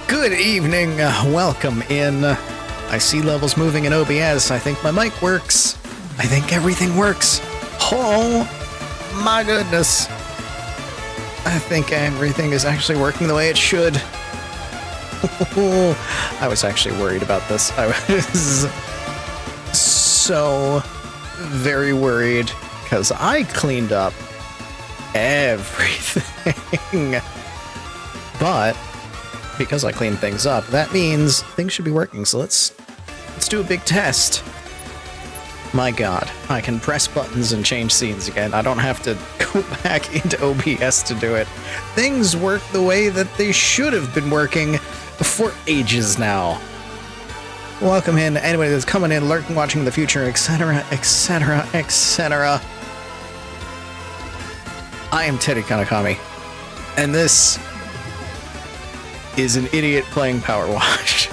Good evening, welcome in. I see levels moving in OBS. I think my mic works. I think everything works. Oh my goodness. I think everything is actually working the way it should. I was actually worried about this. I was so very worried because I cleaned up everything. But because I cleaned things up, that means things should be working. So let's do a big test. My god, I can press buttons and change scenes again. I don't have to go back into OBS to do it. Things work the way that they should have been working for ages now. Welcome in, anybody that's coming in, lurking, watching the future, etc., etc., etc. I am Teddygotchi, and this is an idiot playing Powerwash.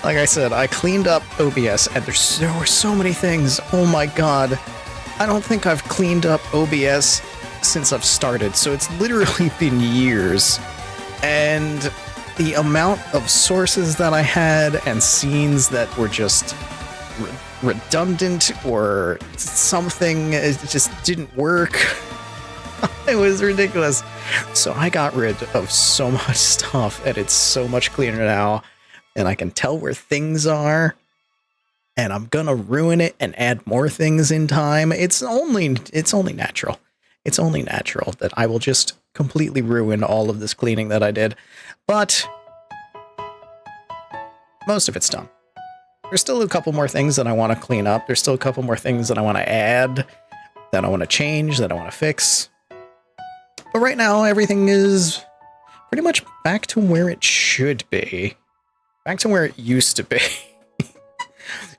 Like I said, I cleaned up OBS, and there were so many things. Oh my god. I don't think I've cleaned up OBS since I've started, so it's literally been years. And the amount of sources that I had and scenes that were just redundant or something, it just didn't work. It was ridiculous. So I got rid of so much stuff, and it's so much cleaner now. And I can tell where things are, and I'm gonna ruin it and add more things in time. It's only natural. It's only natural that I will just completely ruin all of this cleaning that I did. But most of it's done. There's still a couple more things that I want to clean up. There's still a couple more things that I want to add, that I want to change, that I want to fix. But right now, everything is pretty much back to where it should be. Back to where it used to be.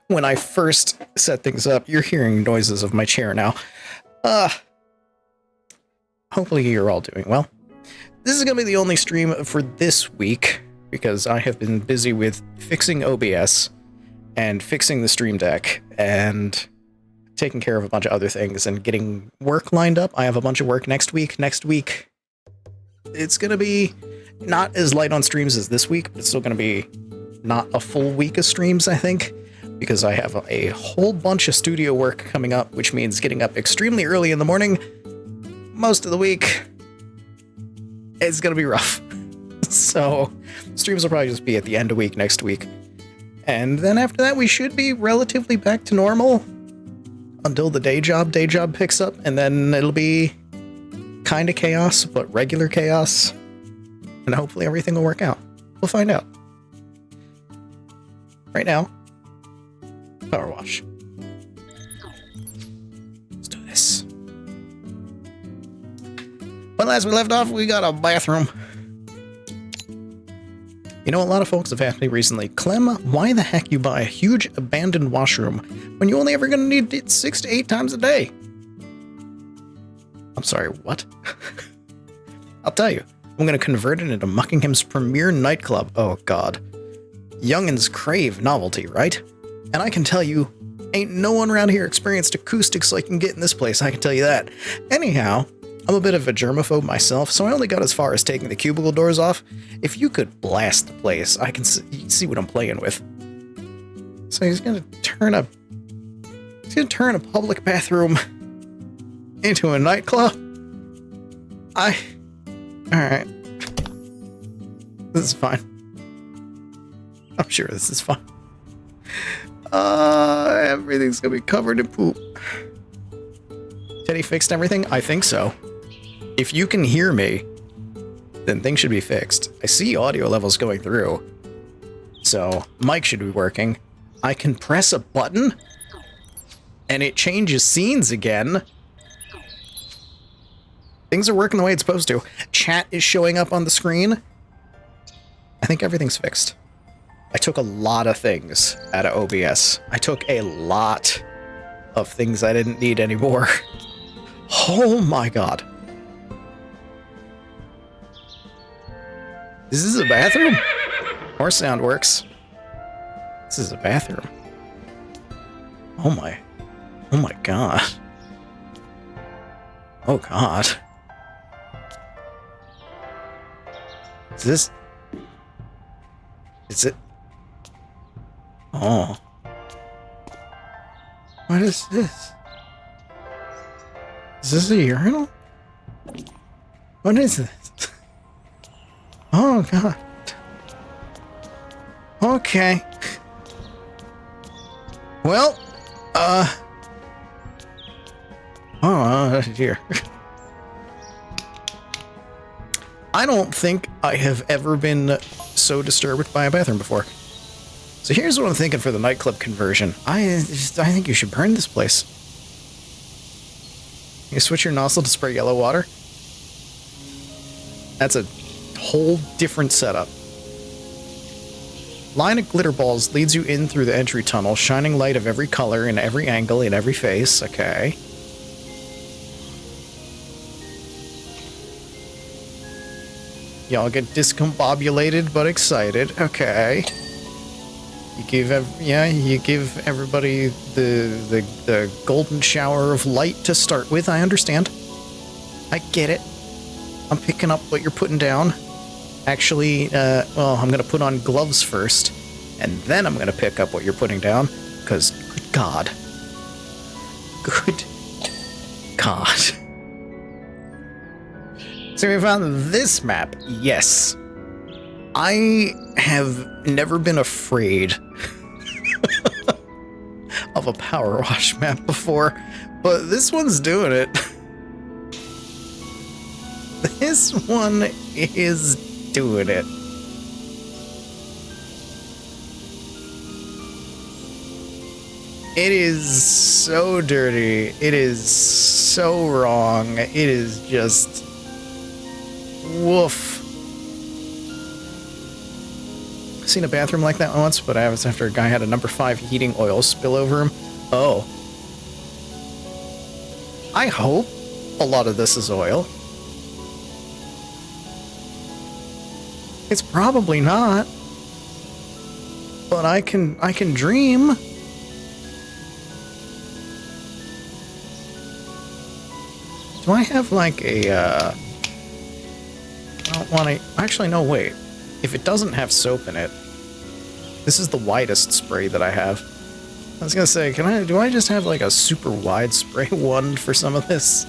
When I first set things up, you're hearing noises of my chair now. Hopefully you're all doing well. This is going to be the only stream for this week, because I have been busy with fixing OBS and fixing the Stream Deck and taking care of a bunch of other things and getting work lined up. I have a bunch of work next week. Next week, it's going to be not as light on streams as this week, but it's still going to be not a full week of streams, I think, because I have a whole bunch of studio work coming up, which means getting up extremely early in the morning most of the week. It's going to be rough. So streams will probably just be at the end of week next week. And then after that, we should be relatively back to normal until the day job picks up, and then it'll be kind of chaos, but regular chaos. And hopefully everything will work out. We'll find out. Right now, Powerwash. Let's do this. But last we left off, we got a bathroom. You know, a lot of folks have asked me recently, Clem, why the heck you buy a huge abandoned washroom when you're only ever going to need it 6 to 8 times a day? I'm sorry, what? I'll tell you. I'm going to convert it into Muckingham's premier nightclub. Oh, God. Youngins crave novelty, right? And I can tell you, ain't no one around here experienced acoustics like you can get in this place, I can tell you that. Anyhow, I'm a bit of a germaphobe myself, so I only got as far as taking the cubicle doors off. If you could blast the place, I can see what I'm playing with. So he's gonna turn a public bathroom into a nightclub? Alright. This is fine. I'm sure this is fine. Everything's gonna be covered in poop. Teddy fixed everything? I think so. If you can hear me, then things should be fixed. I see audio levels going through. So, mic should be working. I can press a button, and it changes scenes again. Things are working the way it's supposed to. Chat is showing up on the screen. I think everything's fixed. I took a lot of things out of OBS. I took a lot of things I didn't need anymore. Oh my god. This is a bathroom? More sound works. This is a bathroom. Oh my god. Oh god. Is this... Is it? Oh. What is this? Is this a urinal? What is this? Oh, God. Okay. Well, oh, dear. I don't think I have ever been so disturbed by a bathroom before. So here's what I'm thinking for the nightclub conversion. I think you should burn this place. You switch your nozzle to spray yellow water. That's a whole different setup. Line of glitter balls leads you in through the entry tunnel, shining light of every color in every angle in every face. Okay. Y'all get discombobulated but excited. Okay. You give everybody the golden shower of light to start with. I understand. I get it. I'm picking up what you're putting down. Actually, well, I'm gonna put on gloves first, and then I'm gonna pick up what you're putting down, because good God. Good God. So we found this map. Yes. I have never been afraid of a power wash map before, but this one's doing it. This one is doing it. It is so dirty. It is so wrong. It is just woof. I've seen a bathroom like that once, but I was after a guy had a number 5 heating oil spill over him. Oh. I hope a lot of this is oil. It's probably not. But I can dream. Do I have like a I don't want to actually no wait. If it doesn't have soap in it, this is the widest spray that I have. I was gonna say, do I just have like a super wide spray one for some of this?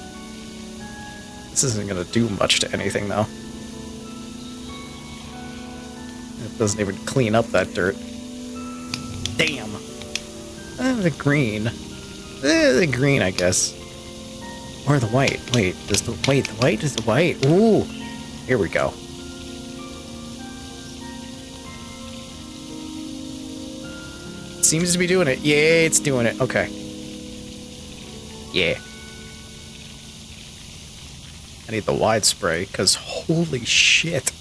This isn't gonna do much to anything though. It doesn't even clean up that dirt. Damn. The green. The green, I guess. Or the white. Wait, the white is the white. Ooh. Here we go. Seems to be doing it. Yeah, it's doing it. Okay. Yeah. I need the wide spray, because holy shit.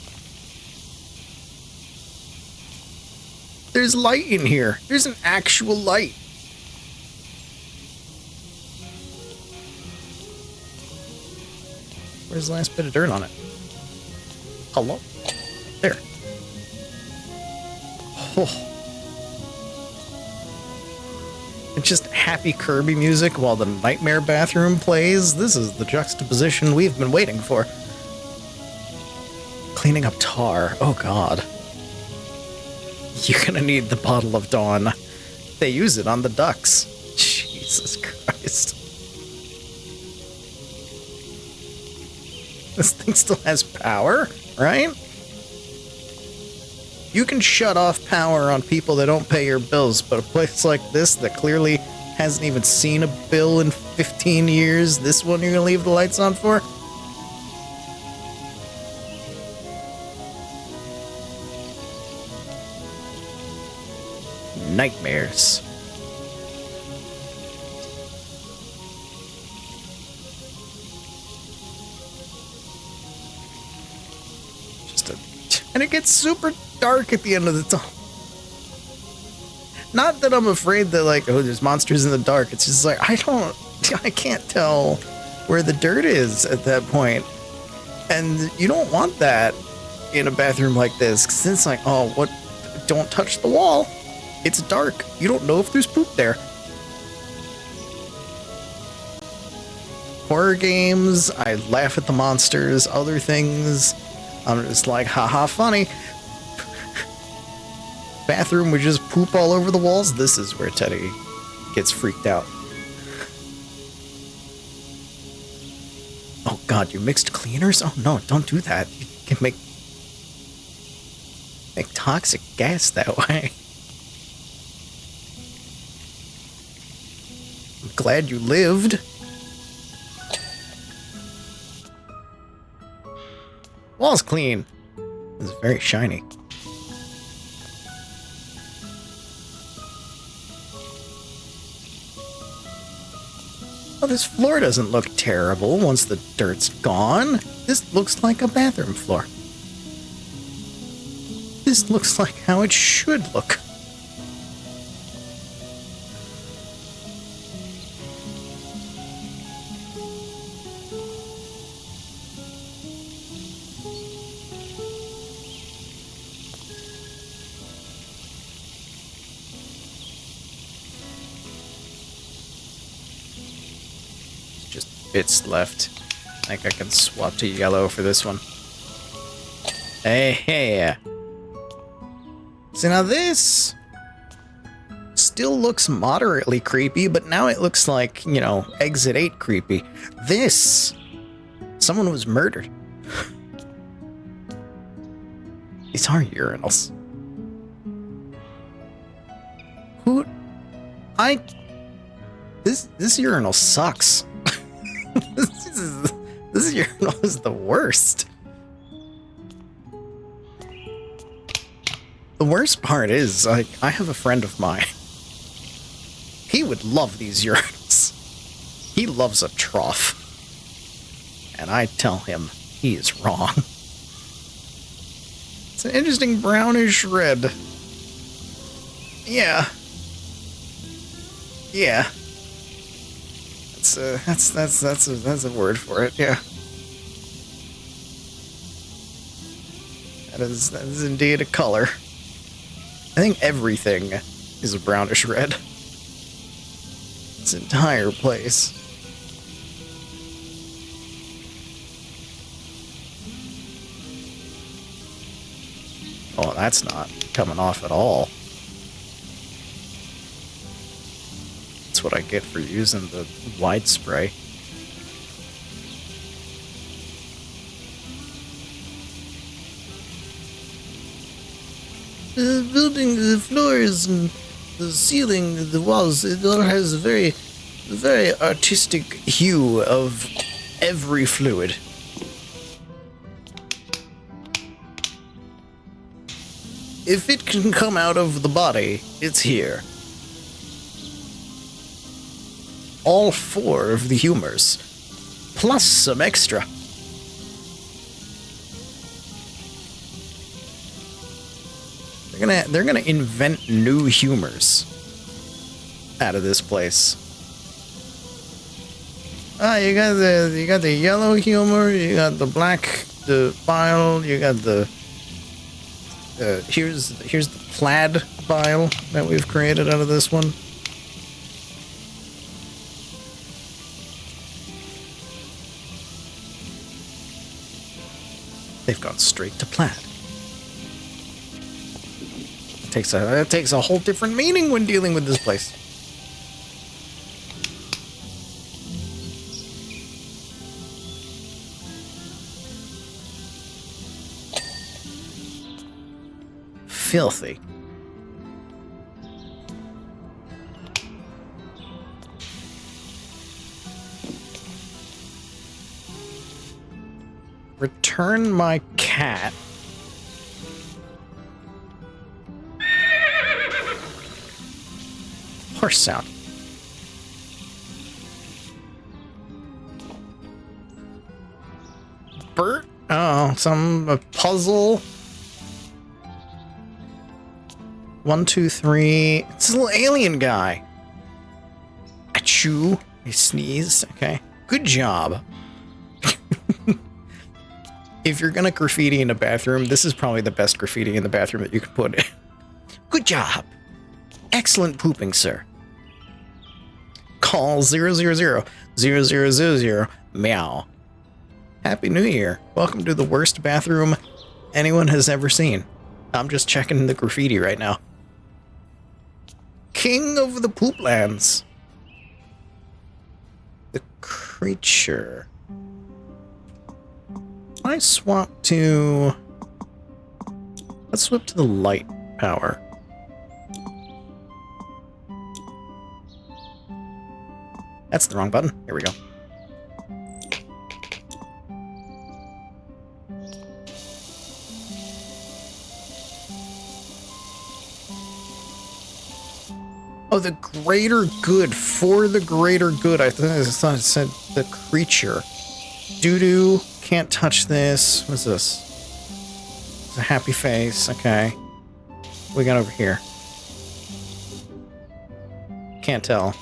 There's light in here. There's an actual light. Where's the last bit of dirt on it? Hello? There. Oh. It's just happy Kirby music while the nightmare bathroom plays. This is the juxtaposition we've been waiting for. Cleaning up tar. Oh god. You're gonna need the bottle of Dawn. They use it on the ducks. Jesus Christ. This thing still has power, right? You can shut off power on people that don't pay your bills, but a place like this that clearly hasn't even seen a bill in 15 years, this one you're gonna leave the lights on for? Nightmares. And it gets super dark at the end of the tunnel. Not that I'm afraid that, like, oh, there's monsters in the dark. It's just like, I can't tell where the dirt is at that point. And you don't want that in a bathroom like this. Because it's like, oh, what? Don't touch the wall. It's dark. You don't know if there's poop there. Horror games, I laugh at the monsters. Other things, I'm just like, haha, funny. bathroom with just poop all over the walls, this is where Teddy gets freaked out. Oh god, you mixed cleaners? Oh no, don't do that. You can make toxic gas that way. I'm glad you lived. Wall's clean. It's very shiny. Oh, this floor doesn't look terrible once the dirt's gone. This looks like a bathroom floor. This looks like how it should look. Bits left. I think I can swap to yellow for this one. Hey. So now this still looks moderately creepy, but now it looks like, you know, Exit 8 creepy. This, someone was murdered. These are urinals. This urinal sucks. This urinal is the worst. The worst part is, I have a friend of mine. He would love these urinals. He loves a trough. And I tell him he is wrong. It's an interesting brownish red. Yeah. That's a word for it, yeah. That is indeed a color. I think everything is a brownish red. This entire place. Oh, that's not coming off at all. That's what I get for using the wide spray. The building, the floors, and the ceiling, the walls, it all has a very, very artistic hue of every fluid. If it can come out of the body, it's here. All 4 of the humors, plus some extra. They're gonna invent new humors out of this place. Ah, you got the yellow humor, you got the black, the bile, you got the here's the plaid bile that we've created out of this one. They've gone straight to plaid. It takes a whole different meaning when dealing with this place. Filthy. Return my cat. Horse sound. Bert? Oh, a puzzle. 1, 2, 3. It's a little alien guy. Achoo. He sneezed. Okay. Good job. If you're gonna graffiti in a bathroom, this is probably the best graffiti in the bathroom that you can put in. Good job. Excellent pooping, sir. Call 0000000 meow. Happy New Year. Welcome to the worst bathroom anyone has ever seen. I'm just checking the graffiti right now. king of the pooplands. The creature. I swap to... Let's swap to the light power. That's the wrong button. Here we go. Oh, the greater good. For the greater good. I thought it said the creature. Doo-doo. Can't touch this. What's this? It's a happy face. Okay. What we got over here? Can't tell.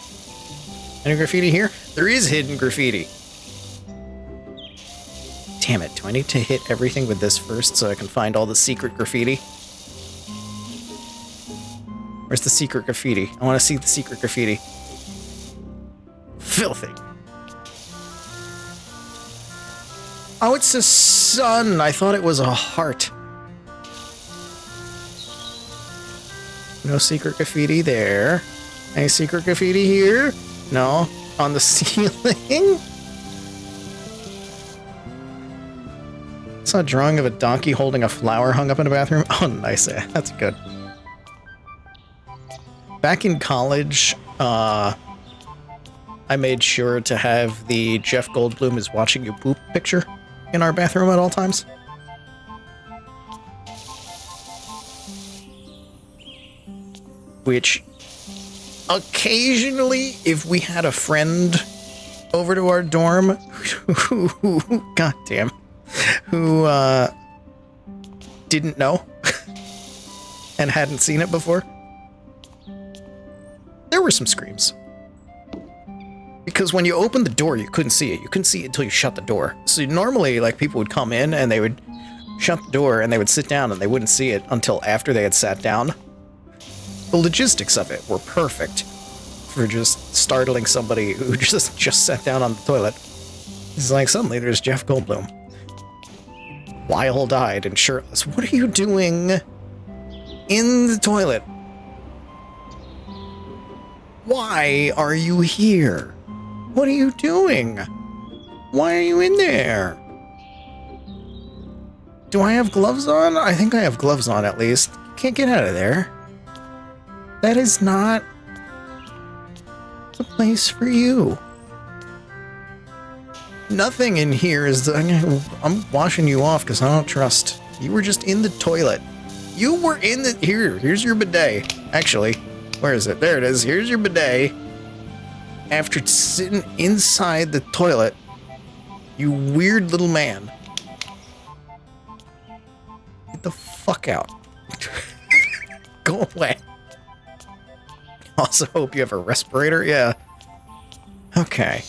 Any graffiti here? There is hidden graffiti. Damn it. Do I need to hit everything with this first so I can find all the secret graffiti? Where's the secret graffiti? I want to see the secret graffiti. Filthy. Oh, it's a sun. I thought it was a heart. No secret graffiti there. Any secret graffiti here? No. On the ceiling? I saw a drawing of a donkey holding a flower hung up in a bathroom. Oh, nice. That's good. Back in college, I made sure to have the Jeff Goldblum is watching you poop picture in our bathroom at all times. Which, occasionally, if we had a friend over to our dorm who goddamn, who didn't know and hadn't seen it before, there were some screams. Because when you opened the door, you couldn't see it. You couldn't see it until you shut the door. So normally, like, people would come in and they would shut the door and they would sit down and they wouldn't see it until after they had sat down. The logistics of it were perfect for just startling somebody who just sat down on the toilet. It's like, suddenly there's Jeff Goldblum. Wild-eyed and shirtless. What are you doing in the toilet? Why are you here? What are you doing? Why are you in there? Do I have gloves on? I think I have gloves on at least. Can't get out of there. That is not the place for you. Nothing in here is... I'm washing you off because I don't trust. You were just in the toilet. You were in the... Here's your bidet. Actually, where is it? There it is. Here's your bidet. After sitting inside the toilet, you weird little man. Get the fuck out. Go away. Also hope you have a respirator. Yeah. Okay.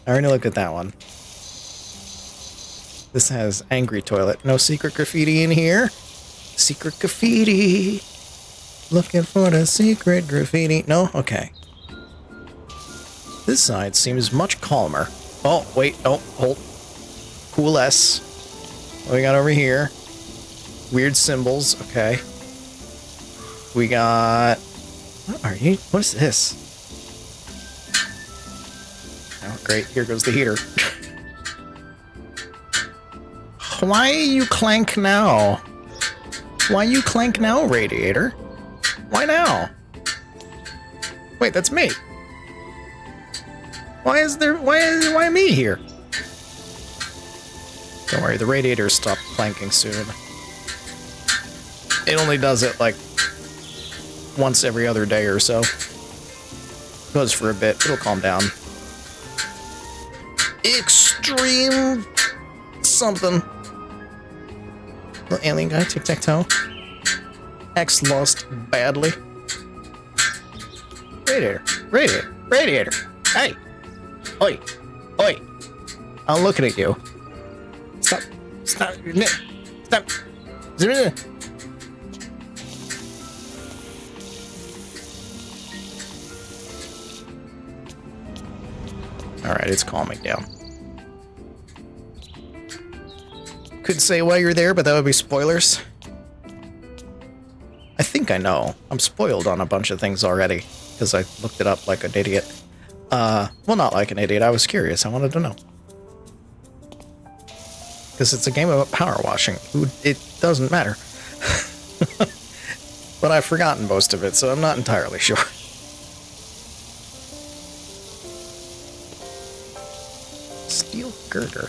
I already looked at that one. This has angry toilet. No secret graffiti in here. Secret graffiti. Looking for the secret graffiti. No? Okay. This side seems much calmer. Oh, wait. Oh, hold. Cool S. What we got over here? Weird symbols. Okay. We got... What are you? What is this? Oh, great. Here goes the heater. Why you clank now? Why you clank now, radiator? Why now? Wait, that's me. Why me here? Don't worry, the radiator stopped clanking soon. It only does it like once every other day or so. Goes for a bit, it'll calm down. Extreme something. Little alien guy, tic-tac-toe. X lost badly. Radiator, radiator, radiator. Hey! Oi! Oi! I'm looking at you. Stop! Stop! Stop! Alright, it's calming down. Could say why you're there, but that would be spoilers. I think I know. I'm spoiled on a bunch of things already. because I looked it up like an idiot. Well, not like an idiot. I was curious. I wanted to know. Because it's a game about power washing. It doesn't matter. But I've forgotten most of it, so I'm not entirely sure. Steel girder.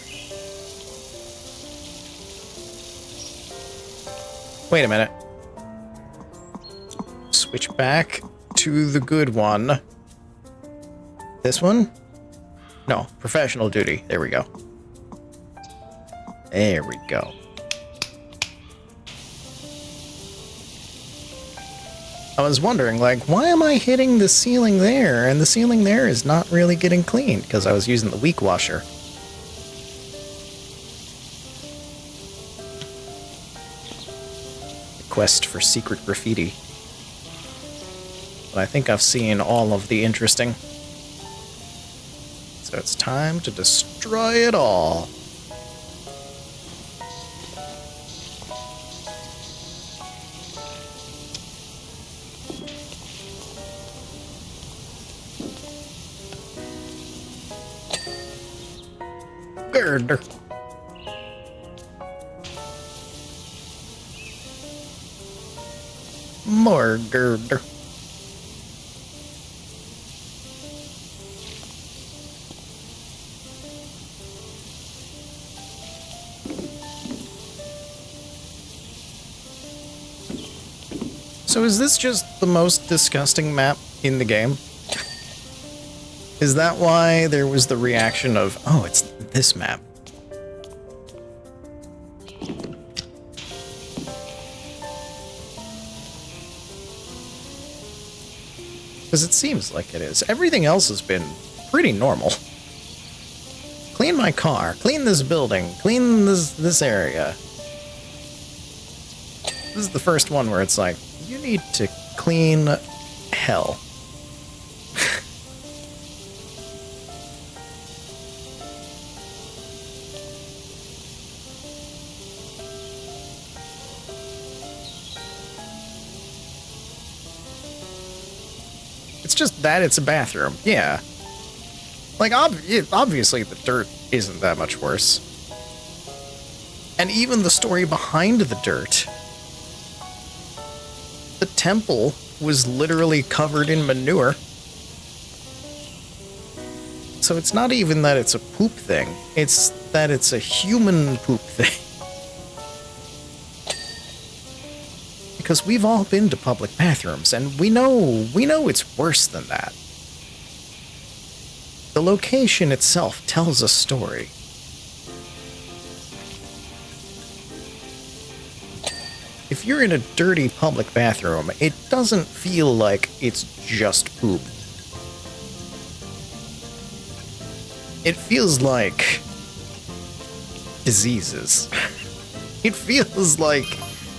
Wait a minute. Switch back to the good one. This one? No, professional duty. There we go. There we go. I was wondering, like, why am I hitting the ceiling there? And the ceiling there is not really getting cleaned, because I was using the weak washer. Quest for secret graffiti. But I think I've seen all of the interesting. So it's time to destroy it all. Girder. More girder. So is this just the most disgusting map in the game? Is that why there was the reaction of, oh, it's this map? Because it seems like it is. Everything else has been pretty normal. Clean my car, clean this building, clean this area. This is the first one where it's like, you need to clean hell. It's just that it's a bathroom, yeah. Like, obviously the dirt isn't that much worse. And even the story behind the dirt. The temple was literally covered in manure. So it's not even that it's a poop thing, it's that it's a human poop thing. Because we've all been to public bathrooms, and we know it's worse than that. The location itself tells a story. If you're in a dirty public bathroom, it doesn't feel like it's just poop. It feels like diseases. It feels like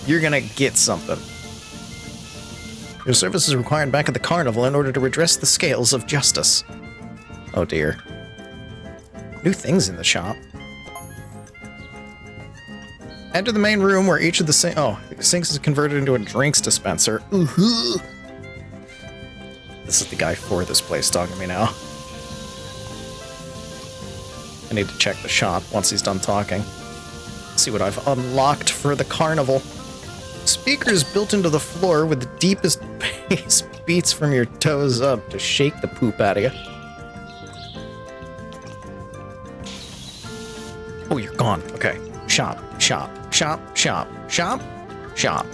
you're gonna get something. Your service is required back at the carnival in order to redress the scales of justice. Oh dear. New things in the shop. Enter the main room where each of the sinks is converted into a drinks dispenser. Ooh-hoo. This is the guy for this place talking to me now. I need to check the shop once he's done talking. See what I've unlocked for the carnival. Speakers built into the floor with the deepest bass beats from your toes up to shake the poop out of you. Oh, you're gone. Okay. Shop, shop, shop, shop, shop, shop.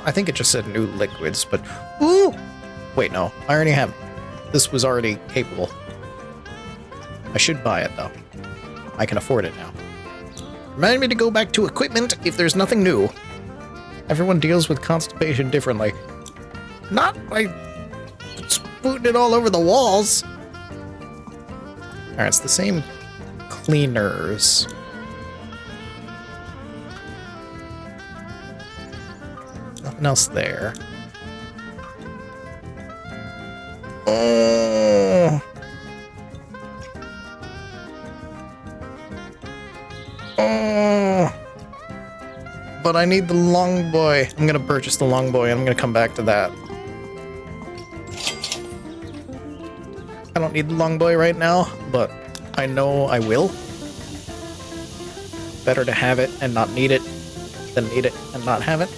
I think it just said new liquids, but... Ooh! Wait, no. I already have... This was already capable. I should buy it, though. I can afford it now. Remind me to go back to equipment if there's nothing new. Everyone deals with constipation differently. Not by spooting it all over the walls. Alright, it's the same cleaners. Nothing else there. Oh. Oh, but I need the long boy. I'm gonna purchase the long boy and I'm gonna come back to that. I don't need the long boy right now, but I know I will. Better to have it and not need it than need it and not have it.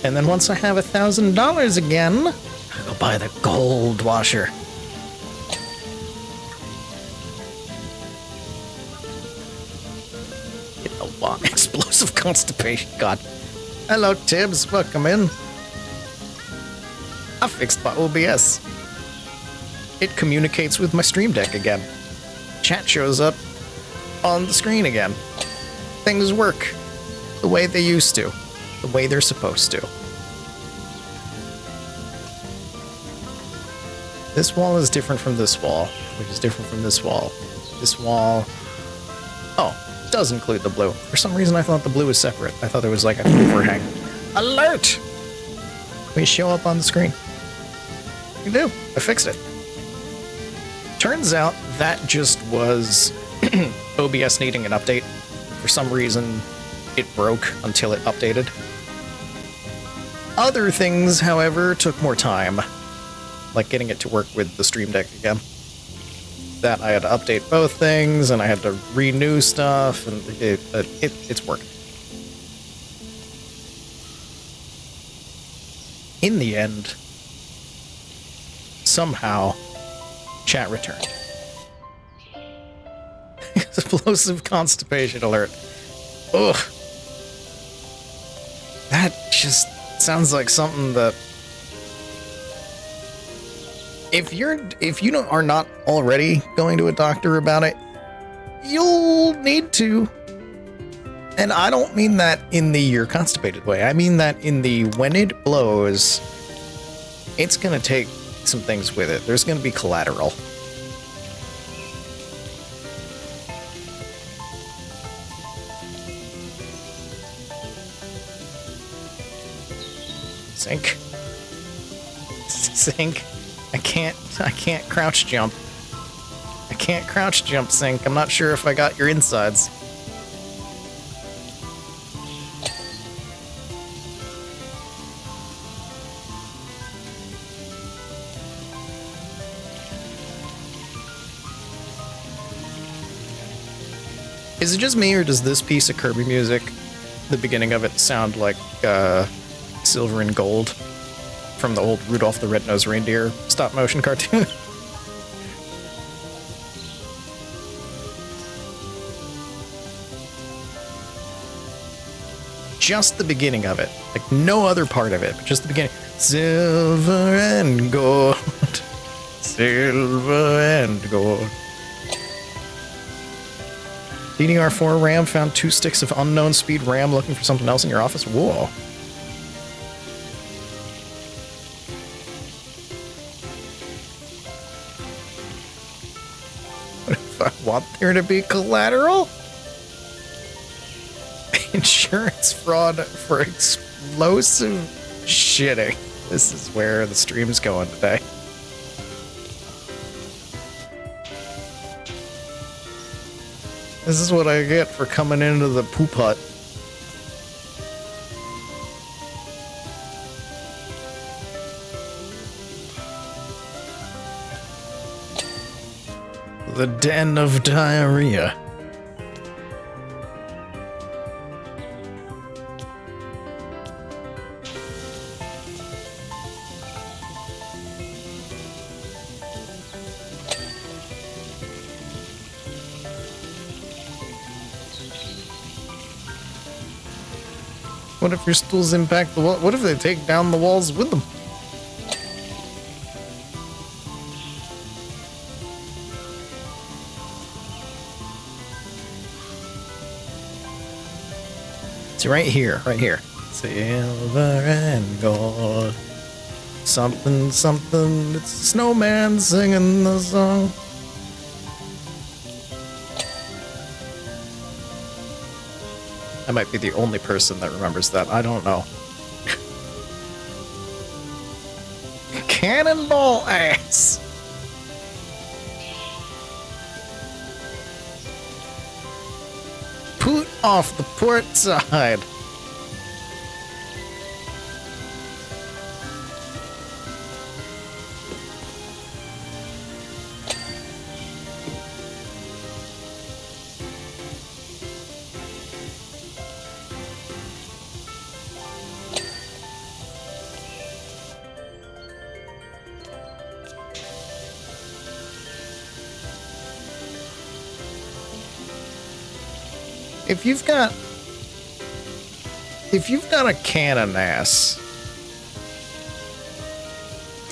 And then once I have $1,000 again, I'll buy the gold washer. You know what? Explosive constipation. God. Hello, Tibbs. Welcome in. I fixed my OBS. It communicates with my Stream Deck again. Chat shows up on the screen again. Things work the way they used to. The way they're supposed to. This wall is different from this wall, which is different from this wall. This wall... Oh, it does include the blue. For some reason I thought the blue was separate. I thought there was like an overhang. Alert! We show up on the screen. You do. I fixed it. Turns out that just was OBS needing an update. For some reason, it broke until it updated. Other things, however, took more time. Like getting it to work with the Stream Deck again. That I had to update both things, and I had to renew stuff, and it's working. In the end, somehow, chat returned. Explosive constipation alert. Ugh. That just sounds like something that... If you are not already going to a doctor about it, you'll need to. And I don't mean that in the you're constipated way. I mean that in the when it blows, it's gonna take some things with it. There's gonna be collateral. Sink. Sink. I can't crouch jump. I can't crouch jump, Sink. I'm not sure if I got your insides. Is it just me, or does this piece of Kirby music, the beginning of it, sound like Silver and Gold from the old Rudolph the Red-Nosed Reindeer stop-motion cartoon? Just the beginning of it. Like, no other part of it, but just the beginning. Silver and gold. Silver and gold. DDR4 RAM found 2 sticks of unknown speed RAM looking for something else in your office? Whoa. What if I want there to be collateral? Insurance fraud for explosive shitting. This is where the stream's going today. This is what I get for coming into the poop hut. The den of diarrhea. What if your stools impact the wall? What if they take down the walls with them? It's right here, right here. Silver and gold. Something, something. It's a snowman singing the song. I might be the only person that remembers that. I don't know. Cannonball ass! off the port side. If you've got a cannon ass,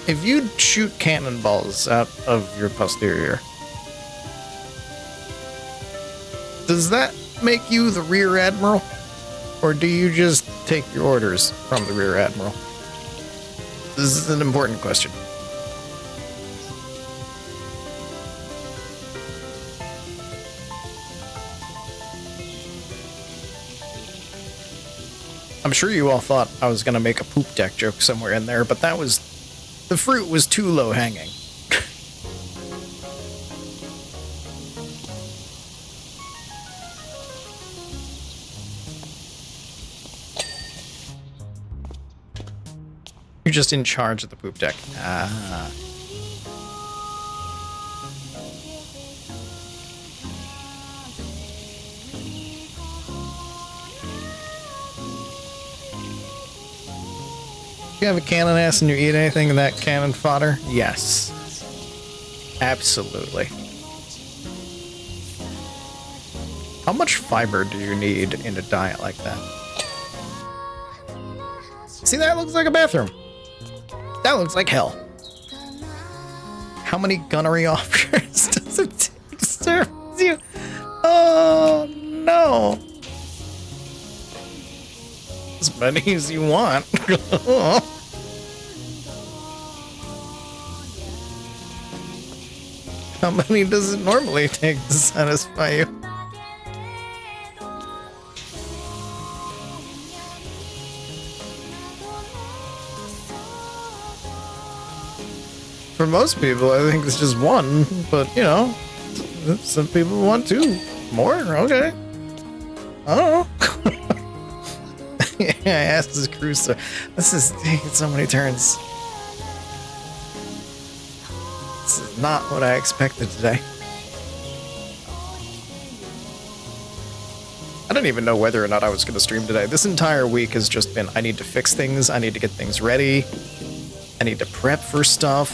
if you shoot cannonballs out of your posterior, does that make you the rear admiral? Or do you just take your orders from the rear admiral? This is an important question. I'm sure you all thought I was going to make a poop deck joke somewhere in there, but that was... the fruit was too low hanging. You're just in charge of the poop deck. Ah. You have a cannon ass and you eat anything in that cannon fodder? Yes. Absolutely. How much fiber do you need in a diet like that? See, that looks like a bathroom. That looks like hell. How many gunnery offers does it take to serve you? Oh, no. As many as you want. How many does it normally take to satisfy you? For most people, I think it's just one, but you know, some people want two. More? Okay. I don't know. Yeah, I asked his crew, so this is taking so many turns. This is not what I expected today. I don't even know whether or not I was going to stream today. This entire week has just been, I need to fix things, I need to get things ready, I need to prep for stuff,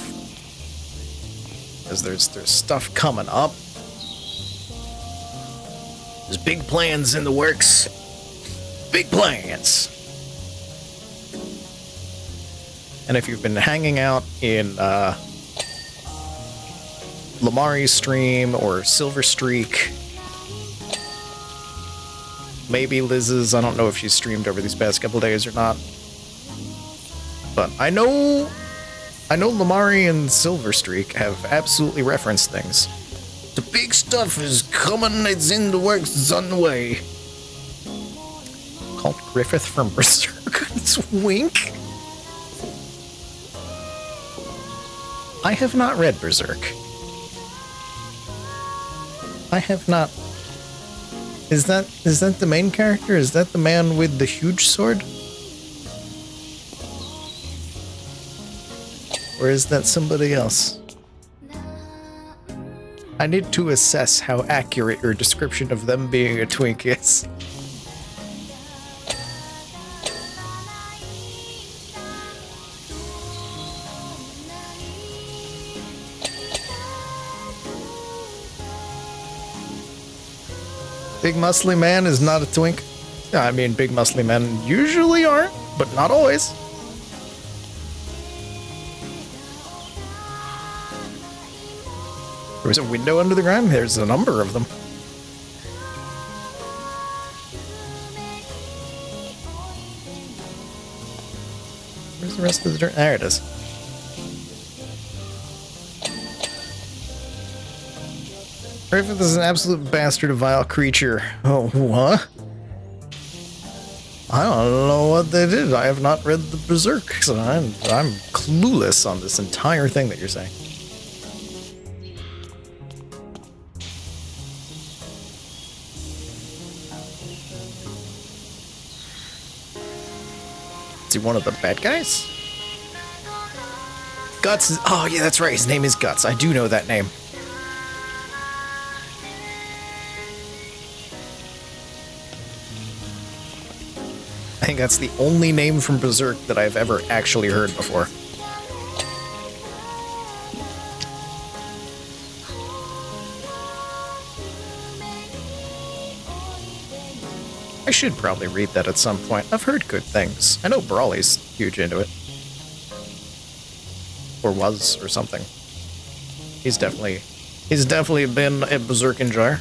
because there's stuff coming up. There's big plans in the works. Big plans. And if you've been hanging out in Lamari's stream or Silver Streak, maybe Liz's, I don't know if she's streamed over these past couple days or not, but I know Lamari and Silver Streak have absolutely referenced things. The big stuff is coming, it's in the works, it's on the way. Called Griffith from Berserk. It's wink. I have not read Berserk. I have not. Is that the main character? Is that the man with the huge sword? Or is that somebody else? I need to assess how accurate your description of them being a twink is. Big muscly man is not a twink. I mean, big muscly men usually aren't, but not always. There was a window under the ground. There's a number of them. Where's the rest of the dirt? There it is. Griffith is an absolute bastard, a vile creature. Oh, what? I don't know what they did. I have not read the Berserk, so I'm clueless on this entire thing that you're saying. Is he one of the bad guys? Guts is... Oh, yeah, that's right. His name is Guts. I do know that name. I think that's the only name from Berserk that I've ever actually heard before. I should probably read that at some point. I've heard good things. I know Brawley's huge into it. Or was, or something. He's definitely been a Berserk enjoyer.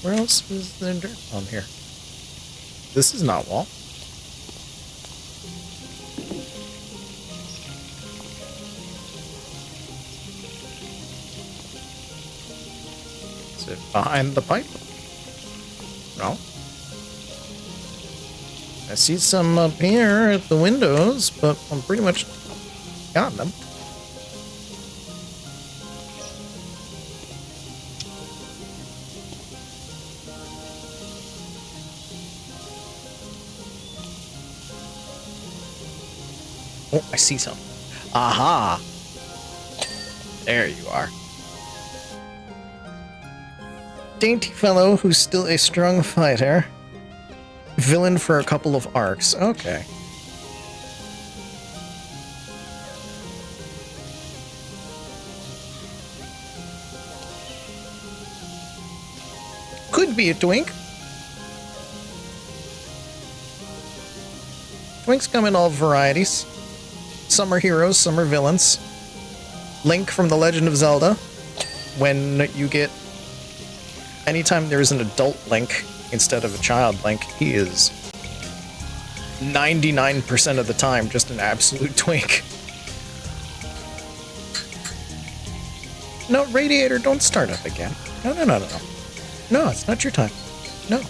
Where else is there dirt on here? This is not wall. Is it behind the pipe? No. I see some up here at the windows, but I'm pretty much got them. Oh, I see some. Aha! There you are. Dainty fellow who's still a strong fighter. Villain for a couple of arcs. Okay. Could be a twink. Twinks come in all varieties. Some are heroes, some are villains. Link from The Legend of Zelda. When you get... Anytime there's an adult Link instead of a child Link, he is 99% of the time just an absolute twink. No, Radiator, don't start up again. No. No, it's not your time. No.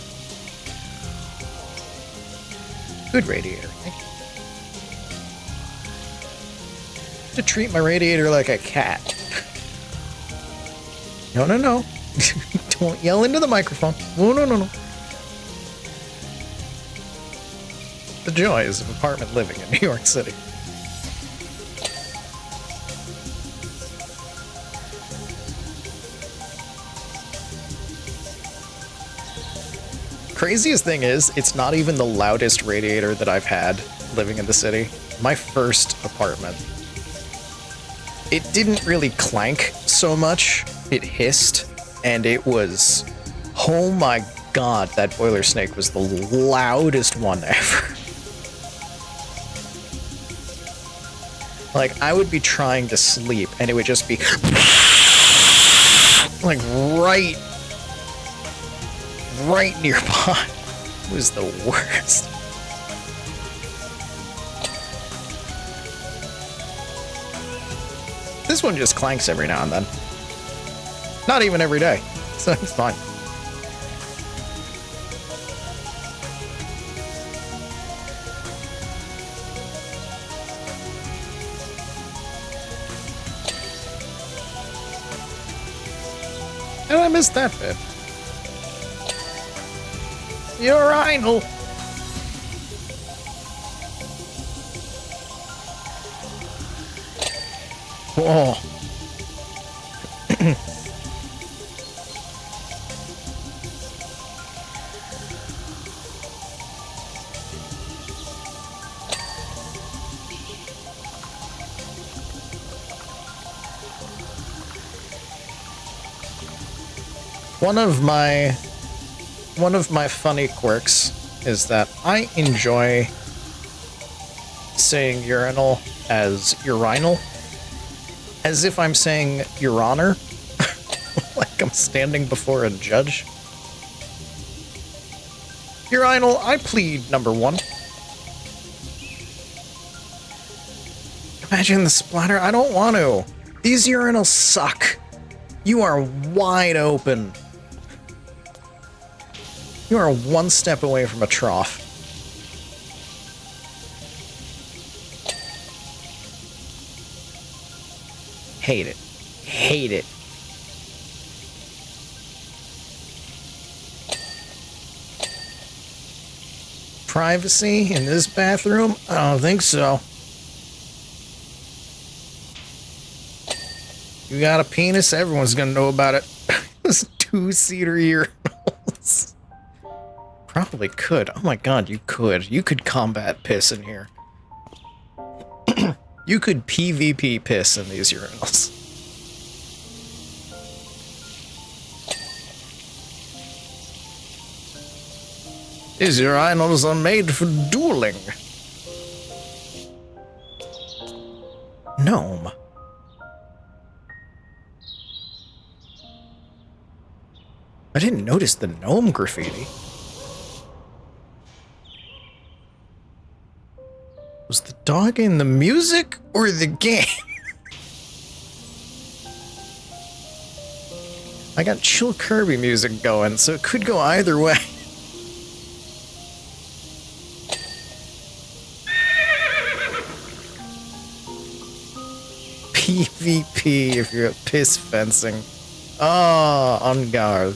Good Radiator. Thank you. To treat my Radiator like a cat. No. Don't yell into the microphone. No. The joys of apartment living in New York City. Craziest thing is, it's not even the loudest radiator that I've had living in the city. My first apartment. It didn't really clank so much. It hissed, and it was... Oh my god, that boiler snake was the loudest one ever. Like, I would be trying to sleep, and it would just be... like, right nearby. It was the worst. This one just clanks every now and then. Not even every day, so it's fine. And I missed that bit. Urinal. Whoa. One of my funny quirks is that I enjoy saying urinal as urinal, as if I'm saying Your Honor, like I'm standing before a judge. Urinal, I plead number 1. Imagine the splatter. I don't want to. These urinals suck. You are wide open. You are one step away from a trough. Hate it. Hate it. privacy in this bathroom? I don't think so. You got a penis? Everyone's gonna know about it. Those two-seater urinals. Probably could. Oh my god, you could. You could combat piss in here. You could PvP piss in these urinals. These urinals are made for dueling. Gnome. I didn't notice the gnome graffiti. Was the dog in the music or the game? I got chill Kirby music going, so it could go either way. PvP if you're at piss fencing. Oh, on guard.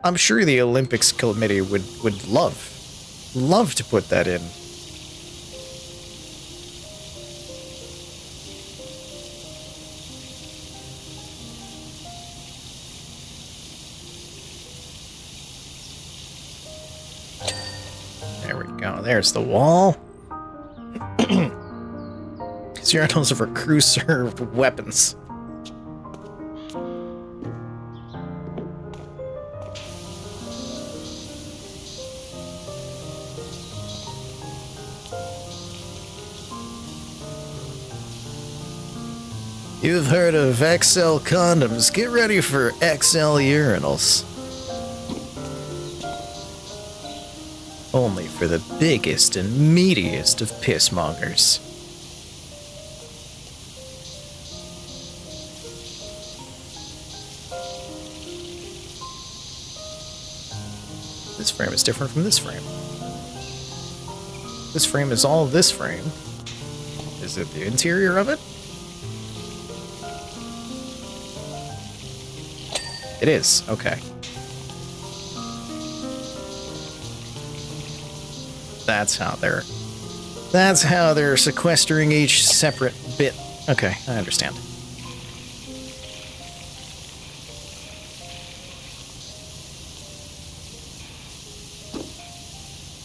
I'm sure the Olympics committee would love to put that in. There we go. There's the wall. These urinals are for crew-served weapons. You've heard of XL condoms. Get ready for XL urinals. Only for the biggest and meatiest of pissmongers. This frame is different from this frame. This frame is all this frame. Is it the interior of it? It is, okay. That's how they're sequestering each separate bit. Okay, I understand.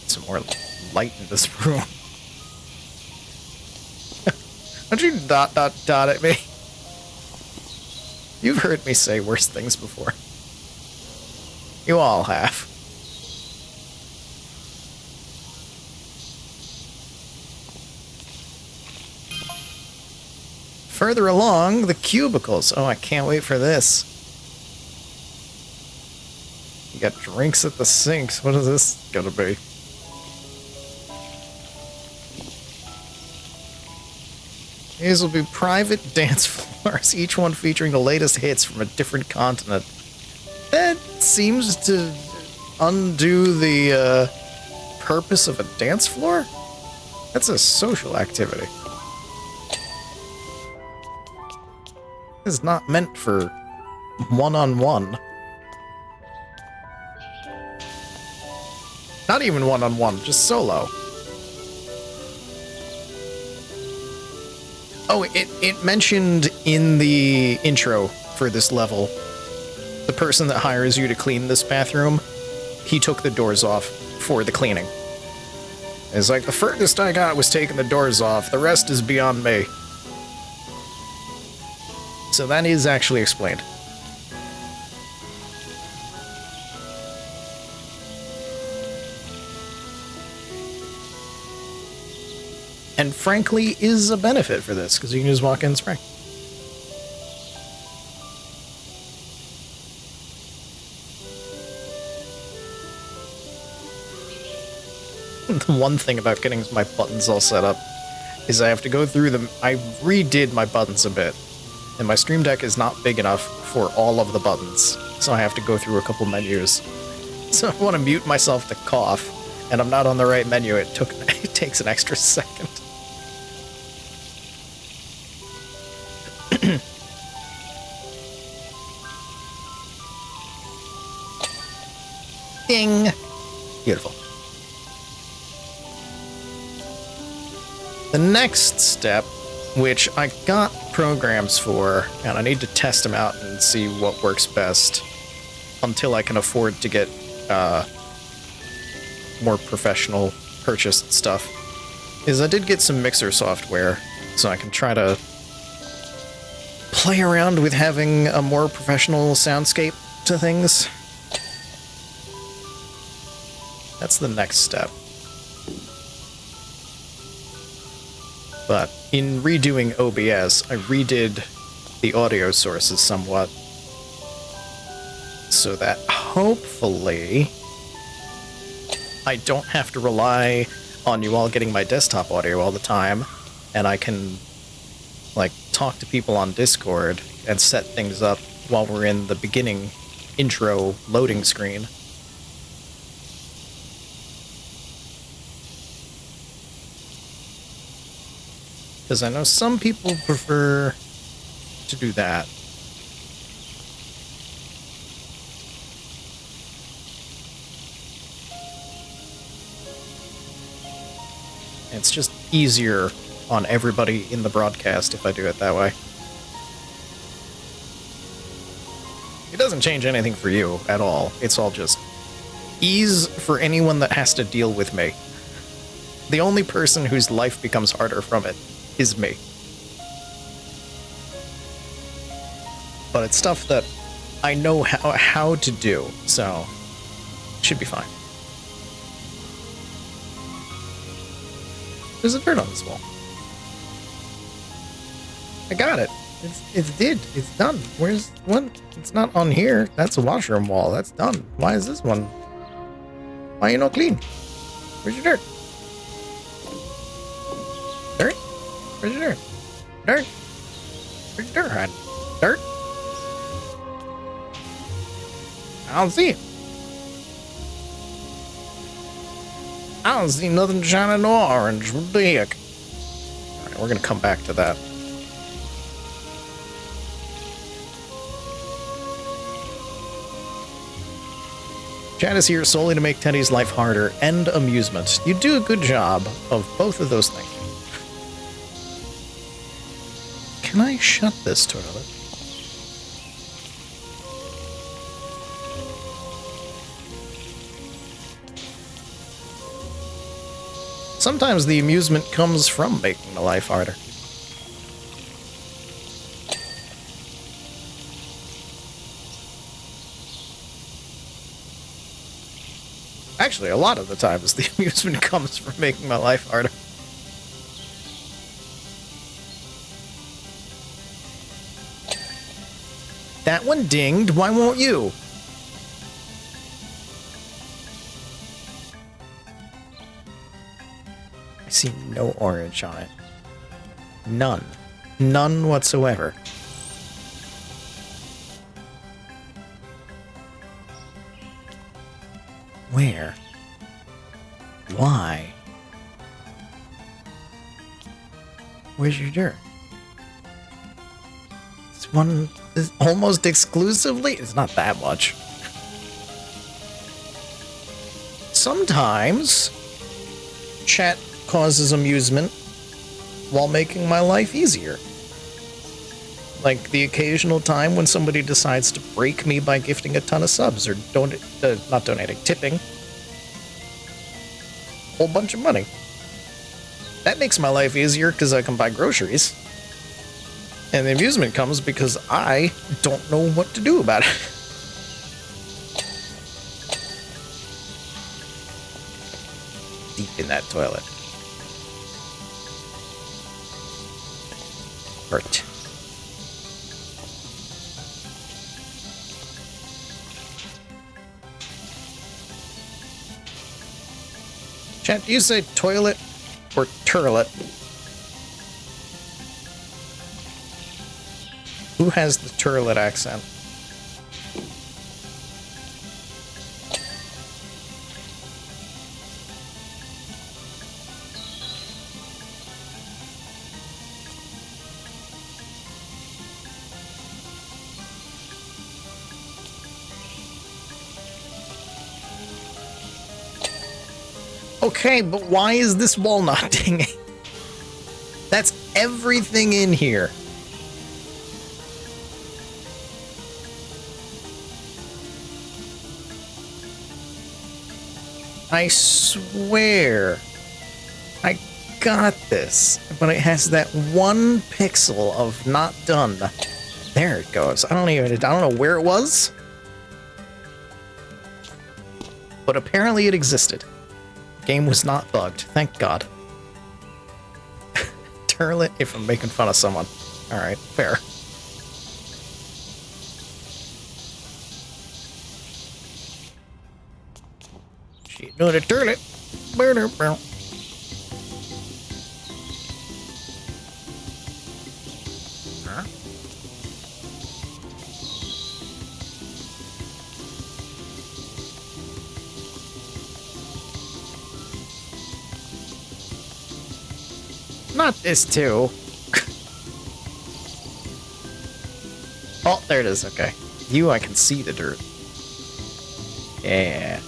Some more light in this room. Don't you dot at me? You've heard me say worse things before. You all have. Further along, the cubicles. Oh, I can't wait for this. You got drinks at the sinks. What is this gonna be? These will be private dance floors, each one featuring the latest hits from a different continent. That seems to undo the purpose of a dance floor? That's a social activity. It's not meant for one-on-one. Not even one-on-one, just solo. Oh, it mentioned in the intro for this level, the person that hires you to clean this bathroom, he took the doors off for the cleaning. It's like, the furthest I got was taking the doors off, the rest is beyond me. So that is actually explained. And frankly, is a benefit for this, because you can just walk in and spray. The one thing about getting my buttons all set up is I have to go through them. I redid my buttons a bit, and my Stream Deck is not big enough for all of the buttons, so I have to go through a couple menus. So I want to mute myself to cough, and I'm not on the right menu. It takes an extra second. Ding! Beautiful. The next step, which I got programs for, and I need to test them out and see what works best until I can afford to get more professional purchased stuff, is I did get some mixer software, so I can try to play around with having a more professional soundscape to things. That's the next step. But in redoing OBS, I redid the audio sources somewhat, so that hopefully I don't have to rely on you all getting my desktop audio all the time, and I can, like, talk to people on Discord and set things up while we're in the beginning intro loading screen. Because I know some people prefer to do that. It's just easier on everybody in the broadcast if I do it that way. It doesn't change anything for you at all. It's all just ease for anyone that has to deal with me. The only person whose life becomes harder from it is me. But it's stuff that I know how to do, so it should be fine. There's a dirt on this wall. I got it. It's done. Where's one? It's not on here. That's a washroom wall. That's done. Why is this one? Why you not clean? Where's your dirt? Dirt? Where's your dirt? Dirt? Where's your dirt hide? Dirt? I don't see it. I don't see nothing shining orange. What the heck? Alright, we're gonna come back to that. Chat is here solely to make Teddy's life harder and amusement. You do a good job of both of those things. Can I shut this toilet? Sometimes the amusement comes from making the life harder. Actually, a lot of the times the amusement comes from making my life harder. That one dinged, why won't you? I see no orange on it. None. None whatsoever. Where? Why? Where's your dirt? This one is almost exclusively? It's not that much. Sometimes chat causes amusement while making my life easier. Like the occasional time when somebody decides to break me by gifting a ton of subs or not donating, tipping a whole bunch of money. That makes my life easier because I can buy groceries. And the amusement comes because I don't know what to do about it. Deep in that toilet. Hurt. Chat, do you say toilet or turlet? Who has the turlet accent? Okay, but why is this wall not dinging? That's everything in here. I swear. I got this. But it has that one pixel of not done. There it goes. I don't know where it was. But apparently it existed. Game was not bugged. Thank God. Turlet if I'm making fun of someone. Alright, fair. She doing a turlet. Huh? Not this too. Oh, there it is. Okay. You, I can see the dirt. Yeah.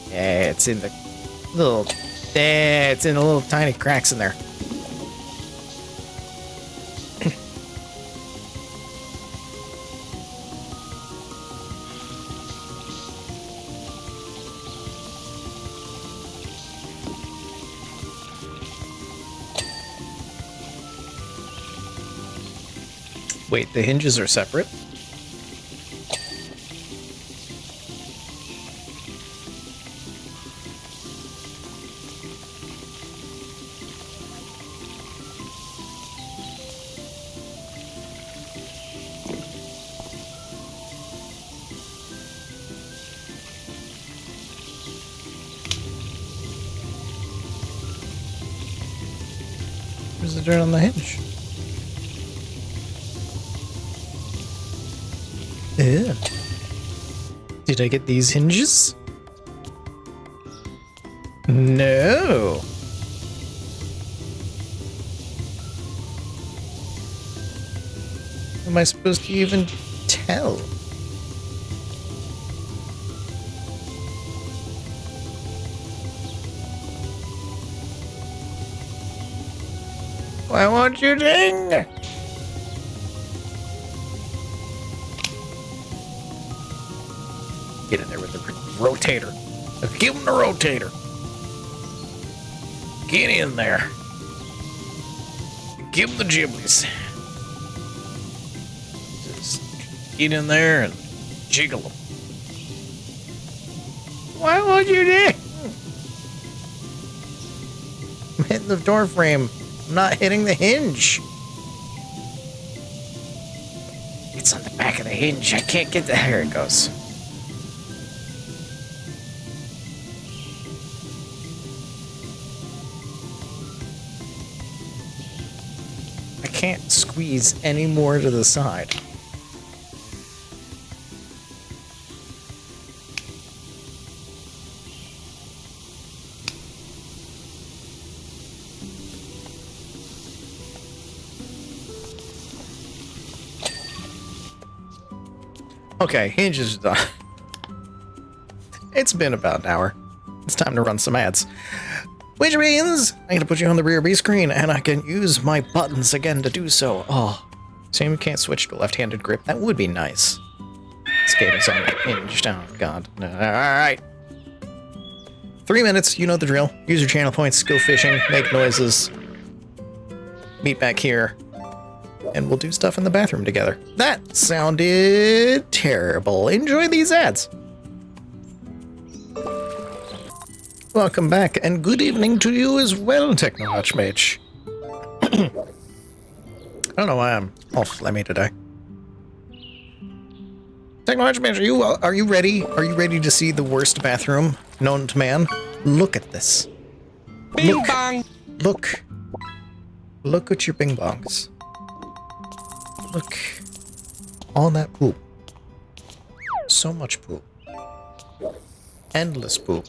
Yeah, it's in the little... Yeah, it's in the little tiny cracks in there. Wait, the hinges are separate? Where's the dirt on the hinge? Yeah. Did I get these hinges? No. Am I supposed to even tell? Why won't you ding? Get in there with the rotator. Give him the rotator. Get in there. Give him the giblies. Just get in there and jiggle them. Why won't you ding? I'm hitting the door frame. I'm not hitting the hinge. It's on the back of the hinge. I can't get there. Here it goes. I can't squeeze any more to the side. Okay, hinges are done. It's been about an hour. It's time to run some ads. Which means I'm gonna put you on the rear B screen and I can use my buttons again to do so. Oh, shame we can't switch to left-handed grip. That would be nice. Escaping zombie hinged. Oh god. No. Alright. 3 minutes, you know the drill. Use your channel points, go fishing, make noises. Meet back here. And we'll do stuff in the bathroom together. That sounded terrible. Enjoy these ads. Welcome back, and good evening to you as well, Technology Mage. I don't know why I'm all phlegmy today. Technology Mage, are you ready? Are you ready to see the worst bathroom known to man? Look at this. Bing bong. Look. Look at your bing bongs. Look. All that poop. So much poop. Endless poop.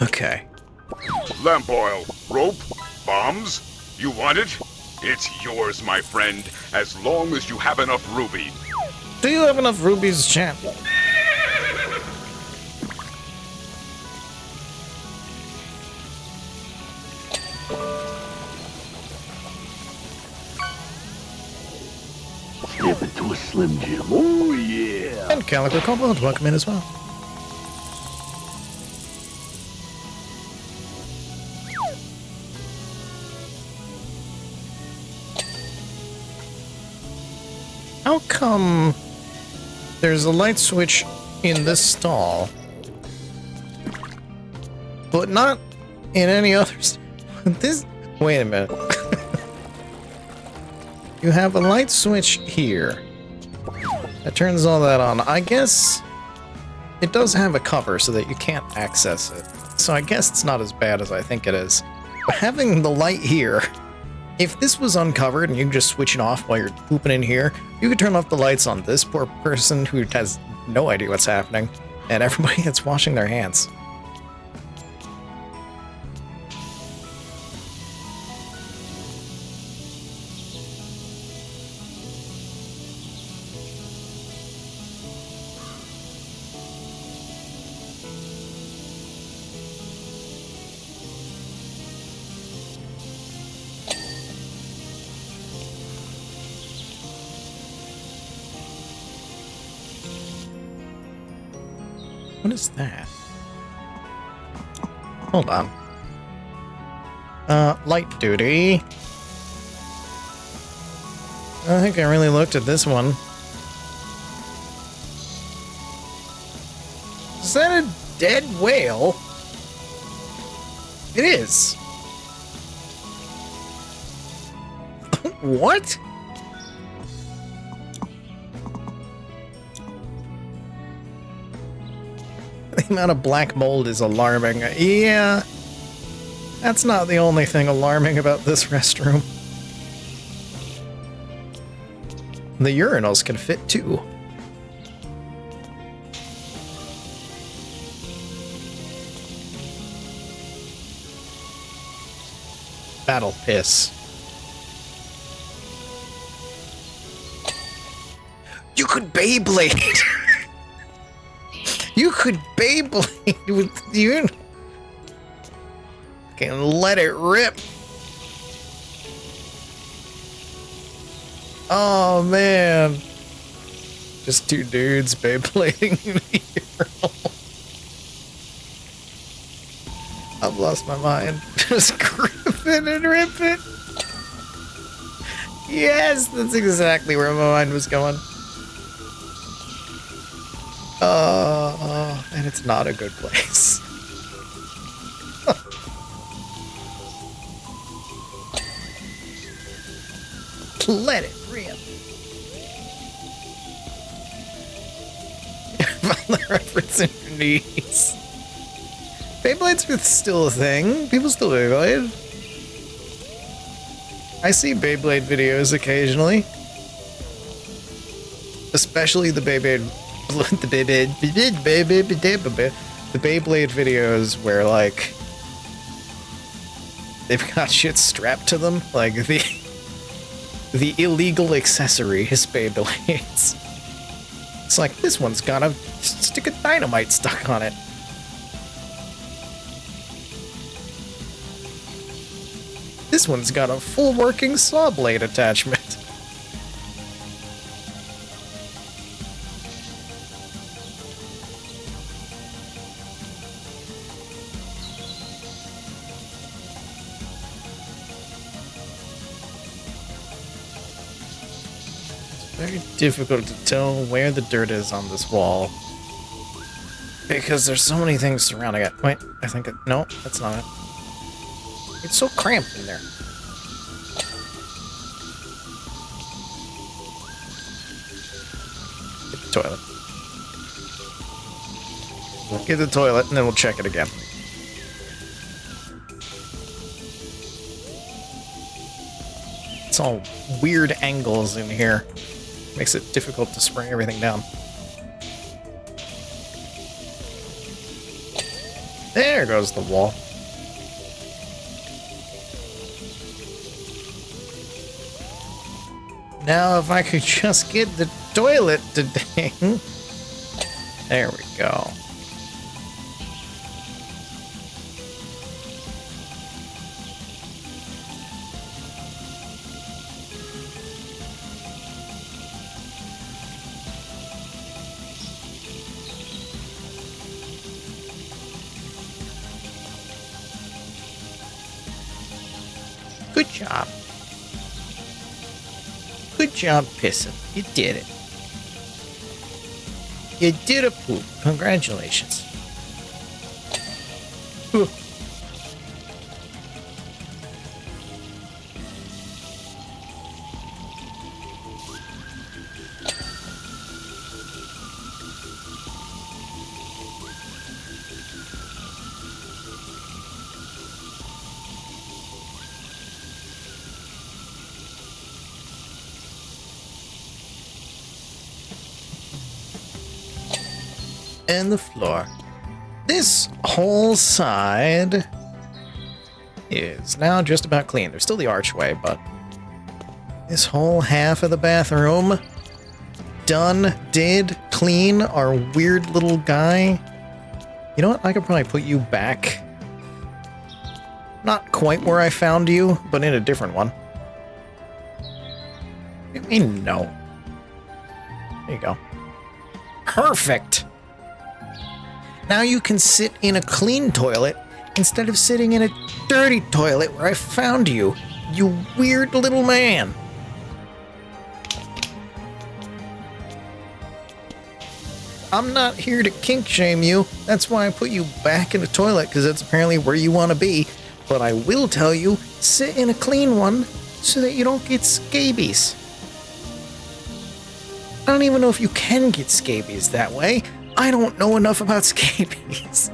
Okay. Lamp oil, rope, bombs. You want it? It's yours, my friend, as long as you have enough ruby. Do you have enough rubies, champ? Step into a Slim Jim. Oh, yeah. And Calico Cobalt, welcome in as well. How come there's a light switch in this stall, but not in any others? This. Wait a minute. You have a light switch here that turns all that on. I guess it does have a cover so that you can't access it. So I guess it's not as bad as I think it is. But having the light here, if this was uncovered and you can just switch it off while you're pooping in here, you could turn off the lights on this poor person who has no idea what's happening, and everybody that's washing their hands. What is that? Hold on. Light duty. I don't think I really looked at this one. Is that a dead whale? It is. What? The amount of black mold is alarming. Yeah, that's not the only thing alarming about this restroom. The urinals can fit too. Battle piss. You could Beyblade! You could Beyblade with you. Can let it rip. Oh man. Just two dudes Beyblading in here. I've lost my mind. Just grip it and rip it. Yes, that's exactly where my mind was going. And it's not a good place. Let it rip. Found the reference in your knees. Beyblade's still a thing. People still Beyblade. I see Beyblade videos occasionally. Especially the Beyblade videos where, like, they've got shit strapped to them, like the illegal accessory is Beyblades. It's like, this one's got a stick of dynamite stuck on it. This one's got a full working saw blade attachment. Very difficult to tell where the dirt is on this wall because there's so many things surrounding it. Wait, I think it... No, that's not it. It's so cramped in there. Get the toilet. Get the toilet and then we'll check it again. It's all weird angles in here. Makes it difficult to spray everything down. There goes the wall. Now, if I could just get the toilet to ding. There we go. Good job. Good job, pissing. You did it. You did a poop. Congratulations. Whew. And the floor. This whole side is now just about clean. There's still the archway, but this whole half of the bathroom done, did, clean. Our weird little guy. You know what? I could probably put you back. Not quite where I found you, but in a different one. I mean, no. There you go. Perfect. Now you can sit in a clean toilet instead of sitting in a dirty toilet where I found you, you weird little man. I'm not here to kink shame you. That's why I put you back in the toilet, because that's apparently where you want to be. But I will tell you, sit in a clean one so that you don't get scabies. I don't even know if you can get scabies that way. I don't know enough about scabies.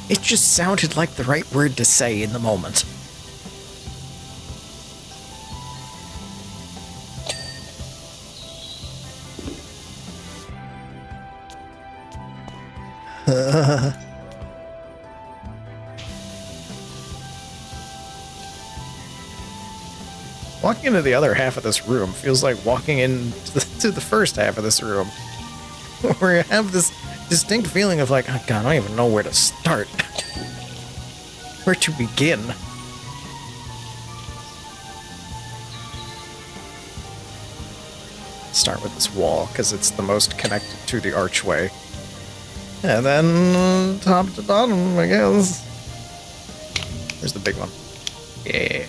It just sounded like the right word to say in the moment. Walking into the other half of this room feels like walking into the first half of this room, where you have this distinct feeling of like, oh god, I don't even know where to start. Where to begin. Start with this wall, because it's the most connected to the archway. And then top to bottom, I guess. Here's the big one. Yeah.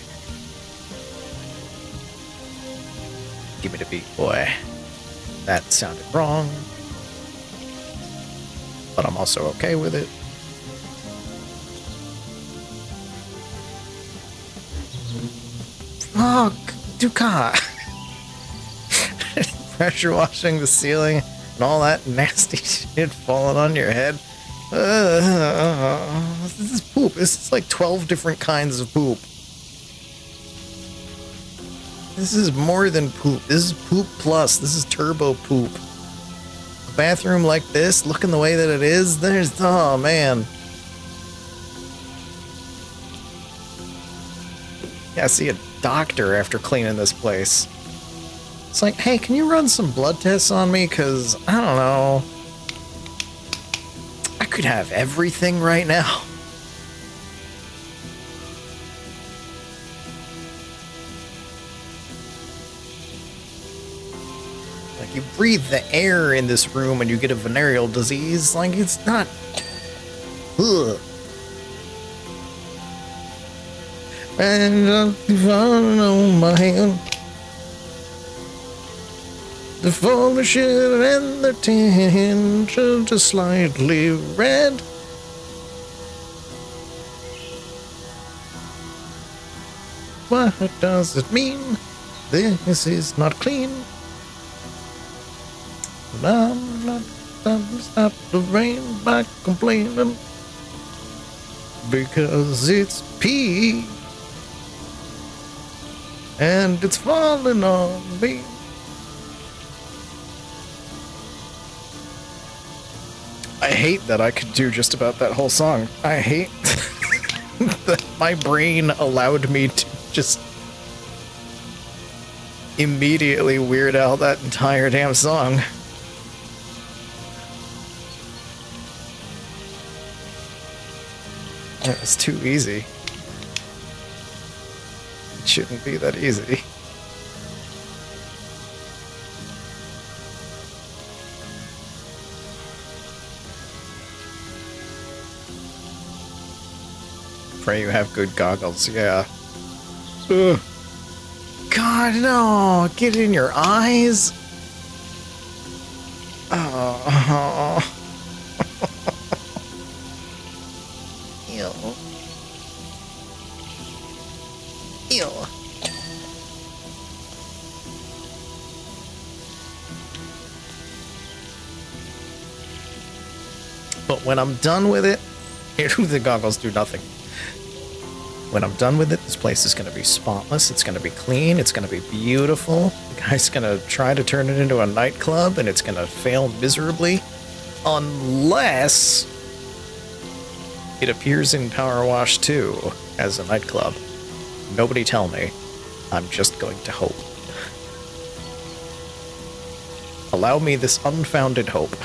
Give me the beat, boy. That sounded wrong. But I'm also okay with it. Fuck! Ducat! Pressure washing the ceiling and all that nasty shit falling on your head. This is poop. This is like 12 different kinds of poop. This is more than poop. This is poop plus. This is turbo poop. A bathroom like this, looking the way that it is, there's... Oh, man. Yeah, see a doctor after cleaning this place. It's like, hey, can you run some blood tests on me? Because, I don't know. I could have everything right now. Like, you breathe the air in this room and you get a venereal disease. Like, it's not... Ugh. And on my hand. The former shit and the tinge just slightly red. What does it mean? This is not clean. I'm not gonna stop the rain by complaining, because it's pee and it's falling on me. I hate that I could do just about that whole song. I hate that my brain allowed me to just immediately weird out that entire damn song. It was too easy. It shouldn't be that easy. Pray you have good goggles, yeah. Ugh. God, no! Get it in your eyes! Oh. Ew. Ew. But when I'm done with it, the goggles do nothing. When I'm done with it, this place is going to be spotless, it's going to be clean, it's going to be beautiful. The guy's going to try to turn it into a nightclub, and it's going to fail miserably. Unless it appears in Powerwash 2 as a nightclub. Nobody tell me. I'm just going to hope. Allow me this unfounded hope.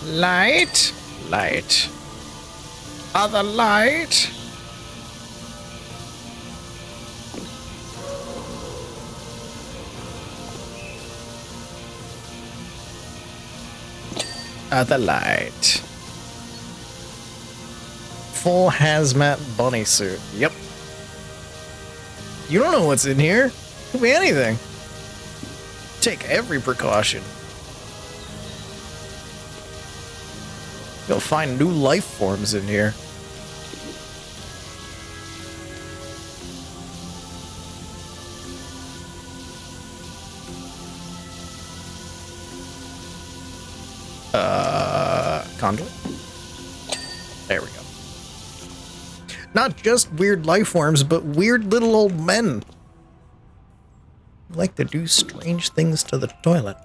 Light, light, other light. Other light. Full hazmat bunny suit. Yep. You don't know what's in here. Could be anything. Take every precaution. You'll find new life forms in here. Conduit? There we go. Not just weird life forms, but weird little old men. Who like to do strange things to the toilet.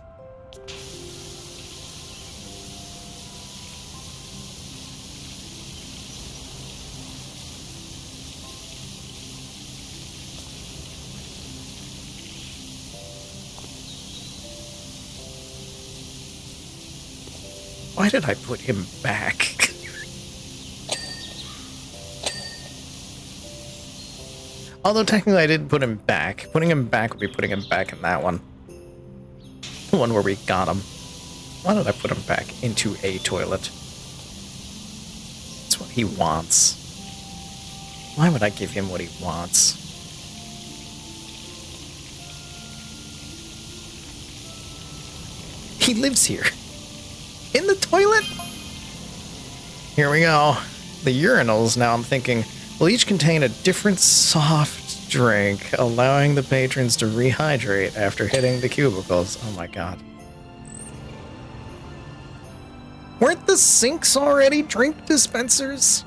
Why did I put him back? Although technically I didn't put him back. Putting him back would be putting him back in that one. The one where we got him. Why did I put him back into a toilet? That's what he wants. Why would I give him what he wants? He lives here. In the toilet? Here we go. The urinals, now I'm thinking, will each contain a different soft drink, allowing the patrons to rehydrate after hitting the cubicles. Oh my god. Weren't the sinks already drink dispensers?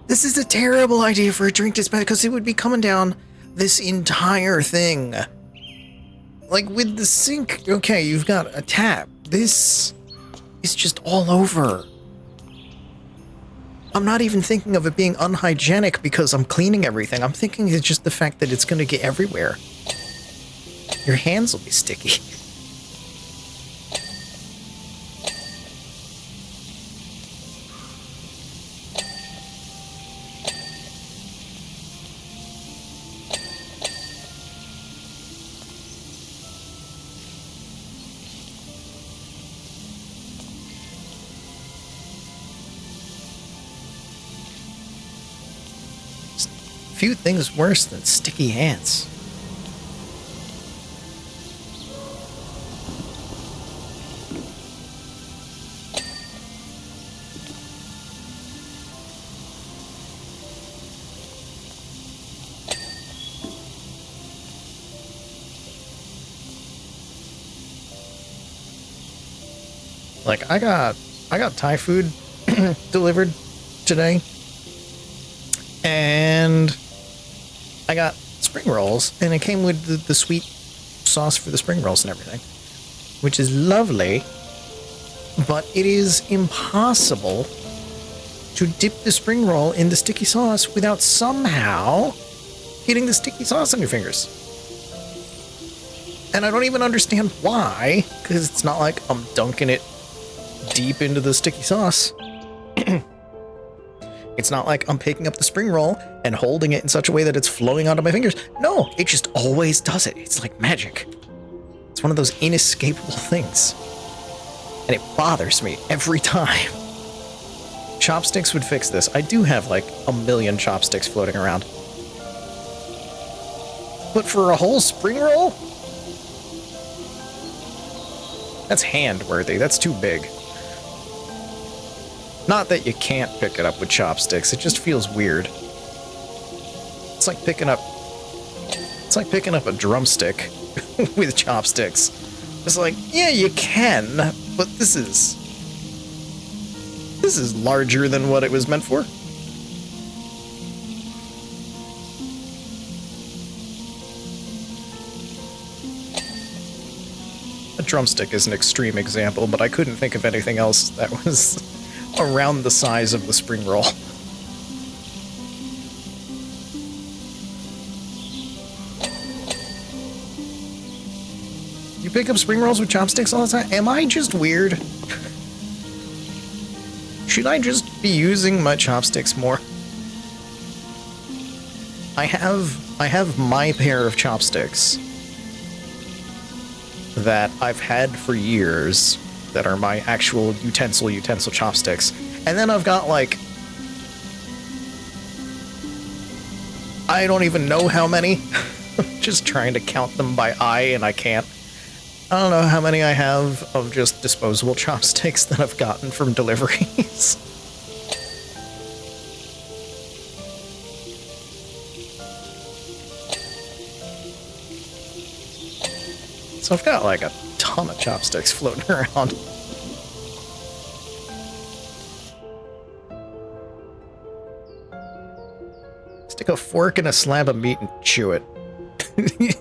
This is a terrible idea for a drink dispenser, because it would be coming down this entire thing. Like, with the sink, okay, you've got a tap. This is just all over. I'm not even thinking of it being unhygienic because I'm cleaning everything. I'm thinking it's just the fact that it's going to get everywhere. Your hands will be sticky. Few things worse than sticky hands. Like, I got Thai food delivered today, and I got spring rolls, and it came with the sweet sauce for the spring rolls and everything, which is lovely, but it is impossible to dip the spring roll in the sticky sauce without somehow getting the sticky sauce on your fingers. And I don't even understand why, because it's not like I'm dunking it deep into the sticky sauce. It's not like I'm picking up the spring roll and holding it in such a way that it's flowing out of my fingers. No, it just always does it. It's like magic. It's one of those inescapable things. And it bothers me every time. Chopsticks would fix this. I do have like a million chopsticks floating around. But for a whole spring roll? That's hand-worthy. That's too big. Not that you can't pick it up with chopsticks, it just feels weird. It's like picking up a drumstick with chopsticks. It's like, yeah, you can, but this is larger than what it was meant for. A drumstick is an extreme example, but I couldn't think of anything else that was around the size of the spring roll. You pick up spring rolls with chopsticks all the time? Am I just weird? Should I just be using my chopsticks more? I have my pair of chopsticks that I've had for years that are my actual utensil chopsticks. And then I've got like, I don't even know how many. Just trying to count them by eye and I can't. I don't know how many I have of just disposable chopsticks that I've gotten from deliveries. So I've got like a ton of chopsticks floating around. Stick a fork in a slab of meat and chew it.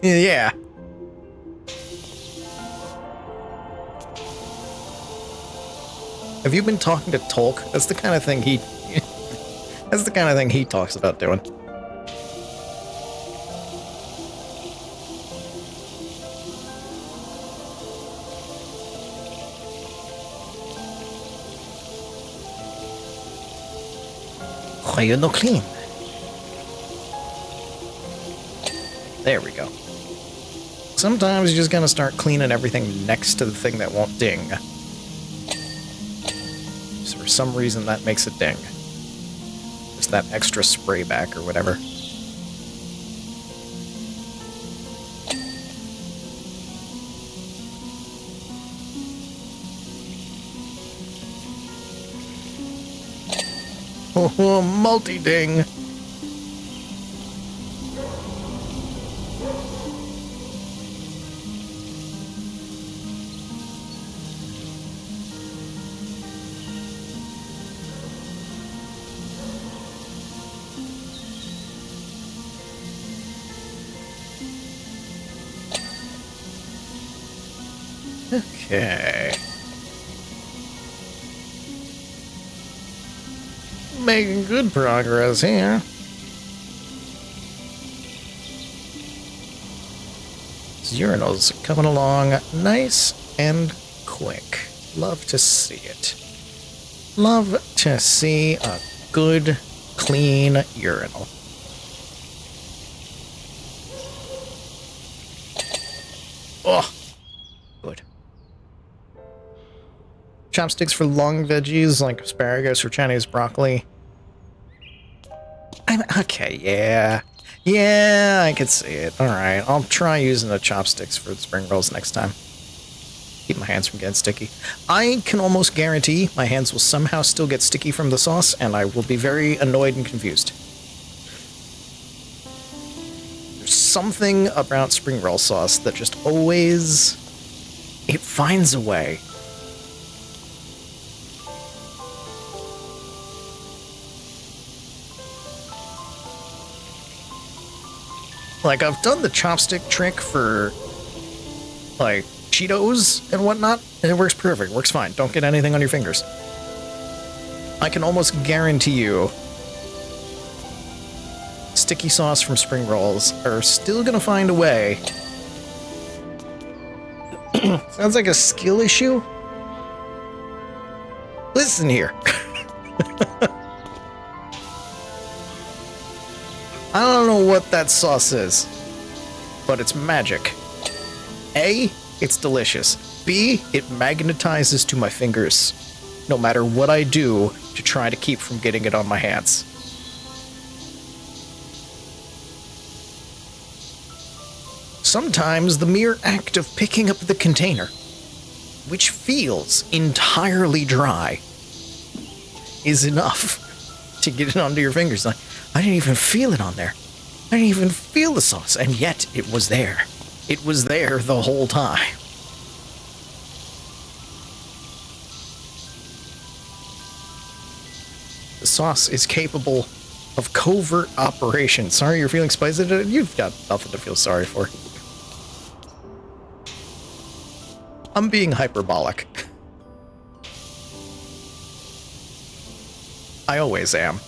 Yeah. Have you been talking to Tolk? That's the kind of thing he talks about doing. Why you no clean? There we go. Sometimes you just gotta start cleaning everything next to the thing that won't ding. So for some reason that makes it ding. Just that extra spray back or whatever. Oh, multi-ding! Okay. Making good progress here. This urinal's coming along nice and quick. Love to see it. Love to see a good, clean urinal. Oh, good. Chopsticks for long veggies like asparagus or Chinese broccoli. Okay, yeah. Yeah, I could see it. Alright, I'll try using the chopsticks for the spring rolls next time. Keep my hands from getting sticky. I can almost guarantee my hands will somehow still get sticky from the sauce, and I will be very annoyed and confused. There's something about spring roll sauce that just always... it finds a way. Like, I've done the chopstick trick for, like, Cheetos and whatnot, and it works perfect. Works fine. Don't get anything on your fingers. I can almost guarantee you sticky sauce from spring rolls are still gonna find a way. Sounds like a skill issue. Listen here. I don't know what that sauce is, but it's magic. A, it's delicious. B, it magnetizes to my fingers, no matter what I do to try to keep from getting it on my hands. Sometimes the mere act of picking up the container, which feels entirely dry, is enough to get it onto your fingers. Like, I didn't even feel it on there. I didn't even feel the sauce, and yet it was there. It was there the whole time. The sauce is capable of covert operation. Sorry you're feeling spicy today? You've got nothing to feel sorry for. I'm being hyperbolic. I always am.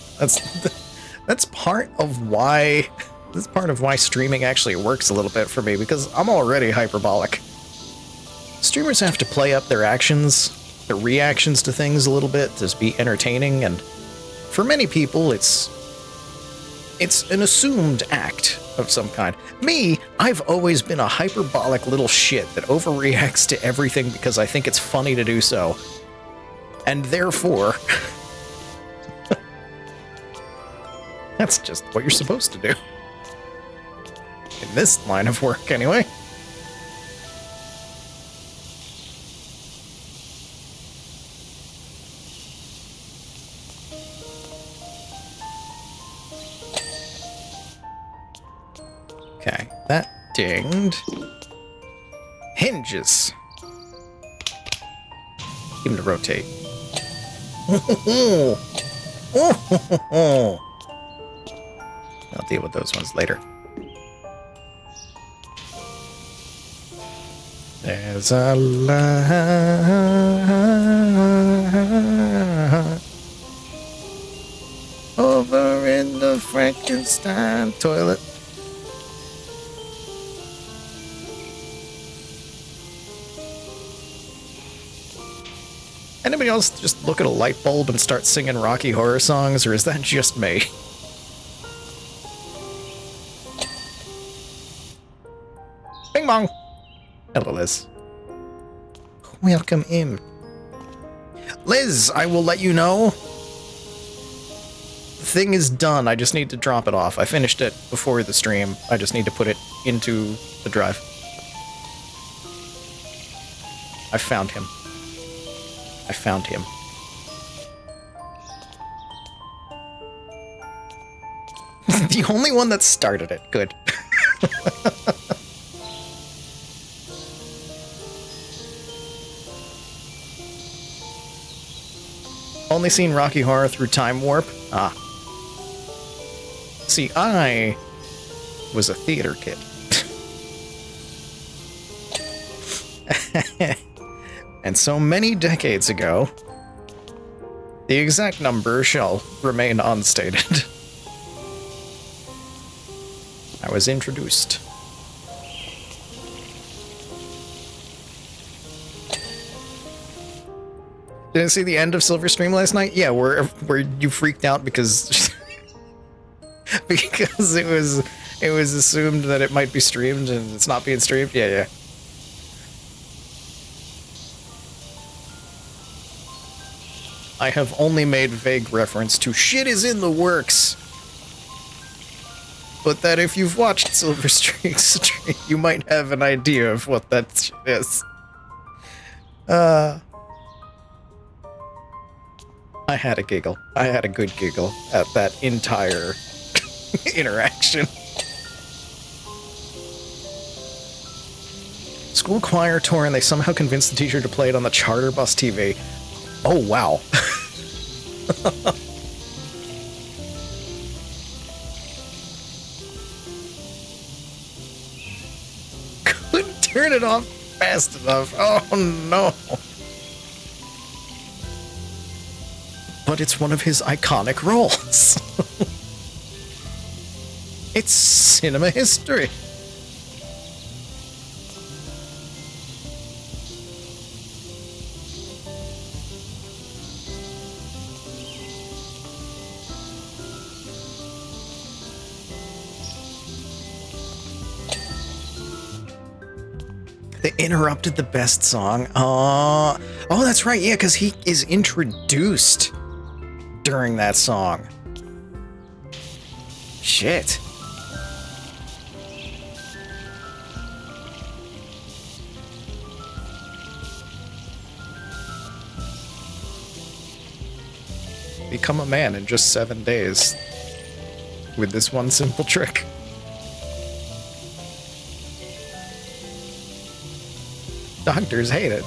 That's part of why streaming actually works a little bit for me, because I'm already hyperbolic. Streamers have to play up their actions, their reactions to things a little bit to be entertaining, and for many people it's an assumed act of some kind. Me, I've always been a hyperbolic little shit that overreacts to everything because I think it's funny to do so. And therefore, that's just what you're supposed to do. In this line of work, anyway. Okay, that dinged. Hinges. Give him to rotate. I'll deal with those ones later. There's a line over in the Frankenstein toilet. Anybody else just look at a light bulb and start singing Rocky Horror songs, or is that just me? Bing bong! Hello, Liz. Welcome in. Liz, I will let you know. The thing is done. I just need to drop it off. I finished it before the stream. I just need to put it into the drive. I found him. I found him. The only one that started it. Good. Only seen Rocky Horror through Time Warp? Ah. See, I was a theater kid. And so many decades ago, the exact number shall remain unstated, I was introduced. Did you see the end of Silver Stream last night? Yeah, where you freaked out because because it was assumed that it might be streamed and it's not being streamed. Yeah. I have only made vague reference to shit is in the works. But that if you've watched Silver Streak's stream, you might have an idea of what that shit is. I had a giggle. I had a good giggle at that entire interaction. School choir tour, and they somehow convinced the teacher to play it on the charter bus TV. Oh, wow. turn it off fast enough. Oh no. But it's one of his iconic roles. It's cinema history. They interrupted the best song. Oh, that's right. Yeah, because he is introduced during that song. Shit. Become a man in just 7 days with this one simple trick. Doctors hate it.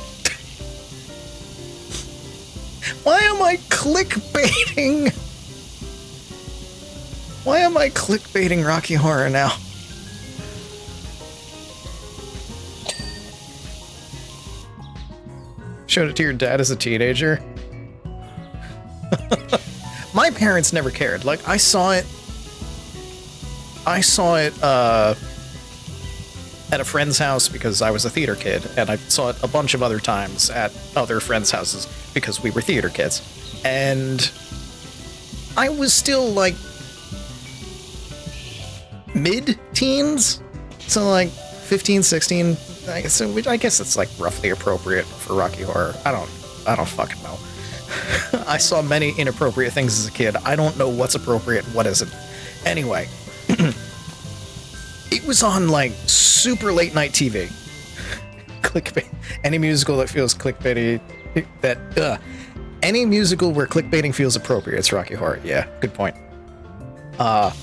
Why am I clickbaiting? Why am I clickbaiting Rocky Horror now? Showed it to your dad as a teenager? My parents never cared. Like, I saw it at a friend's house because I was a theater kid, and I saw it a bunch of other times at other friends' houses because we were theater kids. And I was still like mid-teens, so like 15, 16. I guess it's like roughly appropriate for Rocky Horror. I don't fucking know. I saw many inappropriate things as a kid. I don't know what's appropriate and what isn't. Anyway, it was on like super late night TV. Clickbait. Any musical that feels clickbaity, any musical where clickbaiting feels appropriate, it's Rocky Horror. Yeah, good point. But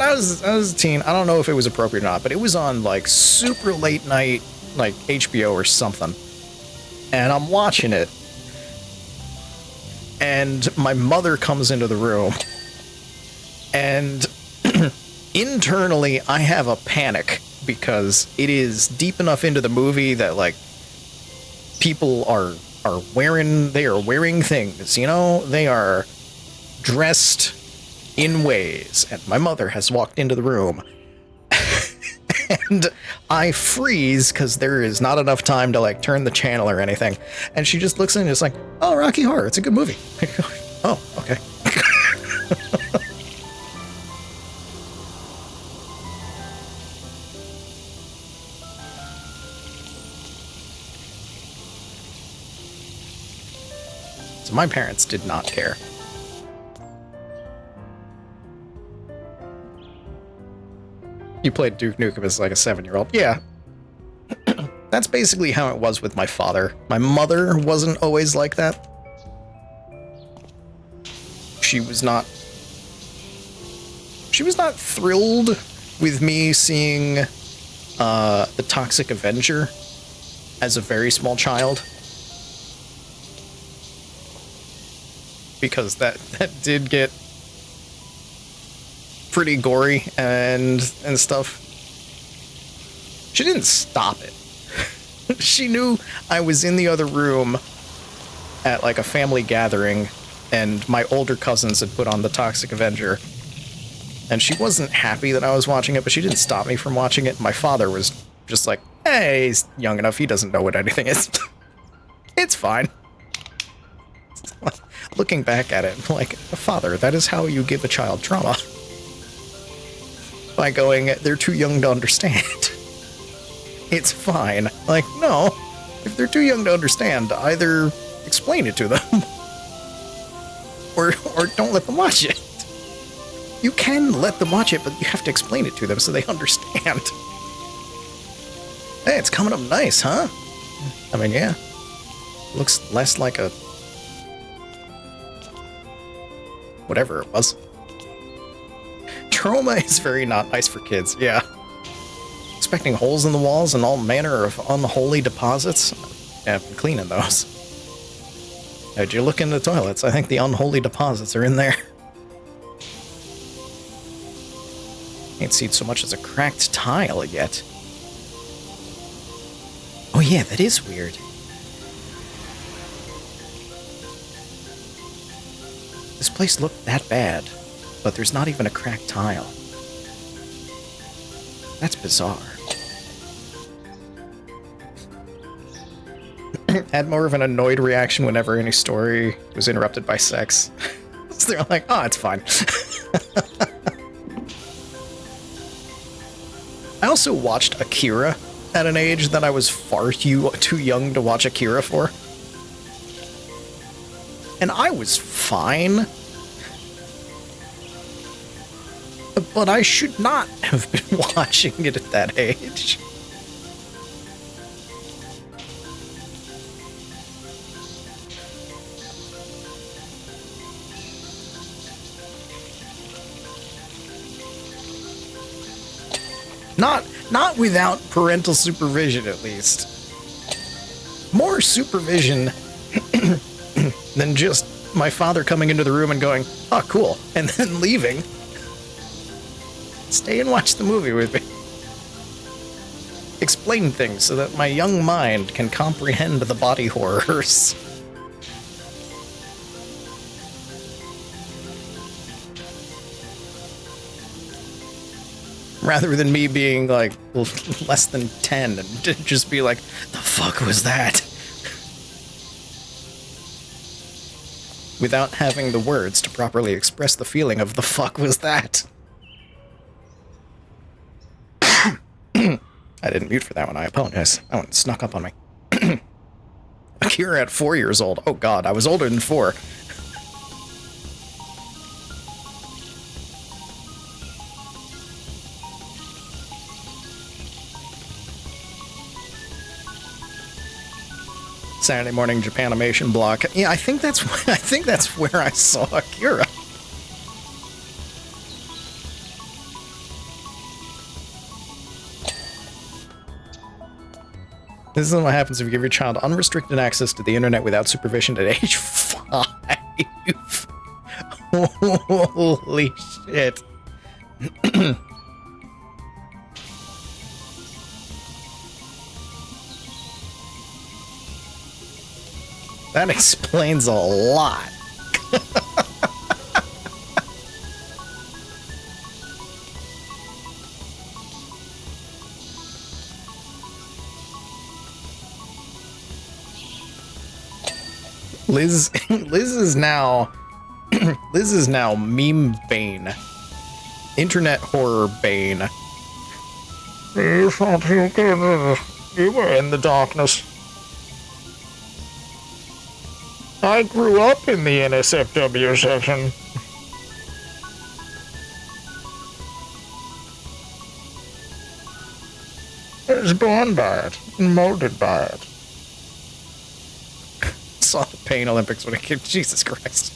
I was a teen. I don't know if it was appropriate or not, but it was on like super late night, like HBO or something. And I'm watching it. And my mother comes into the room. And internally, I have a panic because it is deep enough into the movie that like people are wearing things, you know? They are dressed in ways. And my mother has walked into the room. And I freeze because there is not enough time to like turn the channel or anything. And she just looks in and is like, "Oh, Rocky Horror, it's a good movie." Oh, okay. So my parents did not care. You played Duke Nukem as like a 7-year-old. Yeah. That's basically how it was with my father. My mother wasn't always like that. She was not thrilled with me seeing The Toxic Avenger as a very small child. Because that did get pretty gory and stuff. She didn't stop it. She knew I was in the other room at like a family gathering and my older cousins had put on The Toxic Avenger. And she wasn't happy that I was watching it, but she didn't stop me from watching it. My father was just like, "Hey, he's young enough, he doesn't know what anything is." It's fine. Looking back at it, I'm like, "Father, that is how you give a child trauma." By going, "They're too young to understand." It's fine. Like, no. If they're too young to understand, either explain it to them or don't let them watch it. You can let them watch it, but you have to explain it to them so they understand. Hey, it's coming up nice, huh? I mean, yeah. Looks less like a... whatever it was. Trauma is very not nice for kids, yeah. Expecting holes in the walls and all manner of unholy deposits. Yeah, I've been cleaning those. Did you look in the toilets? I think the unholy deposits are in there. Ain't seen so much as a cracked tile yet. yeah, that is weird. This place looked that bad, but there's not even a cracked tile. That's bizarre. Had more of an annoyed reaction whenever any story was interrupted by sex. So they're like, oh, it's fine. I also watched Akira at an age that I was far too young to watch Akira for. And I was fine. But I should not have been watching it at that age. Not without parental supervision, at least. More supervision than just my father coming into the room and going, oh, cool, and then leaving. Stay and watch the movie with me. Explain things so that my young mind can comprehend the body horrors. Rather than me being, like, less than 10 and just be like, the fuck was that? Without having the words to properly express the feeling of the fuck was that? I didn't mute for that one, I apologize. That one snuck up on me. Akira at 4 years old. Oh god, I was older than 4. Saturday morning Japanimation block. Yeah, I think that's where I saw Akira. This is what happens if you give your child unrestricted access to the internet without supervision at age 5. Holy shit. That explains a lot. Liz is now meme bane. Internet horror bane. You were in the darkness. I grew up in the NSFW section. I was born by it, and molded by it. Saw the Pain Olympics when I came. Jesus Christ.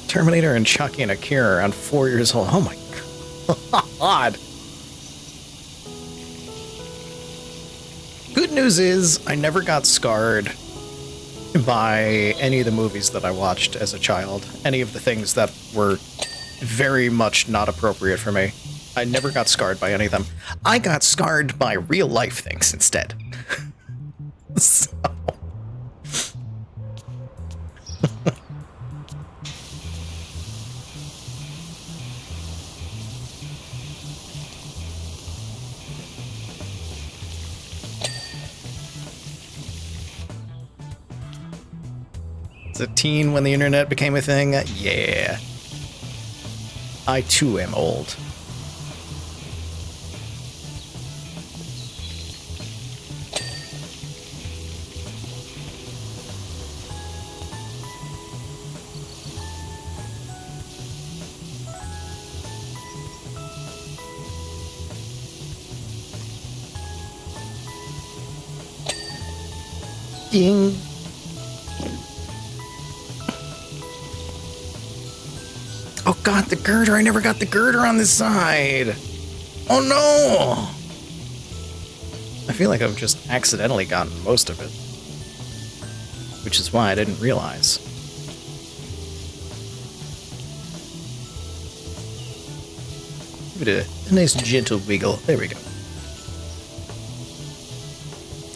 Terminator and Chucky and Akira around 4 years old. Oh my god. Good news is, I never got scarred by any of the movies that I watched as a child. Any of the things that were very much not appropriate for me. I never got scarred by any of them. I got scarred by real life things instead. So. A teen when the internet became a thing? Yeah. I too am old. Ding. Oh god, the girder! I never got the girder on this side! Oh no! I feel like I've just accidentally gotten most of it. Which is why I didn't realize. Give it a nice gentle wiggle. There we go.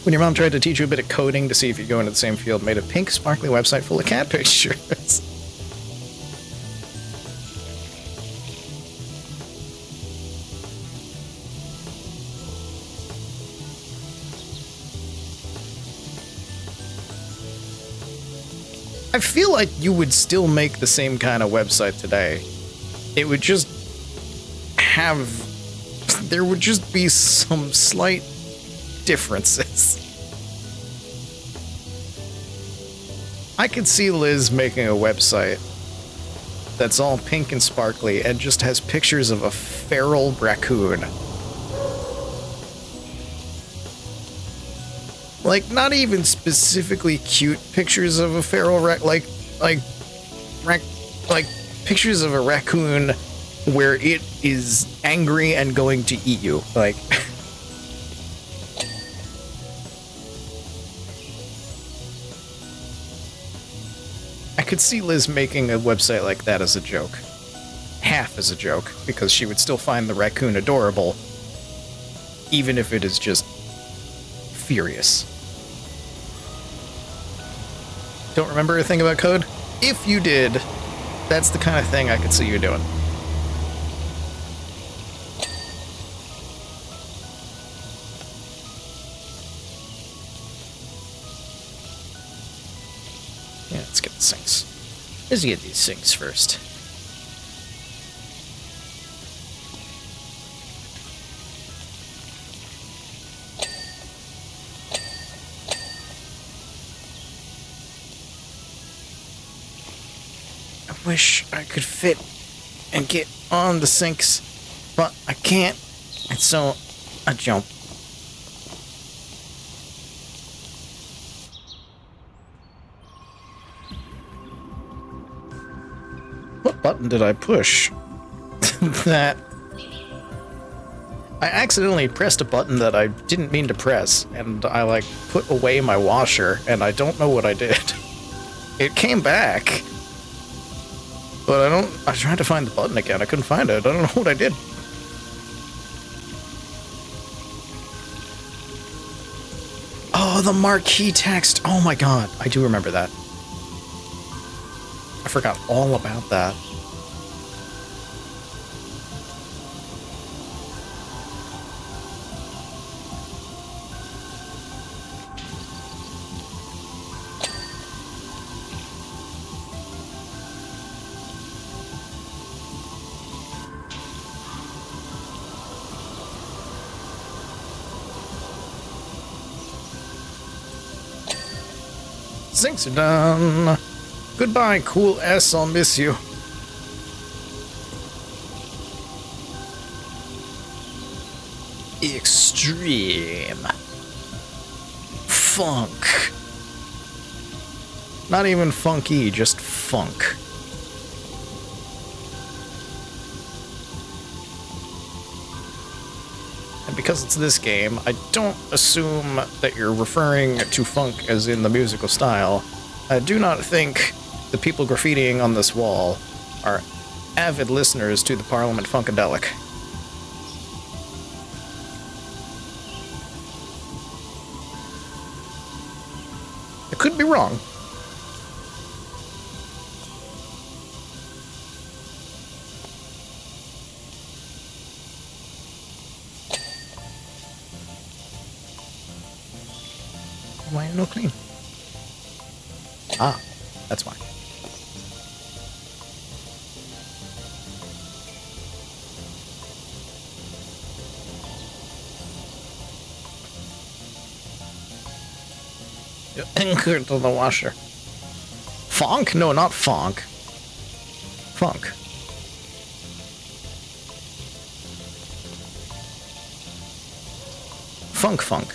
When your mom tried to teach you a bit of coding to see if you go into the same field, made a pink, sparkly website full of cat pictures. I feel like you would still make the same kind of website today. It would just have... There would just be some slight differences. I could see Liz making a website that's all pink and sparkly and just has pictures of a feral raccoon. Like, not even specifically cute pictures of a feral like pictures of a raccoon where it is angry and going to eat you. Like, I could see Liz making a website like that as a joke. Half as a joke, because she would still find the raccoon adorable, even if it is just furious. Don't remember a thing about code? If you did, that's the kind of thing I could see you doing. Yeah, let's get the sinks. Let's get these sinks first. I wish I could fit and get on the sinks, but I can't, and so I jump. What button did I push? That... I accidentally pressed a button that I didn't mean to press, and I, like, put away my washer, and I don't know what I did. It came back, but I tried to find the button again. I couldn't find it. I don't know what I did. Oh, the marquee text. Oh my god. I do remember that. I forgot all about that. Sinks are done. Goodbye, cool S. I'll miss you. Extreme. Funk. Not even funky, just funk. And because it's this game, I don't assume that you're referring to funk as in the musical style. I do not think the people graffitiing on this wall are avid listeners to the Parliament Funkadelic. I could be wrong. Why no clean? Ah, that's why. You anchored to the washer. Funk? No, not funk. Funk. Funk.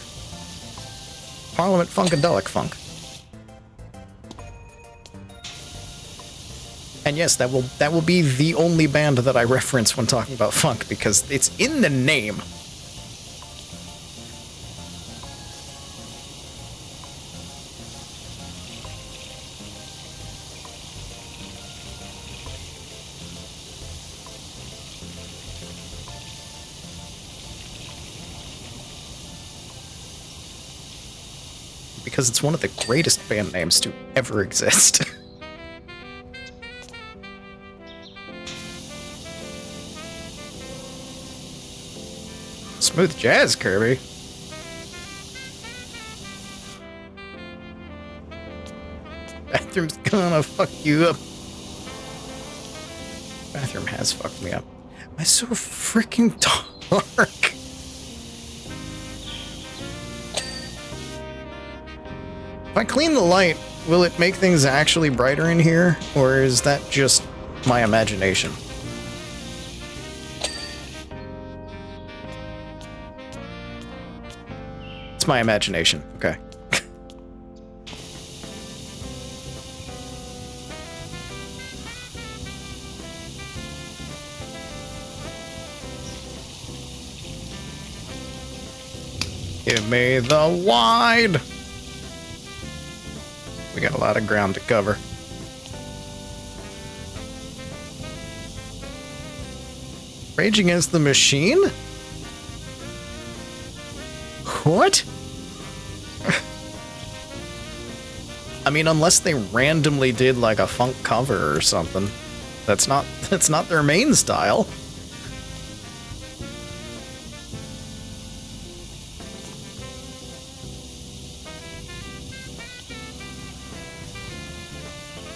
Parliament Funkadelic Funk. And yes, that will be the only band that I reference when talking about funk, because it's in the name. because it's one of the greatest band names to ever exist. Smooth jazz, Kirby. Bathroom's gonna fuck you up. Bathroom has fucked me up. Am I so freaking dark? If I clean the light, will it make things actually brighter in here? Or is that just my imagination? It's my imagination. Okay. Give me the wide. We got a lot of ground to cover. Rage Against the Machine? What? I mean, unless they randomly did like a funk cover or something. That's not their main style.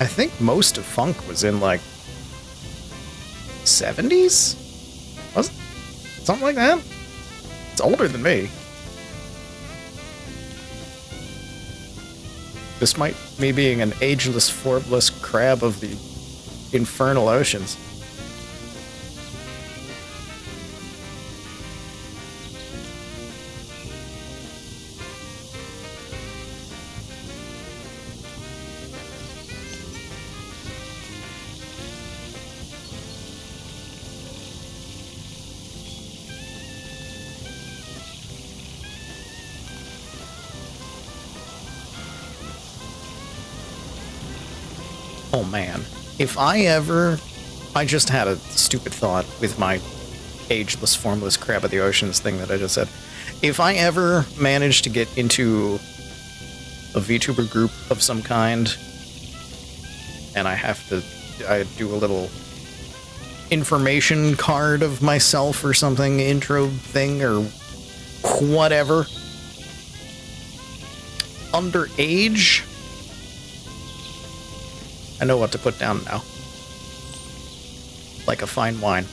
I think most of funk was in like 70s? Was it? Something like that? It's older than me. Despite me being an ageless, formless crab of the infernal oceans. Oh man, if I just had a stupid thought with my ageless, formless crab of the oceans thing that I just said. If I ever manage to get into a VTuber group of some kind, and I do a little information card of myself or something, intro thing or whatever, underage, I know what to put down now. Like a fine wine.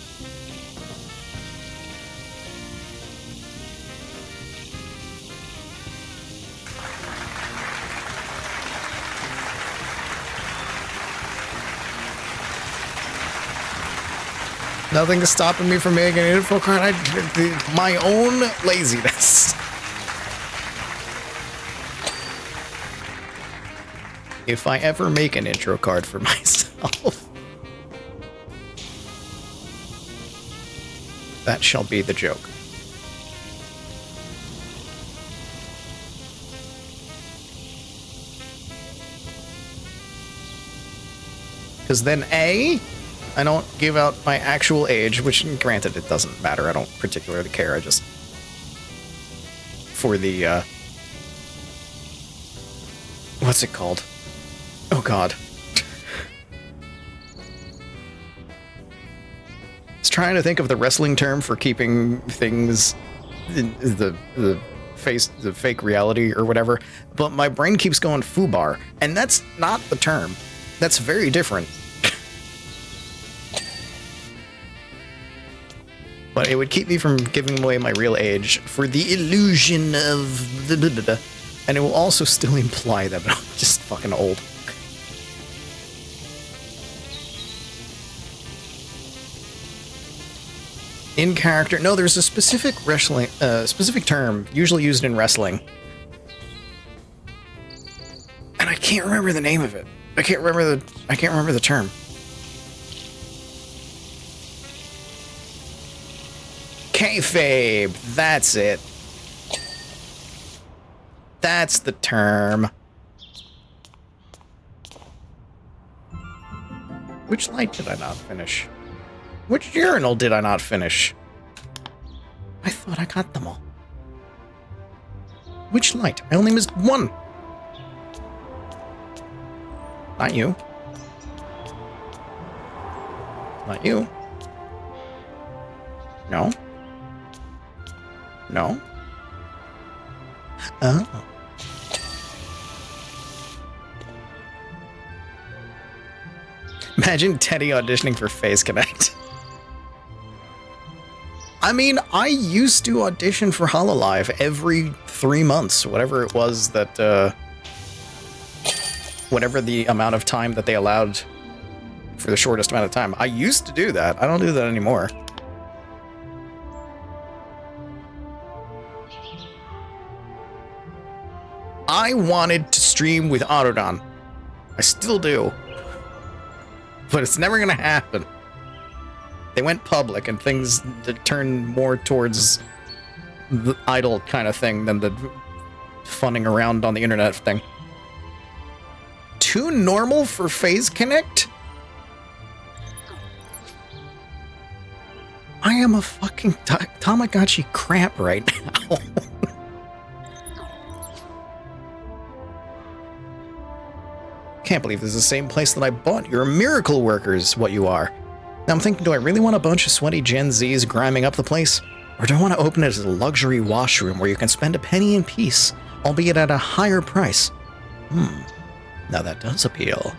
Nothing is stopping me from making an info card. My own laziness. If I ever make an intro card for myself, that shall be the joke. Because then I don't give out my actual age, which granted it doesn't matter. I don't particularly care. I just, for the, what's it called? Oh god. I was trying to think of the wrestling term for keeping things in the fake reality or whatever, but my brain keeps going foobar, and that's not the term. That's very different. But it would keep me from giving away my real age for the illusion of the and it will also still imply that I'm just fucking old. In character, no, there's a specific specific term usually used in wrestling, and I can't remember the name of it. I can't remember the term. Kayfabe, that's it. That's the term. Which light did I not finish? Which urinal did I not finish? I thought I got them all. Which light? I only missed one. Not you. Not you. No. No. Oh. Imagine Teddy auditioning for Phase Connect. I mean, I used to audition for HoloLive every 3 months, whatever it was that, whatever the amount of time that they allowed for the shortest amount of time. I used to do that. I don't do that anymore. I wanted to stream with Autodon. I still do. But it's never gonna happen. They went public and things turned more towards the idle kind of thing than the funning around on the internet thing. Too normal for Phase Connect? I am a fucking Tamagotchi crap right now. Can't believe this is the same place that I bought. You're miracle workers, what you are. Now I'm thinking, do I really want a bunch of sweaty Gen Zs griming up the place? Or do I want to open it as a luxury washroom where you can spend a penny in peace, albeit at a higher price? Now that does appeal.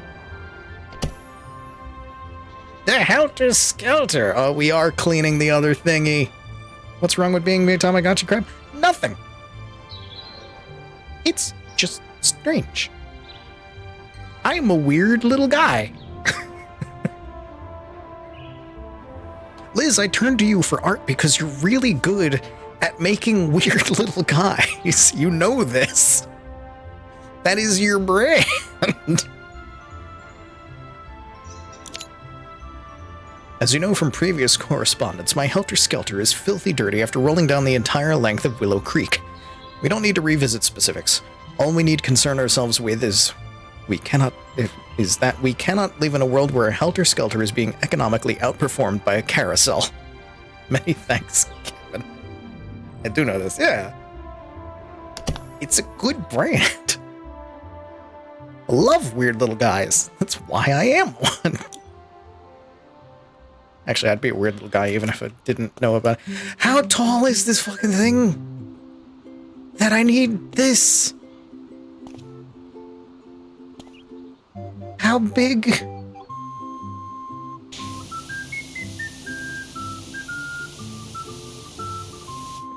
The Helter Skelter! Oh, we are cleaning the other thingy. What's wrong with being a Tamagotchi crab? Nothing. It's just strange. I am a weird little guy. Liz, I turned to you for art because you're really good at making weird little guys. You know this. That is your brand. As you know from previous correspondence, my Helter Skelter is filthy dirty after rolling down the entire length of Willow Creek. We don't need to revisit specifics. All we need to concern ourselves with is we cannot live in a world where a Helter Skelter is being economically outperformed by a carousel. Many thanks, Kevin. I do know this, yeah. It's a good brand. I love weird little guys. That's why I am one. Actually, I'd be a weird little guy even if I didn't know about it. How tall is this fucking thing? That I need this? How big?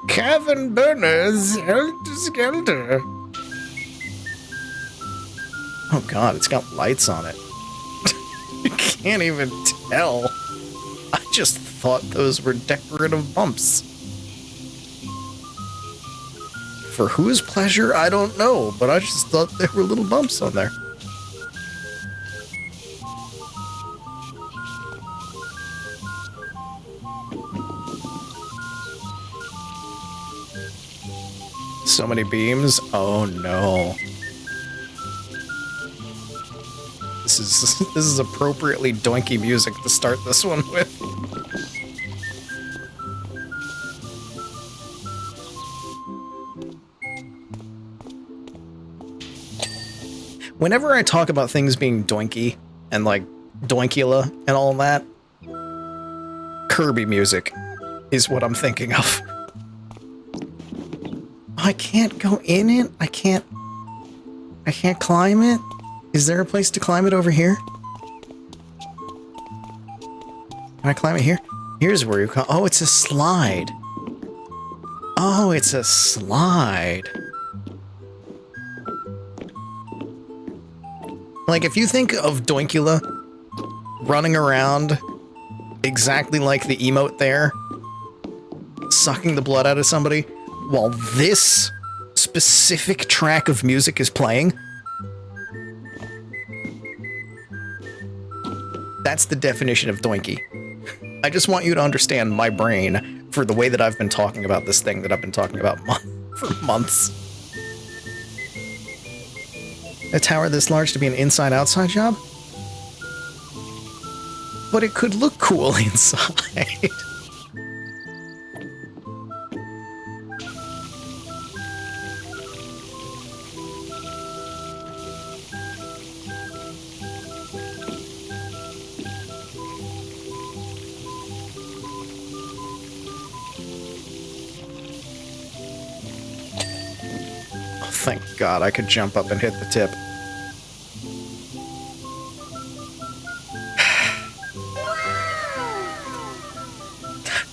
Kevin Burner's Helter Skelter. Oh god, it's got lights on it. You can't even tell. I just thought those were decorative bumps. For whose pleasure, I don't know, but I just thought there were little bumps on there. So many beams. Oh no. This is appropriately doinky music to start this one with. Whenever I talk about things being doinky and like doinkula and all that, Kirby music is what I'm thinking of. I can't go in it? I can't climb it? Is there a place to climb it over here? Can I climb it here? Here's where you come. Oh, it's a slide. Oh, it's a slide. Like, if you think of Doinkula running around exactly like the emote there, sucking the blood out of somebody, while this specific track of music is playing, that's the definition of doinky. I just want you to understand my brain for the way that I've been talking about this thing that I've been talking about for months. A tower this large to be an inside-outside job? But it could look cool inside. thank God I could jump up and hit the tip.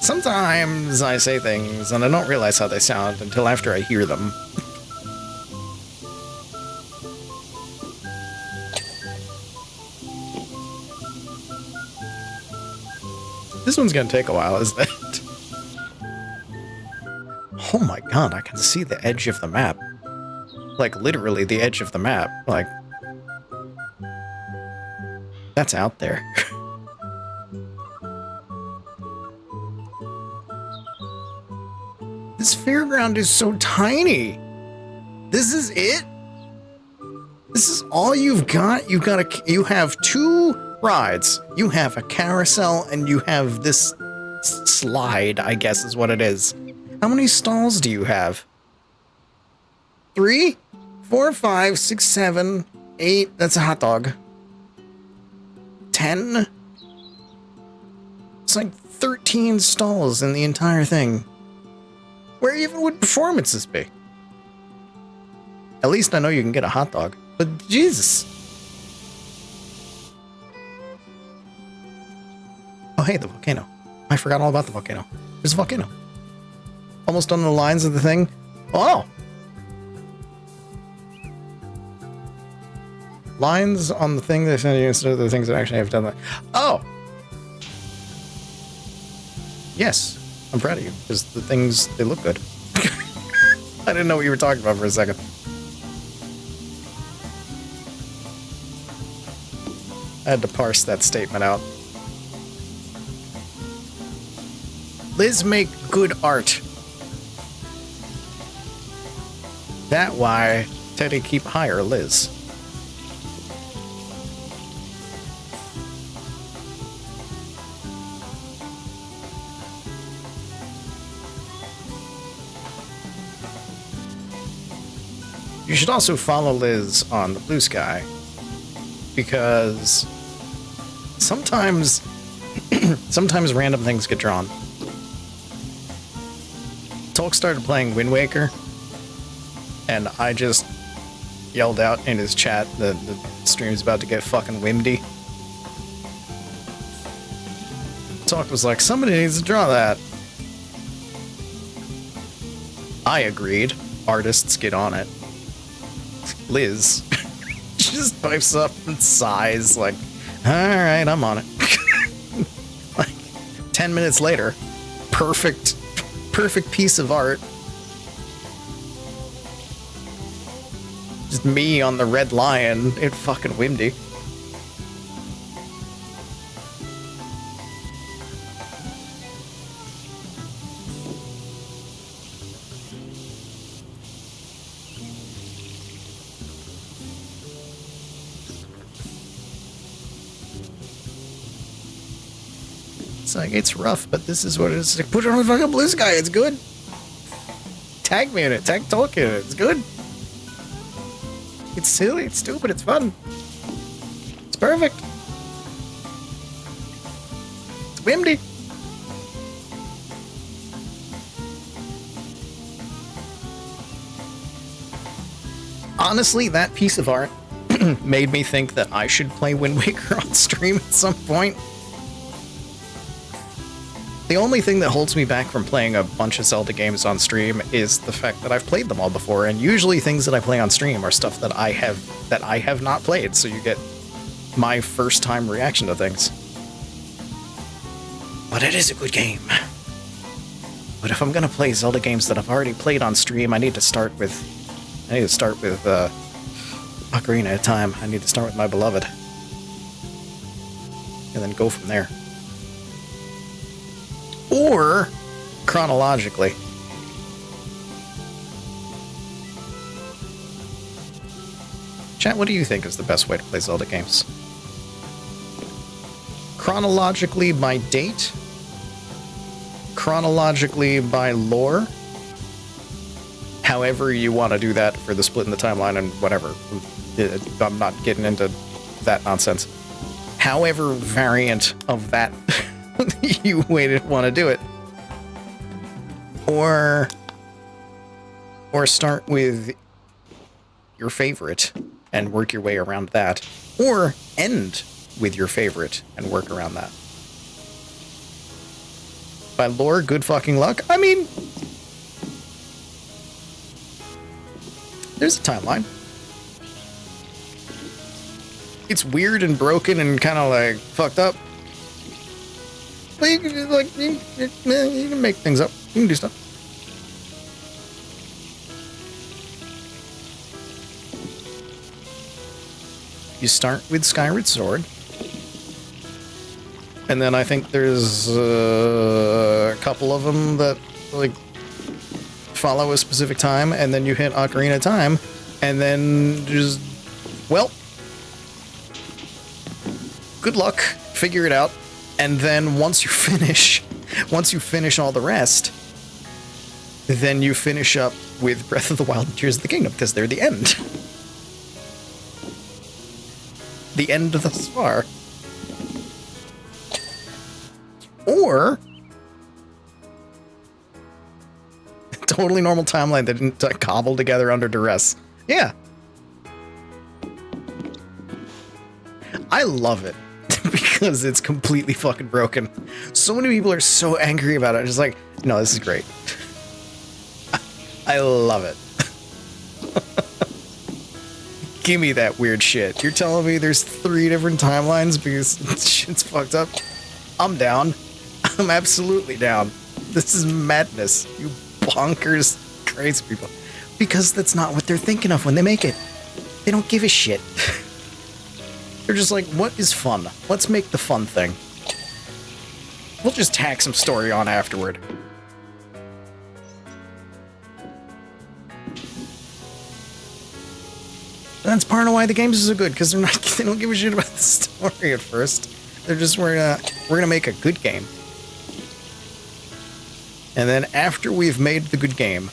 Sometimes I say things and I don't realize how they sound until after I hear them. This one's gonna take a while, isn't it? Oh my god, I can see the edge of the map. Like, literally the edge of the map. Like, that's out there. This fairground is so tiny. This is it? This is all you've got? You have 2 rides. You have a carousel and you have this slide, I guess is what it is. How many stalls do you have? 3, 4, 5, 6, 7, 8. That's a hot dog. 10. It's like 13 stalls in the entire thing. Where even would performances be? At least I know you can get a hot dog. But Jesus. Oh, hey, the volcano. I forgot all about the volcano. There's a volcano. Almost on the lines of the thing. Oh! Lines on the thing they send you instead of the things that actually have done that. Oh! Yes. I'm proud of you, because the things, they look good. I didn't know what you were talking about for a second. I had to parse that statement out. Liz make good art. That why Teddy keep higher Liz. You should also follow Liz on the Bluesky, because sometimes random things get drawn. Tolk started playing Wind Waker, and I just yelled out in his chat that the stream's about to get fucking windy. Tolk was like, somebody needs to draw that. I agreed. Artists get on it. Liz just pipes up and sighs like, alright, I'm on it. Like, 10 minutes later, perfect piece of art. Just me on the red lion. It's fucking windy. It's like, it's rough, but this is what it is. Like, put it on the fucking Bluesky, it's good. Tag me in it, tag Tolk in it, it's good. It's silly, it's stupid, it's fun. It's perfect. It's windy. Honestly, that piece of art made me think that I should play Wind Waker on stream at some point. The only thing that holds me back from playing a bunch of Zelda games on stream is the fact that I've played them all before, and usually things that I play on stream are stuff that I have not played, so you get my first time reaction to things. But it is a good game. But if I'm gonna play Zelda games that I've already played on stream, I need to start with Ocarina of Time. I need to start with my beloved. And then go from there. Or chronologically. Chat, what do you think is the best way to play Zelda games? Chronologically by date? Chronologically by lore? However you want to do that for the split in the timeline and whatever. I'm not getting into that nonsense. However variant of that you want to do it. Or start with your favorite and work your way around that, or end with your favorite and work around that. By lore, good fucking luck? I mean, there's a timeline. It's weird and broken and kind of like fucked up. But you can like you can make things up. You can do stuff. You start with Skyward Sword. And then I think there's a couple of them that like follow a specific time, and then you hit Ocarina of Time, and then just, well, good luck, figure it out, and then once you finish all the rest, then you finish up with Breath of the Wild and Tears of the Kingdom, because they're the end. The end thus far. Or totally normal timeline that didn't cobble together under duress. Yeah. I love it because it's completely fucking broken. So many people are so angry about it. I'm just like, no, this is great. I love it. Give me that weird shit. You're telling me there's 3 different timelines because shit's fucked up? I'm down. I'm absolutely down. This is madness. You bonkers, crazy people. Because that's not what they're thinking of when they make it. They don't give a shit. They're just like, what is fun? Let's make the fun thing. We'll just tack some story on afterward. And that's part of why the games are so good, because they don't give a shit about the story at first. They're just, we're gonna make a good game. And then after we've made the good game,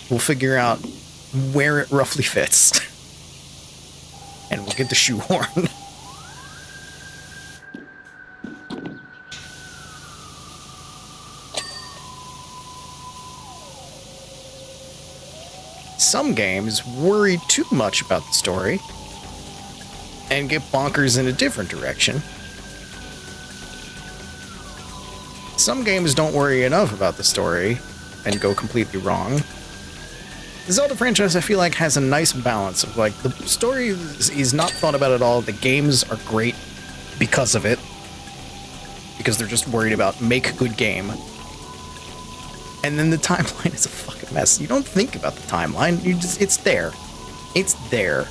we'll figure out where it roughly fits. And we'll get the shoehorn. Some games worry too much about the story and get bonkers in a different direction. Some games don't worry enough about the story and go completely wrong. The Zelda franchise, I feel like, has a nice balance of, like, the story is not thought about at all. The games are great because of it. Because they're just worried about make good game. And then the timeline is a fucking mess. You don't think about the timeline. You just, it's there. It's there.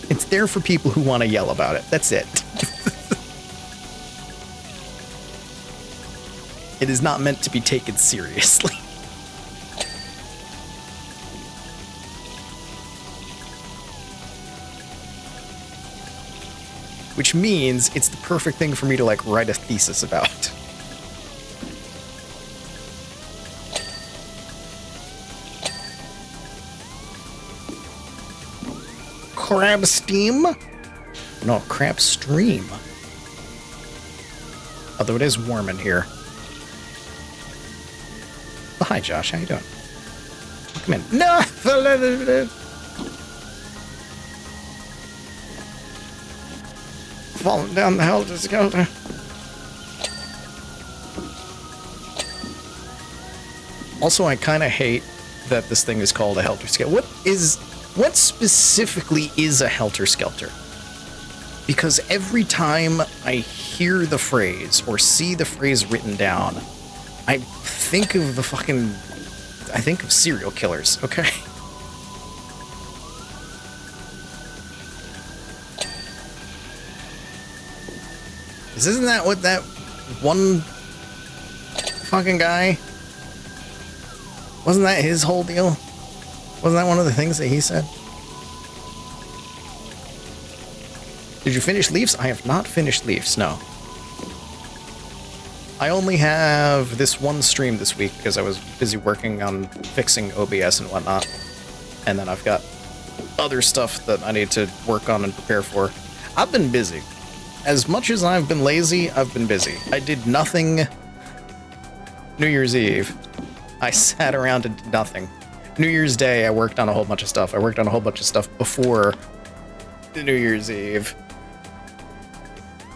It's there for people who want to yell about it. That's it. It is not meant to be taken seriously. Which means it's the perfect thing for me to, like, write a thesis about. Crab steam? No, crab stream. Although it is warm in here. Oh, hi, Josh. How you doing? Come in. No! Falling down the helter skelter. Also, I kind of hate that this thing is called a helter skelter. What specifically is a helter skelter? Because every time I hear the phrase or see the phrase written down, I think of I think of serial killers, okay? Isn't that what that one fucking guy, wasn't that his whole deal? Wasn't that one of the things that he said? Did you finish Leafs? I have not finished Leafs, no. I only have this one stream this week because I was busy working on fixing OBS and whatnot. And then I've got other stuff that I need to work on and prepare for. I've been busy. As much as I've been lazy, I've been busy. I did nothing New Year's Eve. I sat around and did nothing. New Year's Day, I worked on a whole bunch of stuff. I worked on a whole bunch of stuff before the New Year's Eve.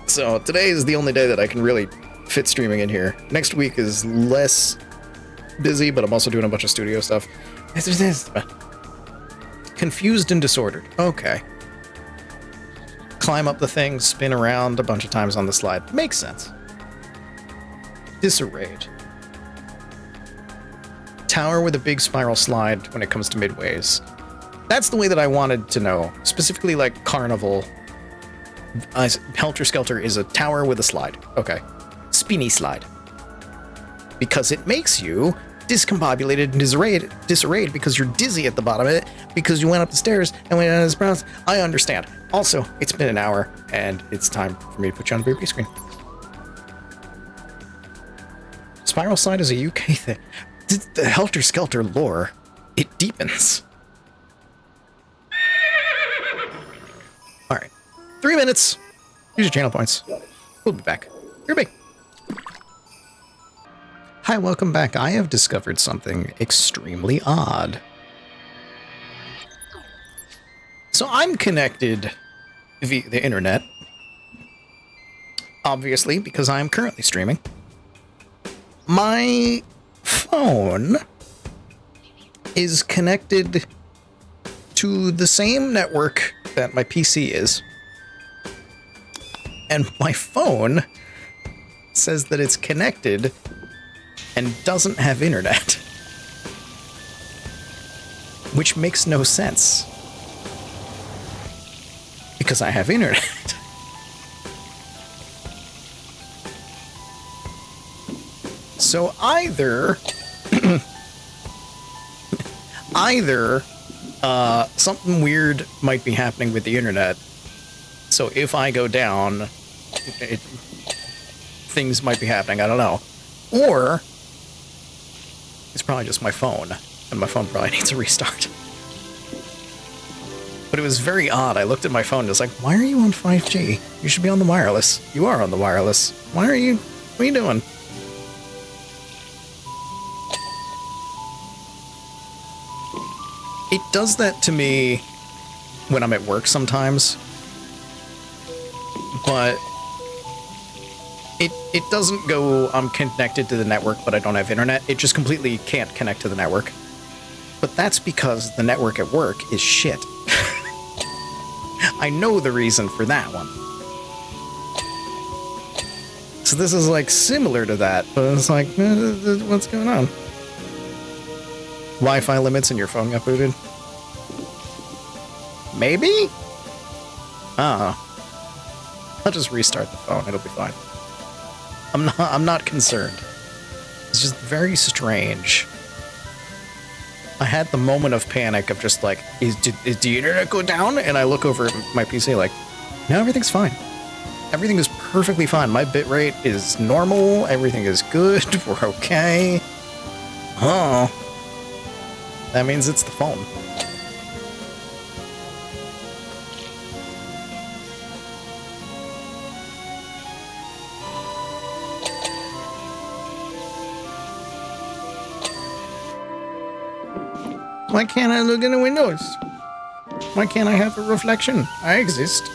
So today is the only day that I can really fit streaming in here. Next week is less busy, but I'm also doing a bunch of studio stuff. Confused and disordered. Okay. Climb up the thing, spin around a bunch of times on the slide. Makes sense. Disarrayed. Tower with a big spiral slide when it comes to midways. That's the way that I wanted to know. Specifically like Carnival. Helter Skelter is a tower with a slide. Okay. Spinny slide. Because it makes you discombobulated and disarrayed because you're dizzy at the bottom of it because you went up the stairs and went down the sprouts. I understand. Also, it's been an hour and it's time for me to put you on the screen. Spiral slide is a UK thing. The Helter Skelter lore, it deepens. Alright. 3 minutes. Use your channel points. We'll be back. You're big. Hi, welcome back. I have discovered something extremely odd. So I'm connected via the internet. Obviously, because I am currently streaming. My phone is connected to the same network that my PC is. And my phone says that it's connected and doesn't have internet. Which makes no sense. Because I have internet. So either something weird might be happening with the internet. So if I go down, things might be happening. I don't know. Or it's probably just my phone, and my phone probably needs a restart. But it was very odd. I looked at my phone and was like, why are you on 5G? You should be on the wireless. You are on the wireless. What are you doing? It does that to me when I'm at work sometimes. But it doesn't go, I'm connected to the network, but I don't have internet. It just completely can't connect to the network. But that's because the network at work is shit. I know the reason for that one. So this is like similar to that, but it's like, what's going on? Wi-Fi limits and your phone got booted? Maybe? I'll just restart the phone, it'll be fine. I'm not concerned. It's just very strange. I had the moment of panic of just like, did the internet go down? And I look over at my PC like, no, everything's fine. Everything is perfectly fine. My bitrate is normal. Everything is good. We're okay. Oh. That means it's the phone. Why can't I look in the windows? Why can't I have a reflection? I exist.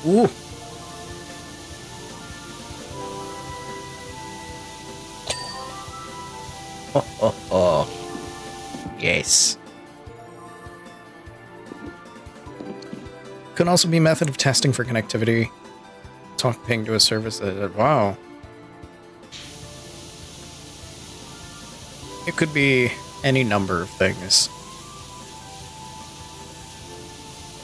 Ooh. Oh. Yes. Could also be a method of testing for connectivity. Talk ping to a service that, wow. It could be any number of things.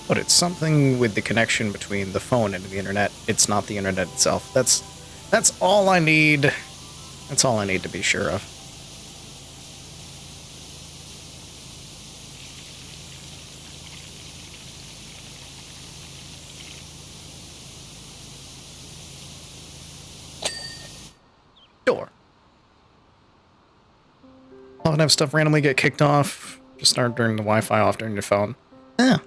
But it's something with the connection between the phone and the internet. It's not the internet itself. That's all I need. That's all I need to be sure of. Door. often have stuff randomly get kicked off. Just start turning the Wi-Fi off during your phone. Yeah.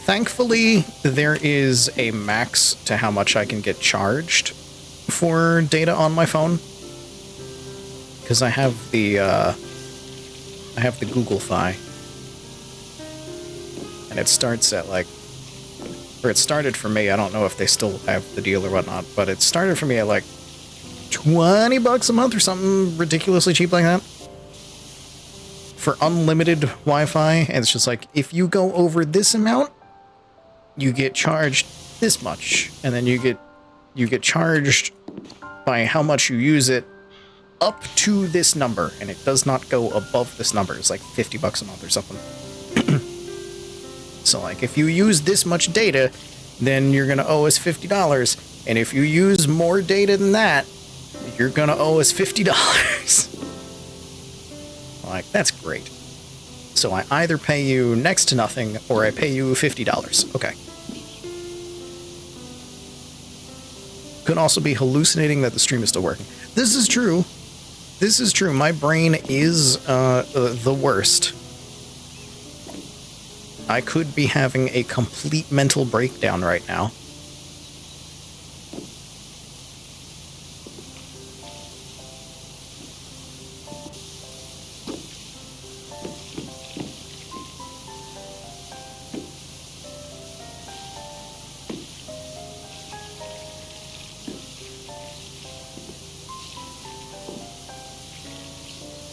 Thankfully, there is a max to how much I can get charged for data on my phone. Because I have the Google Fi. And it starts at like, or it started for me, I don't know if they still have the deal or whatnot, but it started for me at like 20 bucks a month or something ridiculously cheap like that. For unlimited Wi-Fi, and it's just like, if you go over this amount, you get charged this much, and then you get charged by how much you use it up to this number, and it does not go above this number. It's like 50 bucks a month or something. So like, if you use this much data, then you're gonna owe us $50, and if you use more data than that, you're gonna owe us $50. Like, that's great. So I either pay you next to nothing, or I pay you $50. Okay. Could also be hallucinating that the stream is still working. This is true. This is true. My brain is the worst. I could be having a complete mental breakdown right now.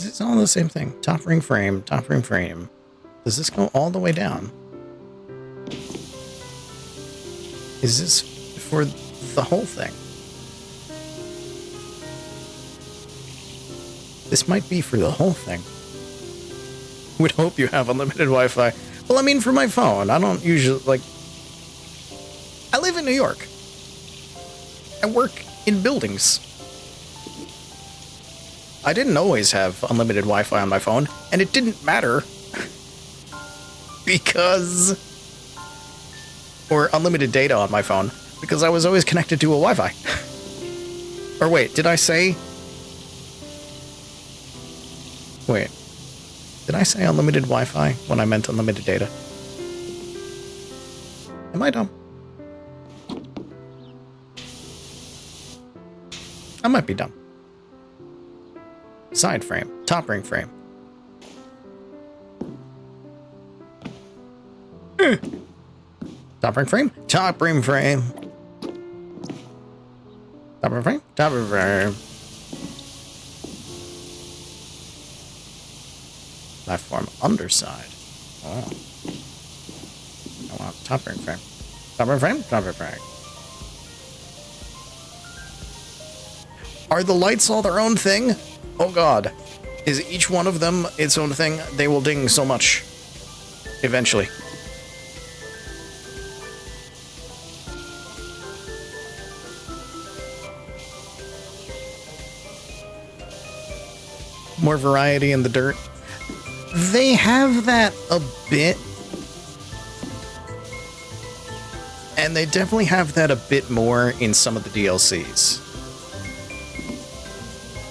It's all the same thing. Top ring frame, top ring frame. Does this go all the way down? Is this for the whole thing? This might be for the whole thing. Would hope you have unlimited Wi-Fi. Well, I mean, for my phone, I don't usually, like... I live in New York. I work in buildings. I didn't always have unlimited Wi-Fi on my phone, and it didn't matter. Because... Or unlimited data on my phone, because I was always connected to a Wi-Fi. Or wait, did I say... Wait. Did I say unlimited Wi-Fi when I meant unlimited data? Am I dumb? I might be dumb. Side frame. Top ring frame. Top ring frame. Top ring frame. Top ring frame. Top ring frame. Platform underside. Oh. I want top ring frame. Top ring frame. Top ring frame. Are the lights all their own thing? Oh god. Is each one of them its own thing? They will ding so much. Eventually. More variety in the dirt. They have that a bit. And they definitely have that a bit more in some of the DLCs.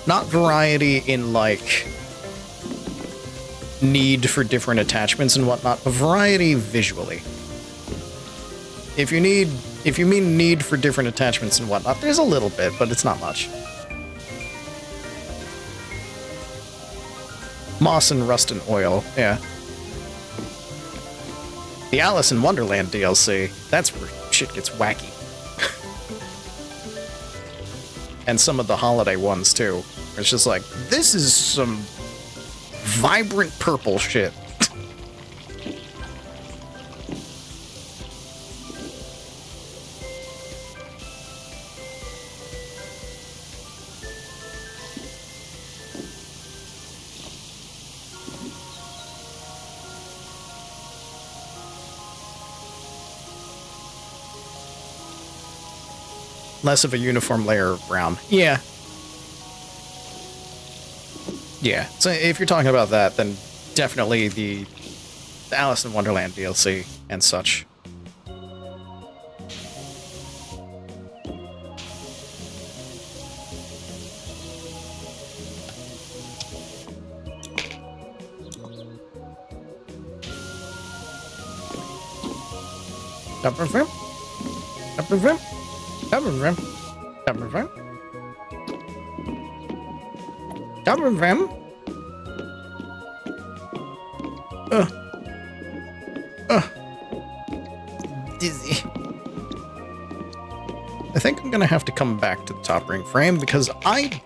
Not variety in, like, need for different attachments and whatnot, but variety visually. If you mean need for different attachments and whatnot, there's a little bit, but it's not much. Moss and rust and oil, yeah. The Alice in Wonderland DLC, that's where shit gets wacky. And some of the holiday ones, too. It's just like, this is some vibrant purple shit. Less of a uniform layer of brown. Yeah. Yeah. So if you're talking about that, then definitely the Alice in Wonderland DLC and such. Double frame. Double frame. Double frame. Double frame. Double frame. Dizzy. I think I'm gonna have to come back to the top ring frame because I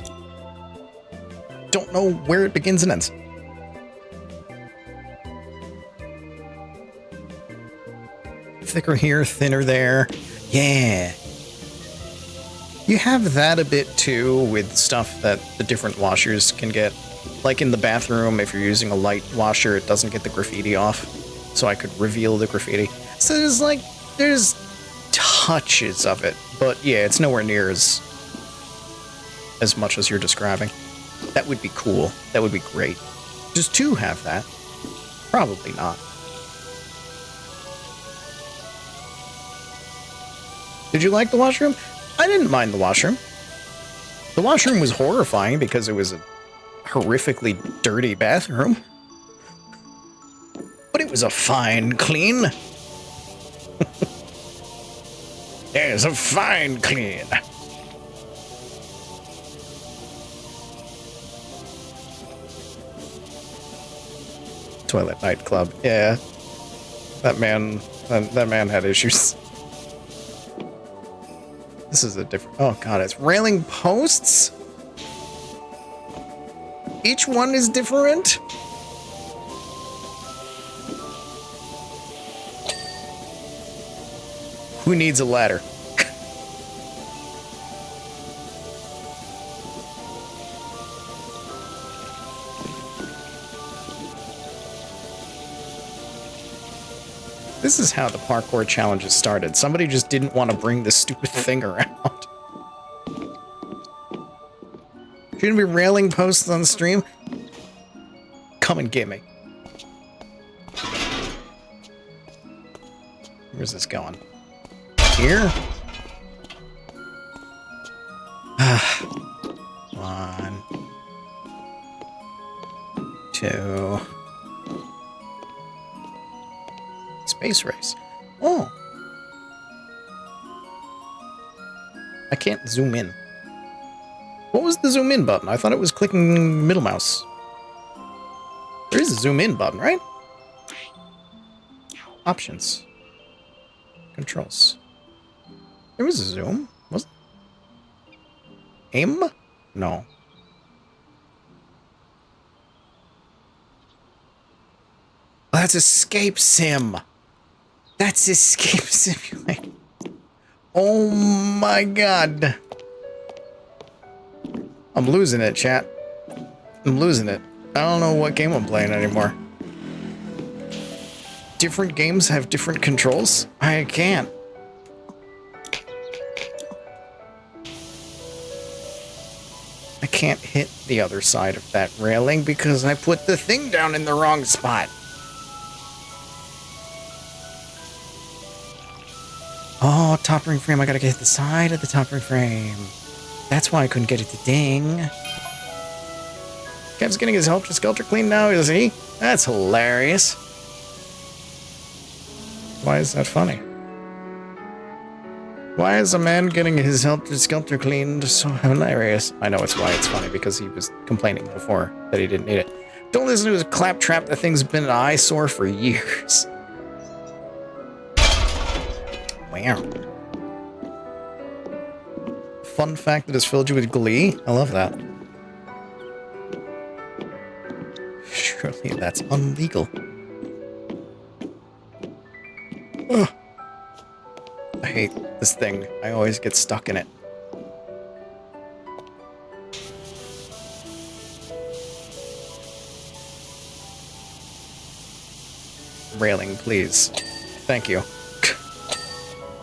don't know where it begins and ends. Thicker here, thinner there. Yeah. You have that a bit too with stuff that the different washers can get. Like in the bathroom, if you're using a light washer, it doesn't get the graffiti off. So I could reveal the graffiti. So there's touches of it. But yeah, it's nowhere near as much as you're describing. That would be cool. That would be great. Does 2 have that? Probably not. Did you like the washroom? I didn't mind the washroom. The washroom was horrifying because it was a horrifically dirty bathroom. But it was a fine clean. Yes, a fine clean. Toilet nightclub. Yeah. That man had issues. This is a different... Oh, God, it's railing posts? Each one is different? Who needs a ladder? This is how the parkour challenges started. Somebody just didn't want to bring this stupid thing around. Shouldn't be railing posts on the stream? Come and get me. Where's this going? Here? 1, 2... Space race. Oh. I can't zoom in. What was the zoom in button? I thought it was clicking middle mouse. There is a zoom in button, right? Options. Controls. There was a zoom. Was it? Aim? No. Oh, that's Escape Sim. That's Escape Simulator. Oh my god. I'm losing it, chat. I'm losing it. I don't know what game I'm playing anymore. Different games have different controls? I can't. I can't hit the other side of that railing because I put the thing down in the wrong spot. Oh, top ring frame. I gotta get the side of the top ring frame. That's why I couldn't get it to ding. Kev's getting his helter skelter clean now, is he? That's hilarious. Why is that funny? Why is a man getting his helter skelter cleaned so hilarious? I know it's why it's funny, because he was complaining before that he didn't need it. Don't listen to his claptrap. That thing's been an eyesore for years. Wow. Fun fact that has filled you with glee. I love that. Surely that's illegal. Ugh. I hate this thing. I always get stuck in it. Railing, please. Thank you.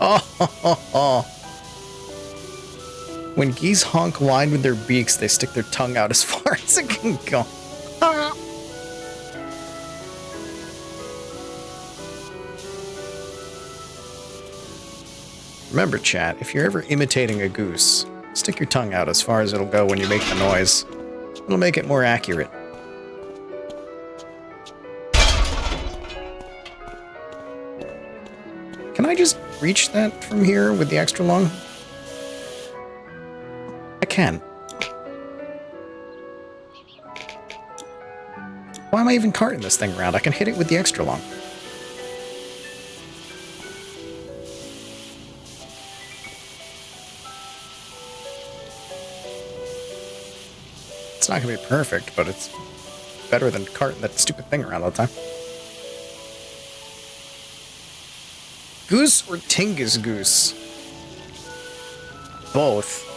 Oh. When geese honk wide with their beaks, they stick their tongue out as far as it can go. Remember, chat, if you're ever imitating a goose, stick your tongue out as far as it'll go when you make the noise. It'll make it more accurate. Can I just reach that from here with the extra lung? I can. Why am I even carting this thing around? I can hit it with the extra lung. It's not gonna be perfect, but it's better than carting that stupid thing around all the time. Goose or Tingus Goose? Both.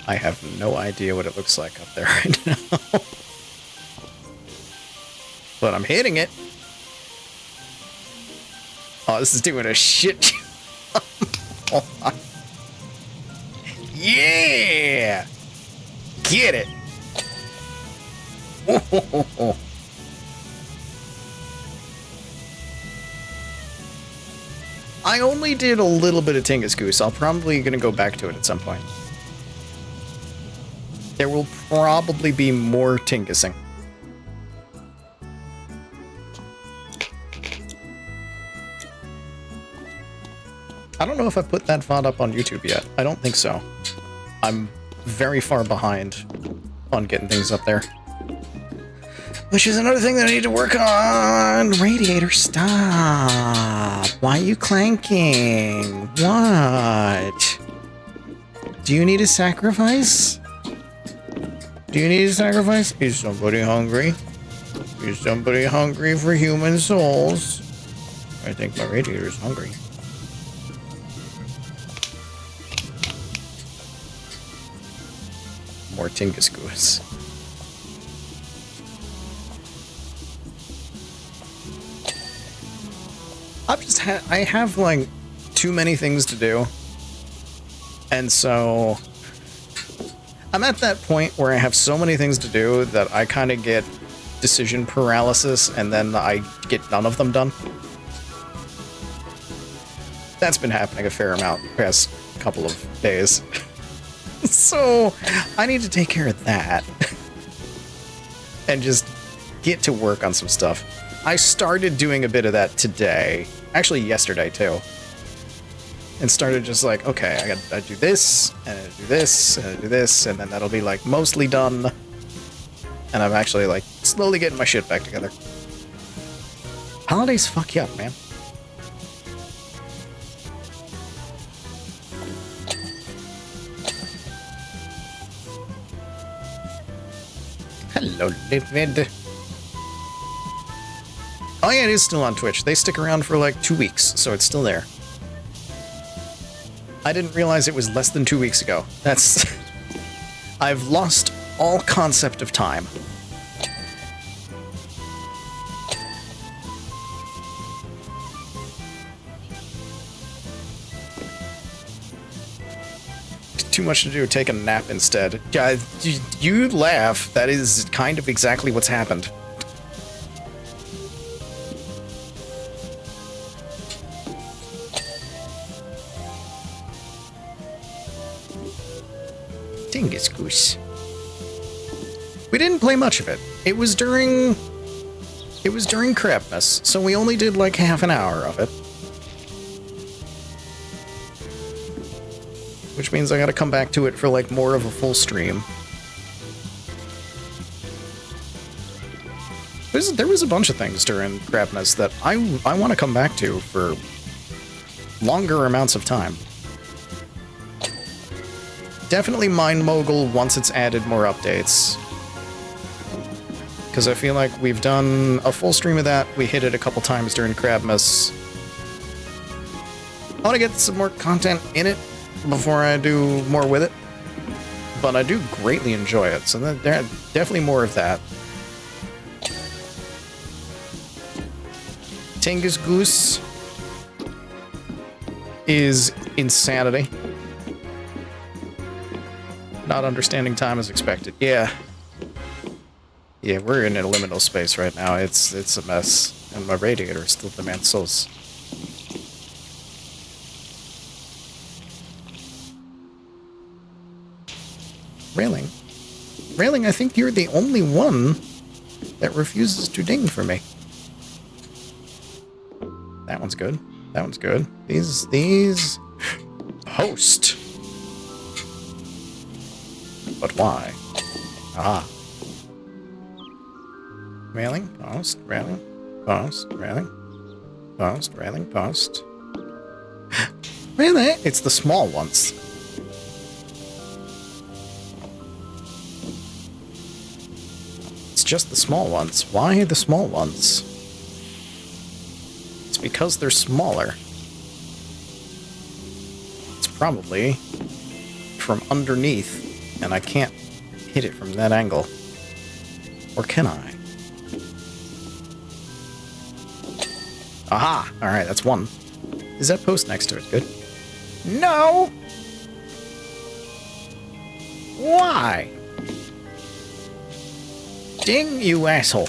I have no idea what it looks like up there right now. But I'm hitting it. Oh, this is doing a shit job. Yeah! Get it! I only did a little bit of Tingus Goose. I'm probably gonna go back to it at some point. There will probably be more Tingusing. I don't know if I've put that VOD up on YouTube yet. I don't think so. I'm very far behind on getting things up there. Which is another thing that I need to work on. Radiator, stop. Why are you clanking? What? Do you need a sacrifice? Do you need a sacrifice? Is somebody hungry? Is somebody hungry for human souls? I think my radiator is hungry. More Tingus Goose. I have like too many things to do, and so I'm at that point where I have so many things to do that I kind of get decision paralysis, and then I get none of them done. That's been happening a fair amount the past couple of days. So I need to take care of that and just get to work on some stuff. I started doing a bit of that today, actually yesterday too, and started just like, okay, I gotta do this, and I do this, and I do this, and then that'll be like mostly done, and I'm actually like slowly getting my shit back together. Holidays fuck you up, man. Hello, Livid. Oh yeah, it is still on Twitch. They stick around for like 2 weeks, so it's still there. I didn't realize it was less than 2 weeks ago. That's... I've lost all concept of time. Too much to do, take a nap instead. Yeah, you laugh. That is kind of exactly what's happened. Dingus Goose. We didn't play much of it. It was during Crapmas, so we only did like half an hour of it. Which means I gotta come back to it for like more of a full stream. There was a bunch of things during Crapmas that I want to come back to for longer amounts of time. Definitely Mind Mogul once it's added more updates. Because I feel like we've done a full stream of that. We hit it a couple times during Crabmas. I want to get some more content in it before I do more with it. But I do greatly enjoy it, so there's definitely more of that. Tingus Goose is insanity. Not understanding time as expected. Yeah. Yeah, we're in a liminal space right now. It's a mess. And my radiator still demands souls. Railing? Railing, I think you're the only one that refuses to ding for me. That one's good. That one's good. These... Host! But why? Ah. Railing, post, railing, post, railing, post, railing, post. Really? It's the small ones. It's just the small ones. Why the small ones? It's because they're smaller. It's probably from underneath, and I can't hit it from that angle. Or can I? Aha! Alright, that's one. Is that post next to it? Good. No! Why? Ding, you asshole.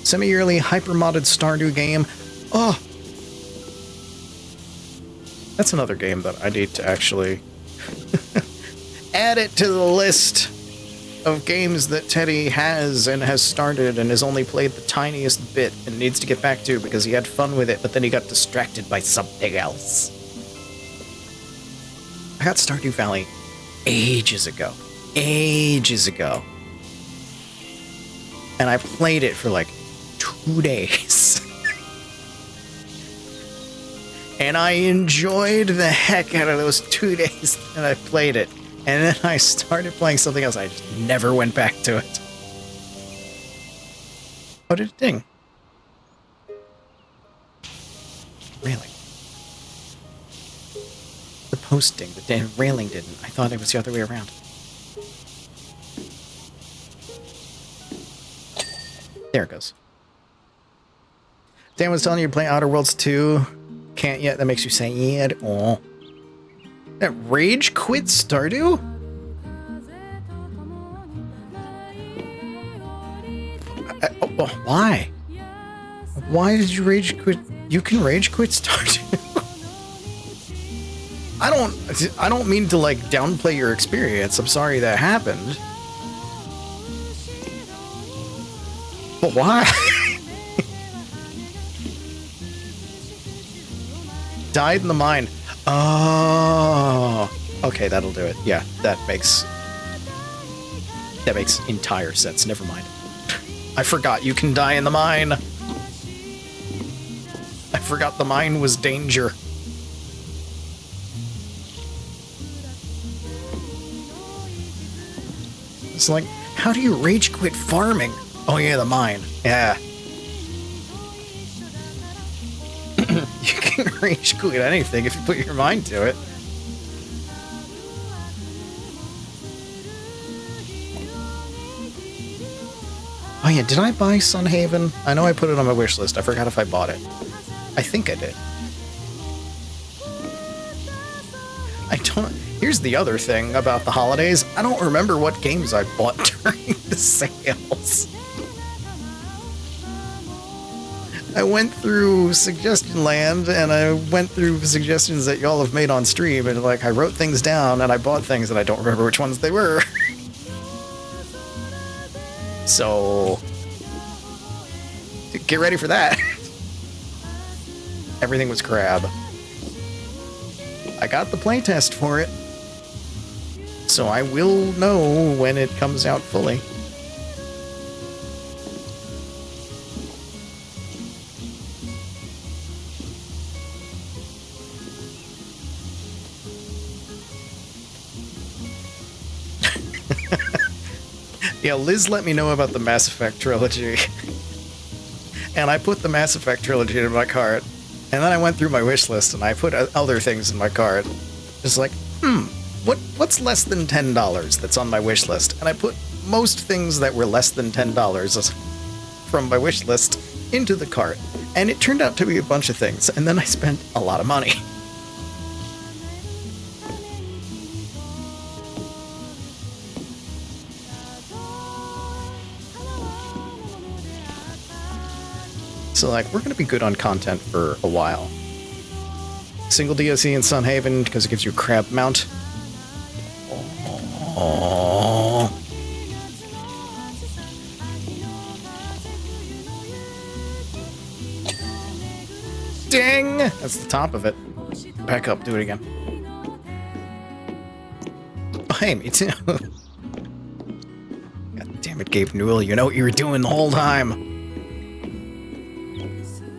Semi-yearly hyper-modded Stardew game. Oh! That's another game that I need to actually add it to the list of games that Teddy has and has started and has only played the tiniest bit and needs to get back to because he had fun with it, but then he got distracted by something else. I got Stardew Valley ages ago. Ages ago. And I played it for like 2 days. And I enjoyed the heck out of those 2 days that I played it. And then I started playing something else. I just never went back to it. Oh, did it ding? Really? The post ding, the damn railing didn't. I thought it was the other way around. There it goes. Dan was telling you to play Outer Worlds 2. Can't yet. That makes you sad. Aw. That rage quit Stardew? Why? Why did you rage quit? You can rage quit Stardew. I don't mean to like downplay your experience. I'm sorry that happened. But why? Died in the mine. Oh, okay, that'll do it. Yeah, that makes entire sense. Never mind. I forgot you can die in the mine. I forgot the mine was danger. It's like, how do you rage quit farming? Oh yeah, the mine. Yeah. You can rage quit anything if you put your mind to it. Oh yeah, did I buy Sunhaven? I know I put it on my wish list. I forgot if I bought it. I think I did. I don't... Here's the other thing about the holidays. I don't remember what games I bought during the sales. I went through Suggestion Land, and I went through suggestions that y'all have made on stream, and like I wrote things down, and I bought things, and I don't remember which ones they were. So, get ready for that. Everything was crab. I got the playtest for it, so I will know when it comes out fully. Yeah, Liz let me know about the Mass Effect trilogy. And I put the Mass Effect trilogy in my cart. And then I went through my wish list and I put other things in my cart. Just like, what's less than $10 that's on my wish list? And I put most things that were less than $10 from my wish list into the cart. And it turned out to be a bunch of things. And then I spent a lot of money. So, like, we're going to be good on content for a while. Single DSE in Sunhaven because it gives you a crab mount. Oh. Ding! That's the top of it. Back up, do it again. Oh, hey, me too. God damn it, Gabe Newell, you know what you were doing the whole time.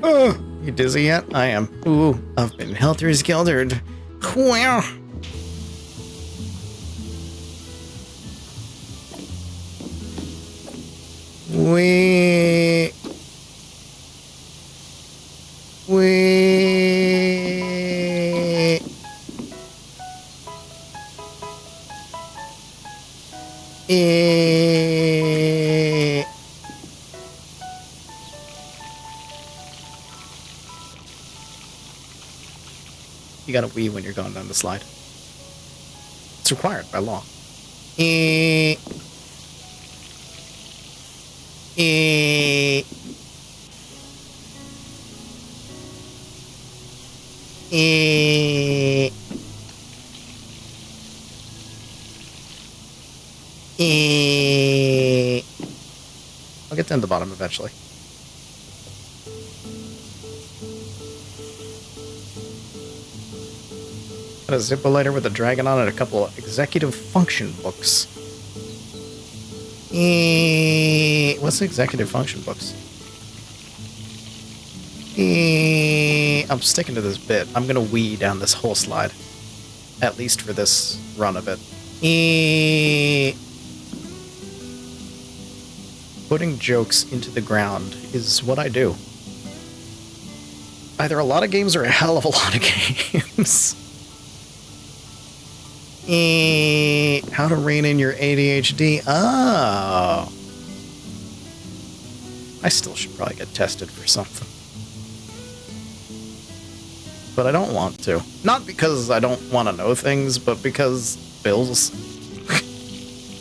Oh, you dizzy yet? I am. Ooh, I've been helter-skeltered. Wow. We... You gotta wee when you're going down the slide. It's required by law. I'll get down to the bottom eventually. Got a Zippo lighter with a dragon on it, a couple of executive function books. What's the executive function books? I'm sticking to this bit. I'm gonna wee down this whole slide. At least for this run of it. Putting jokes into the ground is what I do. Either a lot of games or a hell of a lot of games. How to rein in your ADHD. Oh. I still should probably get tested for something. But I don't want to. Not because I don't want to know things, but because bills.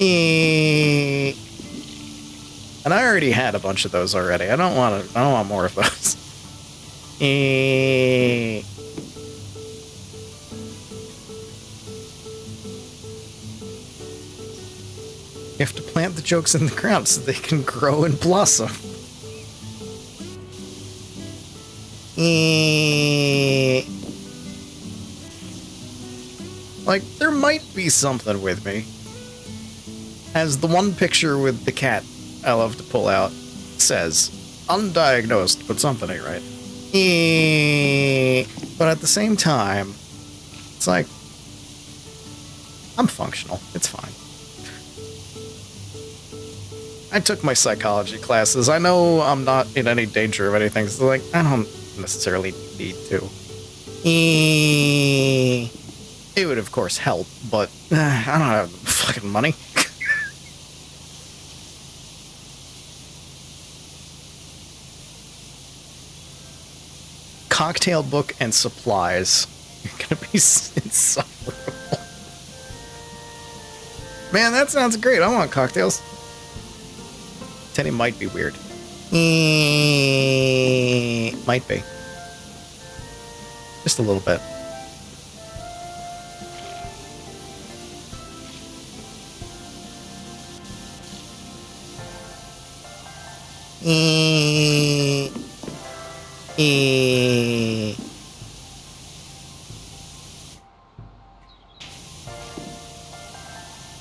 And I already had a bunch of those already. I don't want more of those. You have to plant the jokes in the ground so they can grow and blossom. Like, there might be something with me. As the one picture with the cat I love to pull out says, undiagnosed, but something ain't right. But at the same time, it's like, I'm functional. It's fine. I took my psychology classes. I know I'm not in any danger of anything, so like, I don't necessarily need to. It would, of course, help, but I don't have the fucking money. Cocktail book and supplies. You're gonna be insufferable. Man, that sounds great. I want cocktails. Teddy might be weird. Might be. Just a little bit.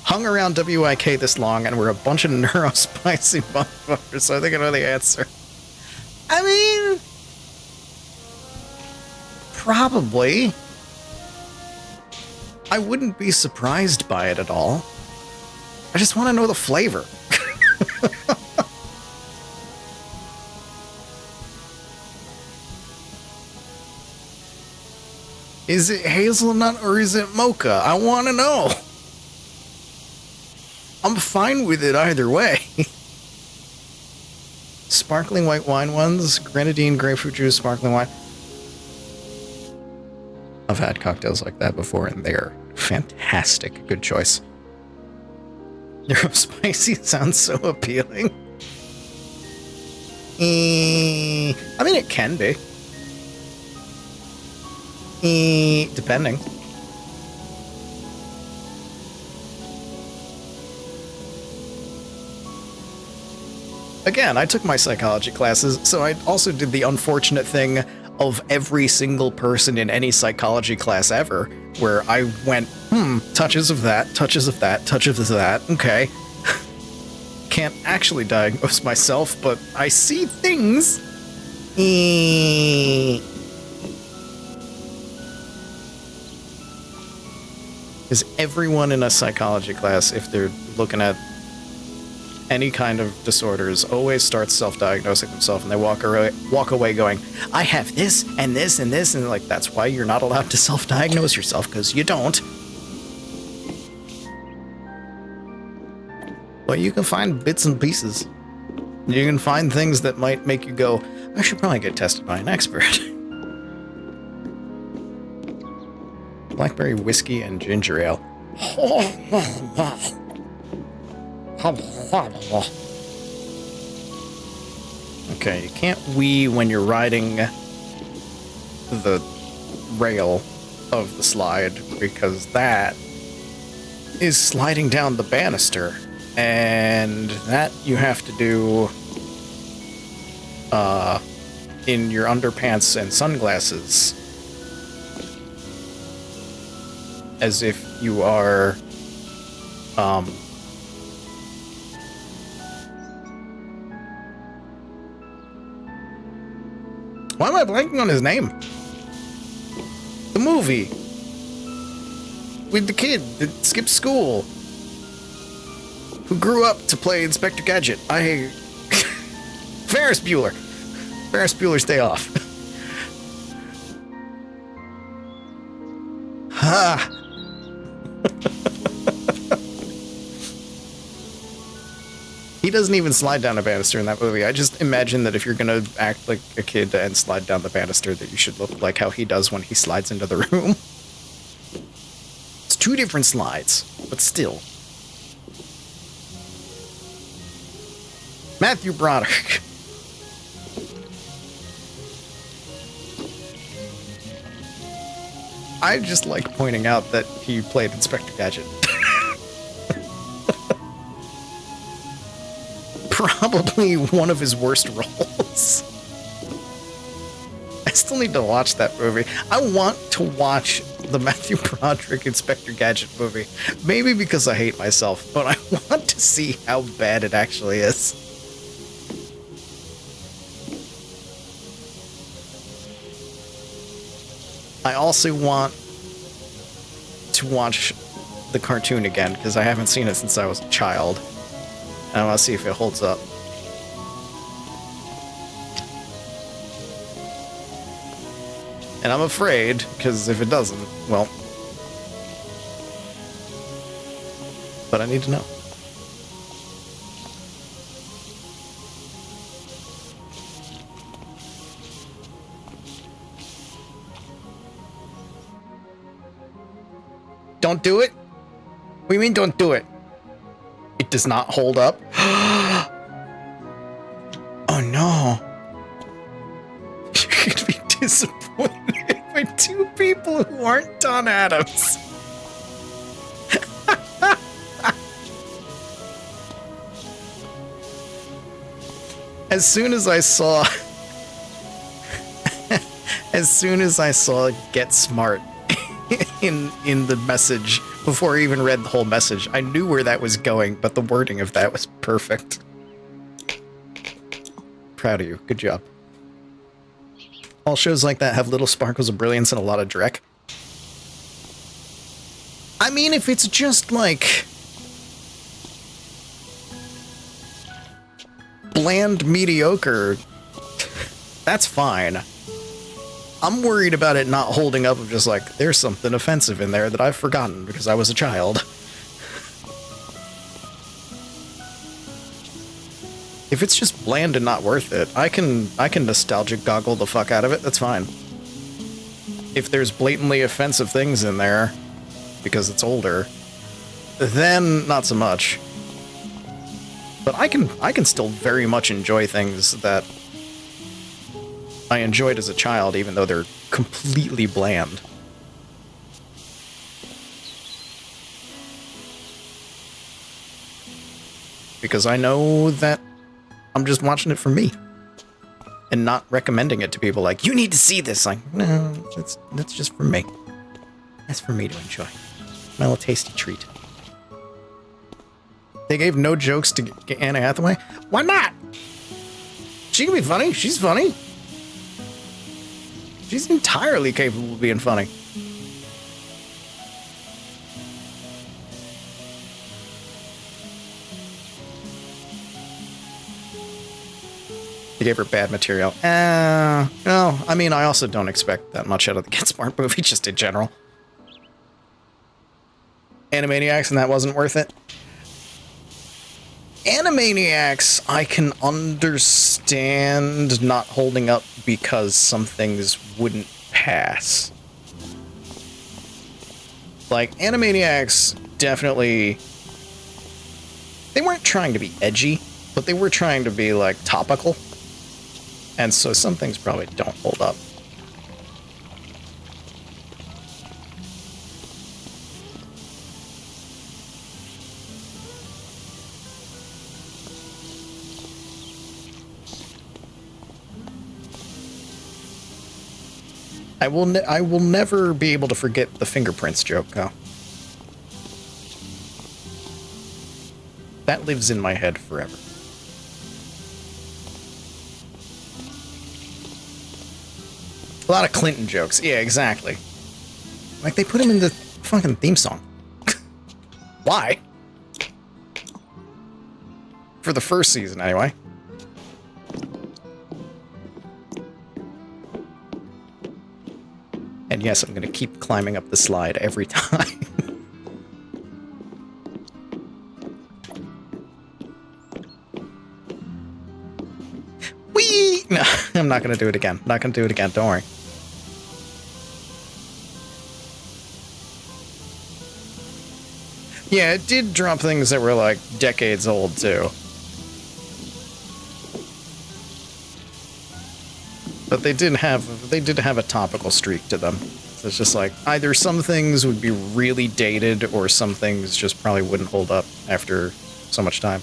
Hung around WIK this long and we're a bunch of neurospicy motherfuckers, so I think I know the answer. I mean, probably. I wouldn't be surprised by it at all. I just want to know the flavor. Is it hazelnut or is it mocha? I want to know. I'm fine with it either way. Sparkling white wine ones, grenadine, grapefruit juice, sparkling wine. I've had cocktails like that before, and they're fantastic. Good choice. Neurospicy sounds so appealing. I mean, it can be. Depending. Again, I took my psychology classes, so I also did the unfortunate thing of every single person in any psychology class ever, where I went, touches of that, touches of that, touches of that, okay. Can't actually diagnose myself, but I see things. Because everyone in a psychology class, if they're looking at any kind of disorders, always starts self-diagnosing themselves, and they walk away going, I have this, and this, and this, and like, that's why you're not allowed to self-diagnose yourself, because you don't. But you can find bits and pieces. You can find things that might make you go, I should probably get tested by an expert. Blackberry whiskey and ginger ale. Okay, you can't wee when you're riding the rail of the slide, because that is sliding down the banister, and that you have to do in your underpants and sunglasses, as if you are why am I blanking on his name? The movie with the kid that skipped school, who grew up to play Inspector Gadget. Ferris Bueller. Ferris Bueller's Day Off. Ha! He doesn't even slide down a banister in that movie. I just imagine that if you're gonna act like a kid and slide down the banister, that you should look like how he does when he slides into the room. It's two different slides, but still. Matthew Broderick. I just like pointing out that he played Inspector Gadget. Probably one of his worst roles. I still need to watch that movie. I want to watch the Matthew Broderick Inspector Gadget movie. Maybe because I hate myself, but I want to see how bad it actually is. I also want to watch the cartoon again, because I haven't seen it since I was a child. And I want to see if it holds up. And I'm afraid, because if it doesn't, well... But I need to know. Don't do it? What do you mean don't do it? It does not hold up? Oh no. You're gonna be disappointed by two people who aren't Don Adams. As soon as I saw Get Smart in the message, before I even read the whole message, I knew where that was going, but the wording of that was perfect. Proud of you. Good job. All shows like that have little sparkles of brilliance and a lot of dreck. I mean, if it's just like bland mediocre, that's fine. I'm worried about it not holding up, of just like, there's something offensive in there that I've forgotten because I was a child. If it's just bland and not worth it, I can nostalgic goggle the fuck out of it, that's fine. If there's blatantly offensive things in there, because it's older, then not so much. But I can still very much enjoy things that I enjoyed as a child, even though they're completely bland. Because I know that I'm just watching it for me. And not recommending it to people like, you need to see this. Like, no, that's just for me. That's for me to enjoy. My little tasty treat. They gave no jokes to Anna Hathaway? Why not? She can be funny. She's funny. She's entirely capable of being funny. They gave her bad material. No, I mean, I also don't expect that much out of the Get Smart movie, just in general. Animaniacs, and that wasn't worth it. Animaniacs, I can understand not holding up because some things wouldn't pass. Like, Animaniacs definitely... They weren't trying to be edgy, but they were trying to be, like, topical. And so some things probably don't hold up. I will never be able to forget the fingerprints joke, though. That lives in my head forever. A lot of Clinton jokes. Yeah, exactly. Like, they put him in the fucking theme song. Why? For the first season, anyway. And yes, I'm gonna keep climbing up the slide every time. Whee! No, I'm not gonna do it again. Not gonna do it again, don't worry. Yeah, it did drop things that were like decades old too. But they did have a topical streak to them. So it's just like either some things would be really dated or some things just probably wouldn't hold up after so much time.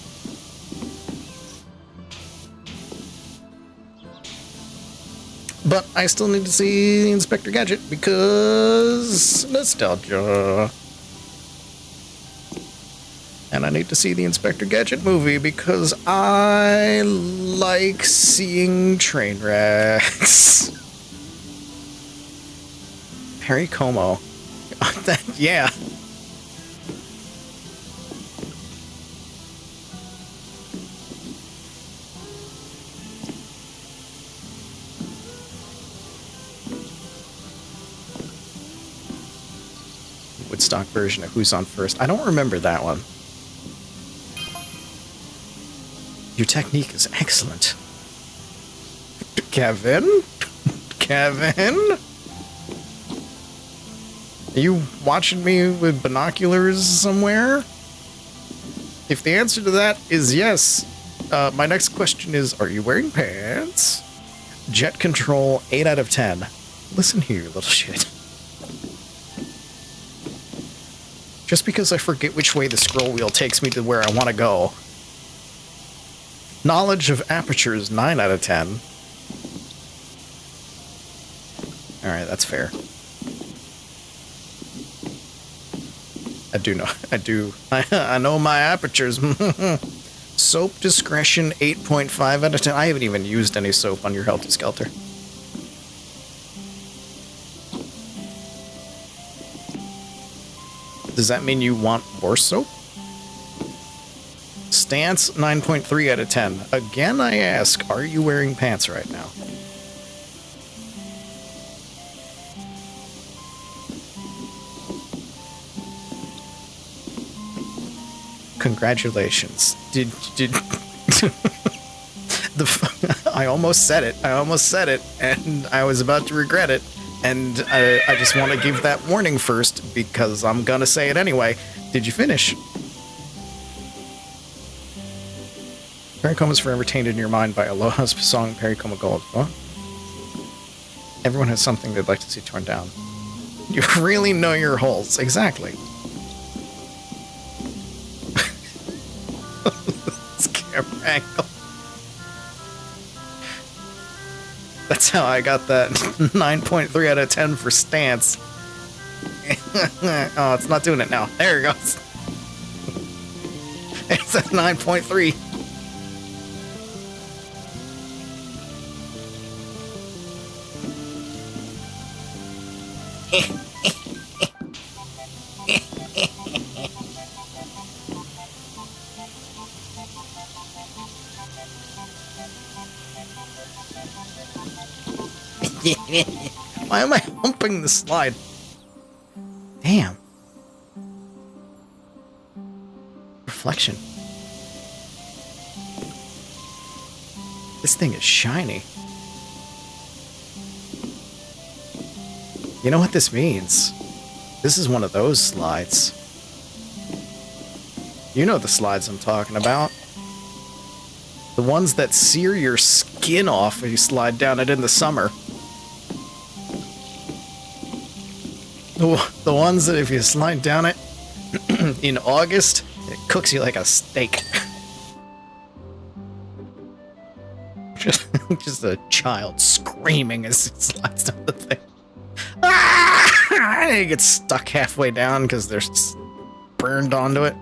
But I still need to see Inspector Gadget because nostalgia. And I need to see the Inspector Gadget movie because I like seeing train wrecks. Perry Como. Yeah. Woodstock version of Who's on First. I don't remember that one. Your technique is excellent. Kevin? Kevin? Are you watching me with binoculars somewhere? If the answer to that is yes, my next question is, are you wearing pants? Jet control, 8 out of 10. Listen here, you little shit. Just because I forget which way the scroll wheel takes me to where I want to go. Knowledge of apertures, 9 out of 10. Alright, that's fair. I know my apertures. Soap discretion, 8.5 out of 10. I haven't even used any soap on your Helter Skelter. Does that mean you want more soap? Stance, 9.3 out of 10. Again, I ask, are you wearing pants right now? Congratulations. I almost said it, and I was about to regret it, and I just want to give that warning first, because I'm gonna say it anyway. Did you finish? Perry Coma's forever tainted in your mind by Aloha's song Perry Como Gold. What? Everyone has something they'd like to see torn down. You really know your holes. Exactly. This camera angle. That's how I got that 9.3 out of 10 for stance. Oh, it's not doing it now. There it goes. It's a 9.3. Why am I humping the slide? Damn. Reflection. This thing is shiny. You know what this means? This is one of those slides. You know the slides I'm talking about. The ones that sear your skin off if you slide down it in the summer. The ones that if you slide down it in August, it cooks you like a steak. Just a child screaming as it slides down the thing. Ah! It gets stuck halfway down because they're burned onto it.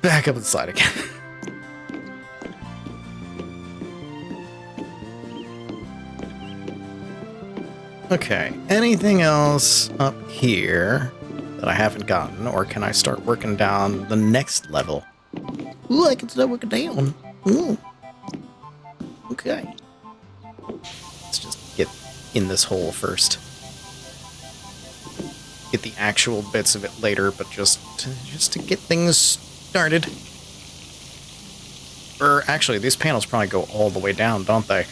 Back up inside again. Okay, anything else up here that I haven't gotten, or can I start working down the next level? Ooh, I can start working down. Ooh. Okay. Let's just get in this hole first. Get the actual bits of it later, but just to get things started. Or actually, these panels probably go all the way down, don't they?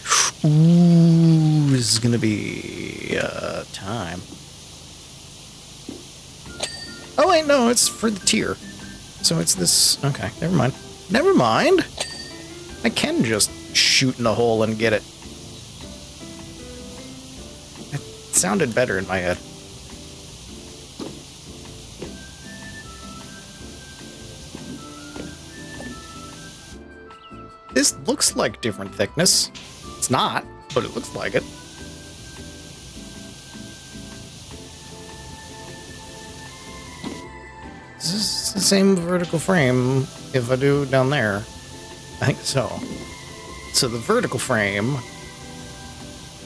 Ooh, this is gonna be time. Oh wait, no, it's for the tier. So it's this. Okay, never mind. Never mind. I can just shoot in the hole and get it. It sounded better in my head. This looks like different thickness. It's not, but it looks like it. Is this the same vertical frame if I do down there? I think so. So the vertical frame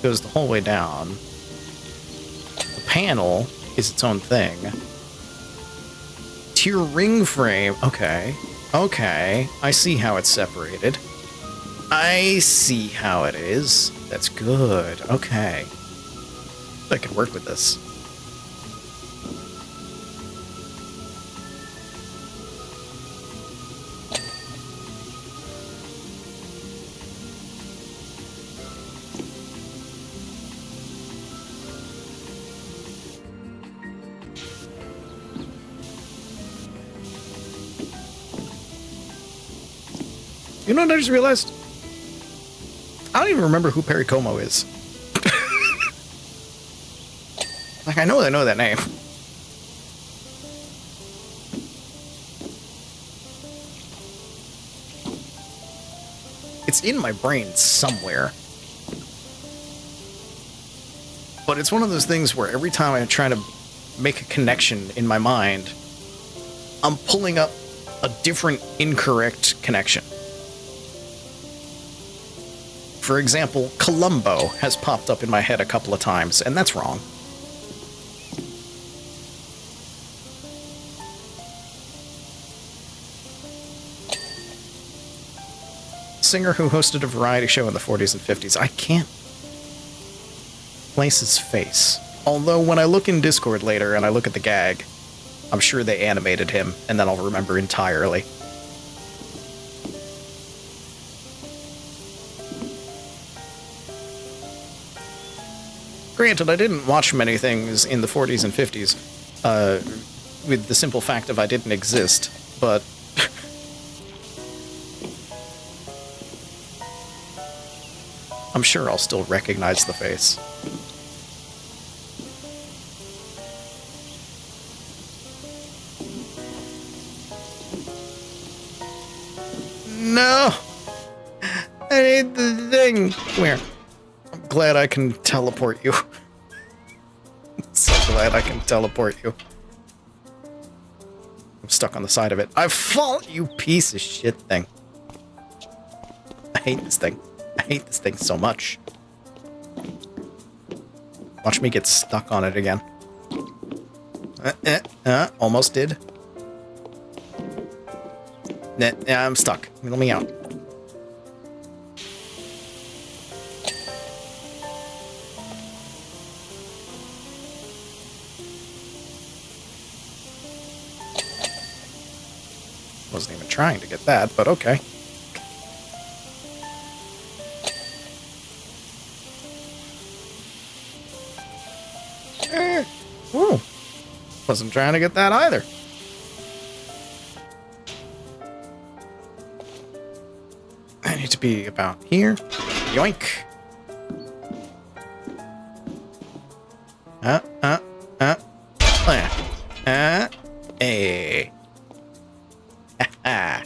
goes the whole way down. The panel is its own thing. Tier ring frame. Okay. Okay. I see how it's separated. I see how it is. That's good. Okay. I could work with this. You know what I just realized? I don't even remember who Perry Como is. Like, I know that name. It's in my brain somewhere. But it's one of those things where every time I try to make a connection in my mind, I'm pulling up a different incorrect connection. For example, Columbo has popped up in my head a couple of times, and that's wrong. Singer who hosted a variety show in the 40s and 50s. I can't place his face. Although when I look in Discord later and I look at the gag, I'm sure they animated him, and then I'll remember entirely. Granted, I didn't watch many things in the 40s and 50s, with the simple fact of I didn't exist, but... I'm sure I'll still recognize the face. No! I need the thing! Come here. I'm glad I can teleport you. So glad I can teleport you. I'm stuck on the side of it. I've fallen, you piece of shit thing. I hate this thing. I hate this thing so much. Watch me get stuck on it again. Almost did. Nah, I'm stuck. Let me out. Wasn't even trying to get that, but okay. Ooh. Wasn't trying to get that either. I need to be about here. Yoink. Hey. Ha.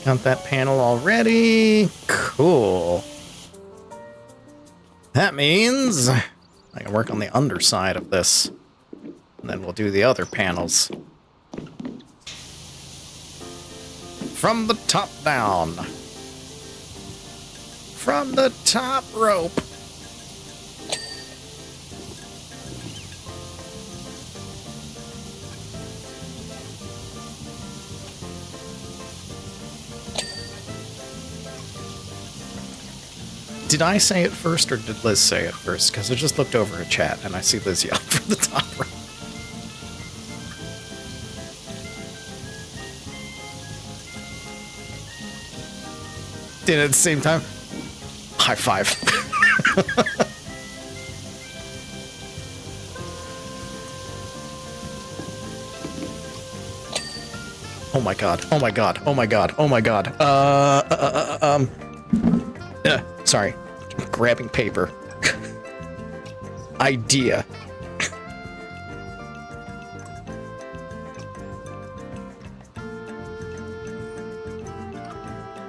Got that panel already. Cool. That means I can work on the underside of this. And then we'll do the other panels. From the top down. From the top rope. Did I say it first, or did Liz say it first? Because I just looked over at chat, and I see Liz yell from the top row. Did it at the same time? High five. Oh my god, oh my god, oh my god, oh my god. Sorry. Grabbing paper. Idea.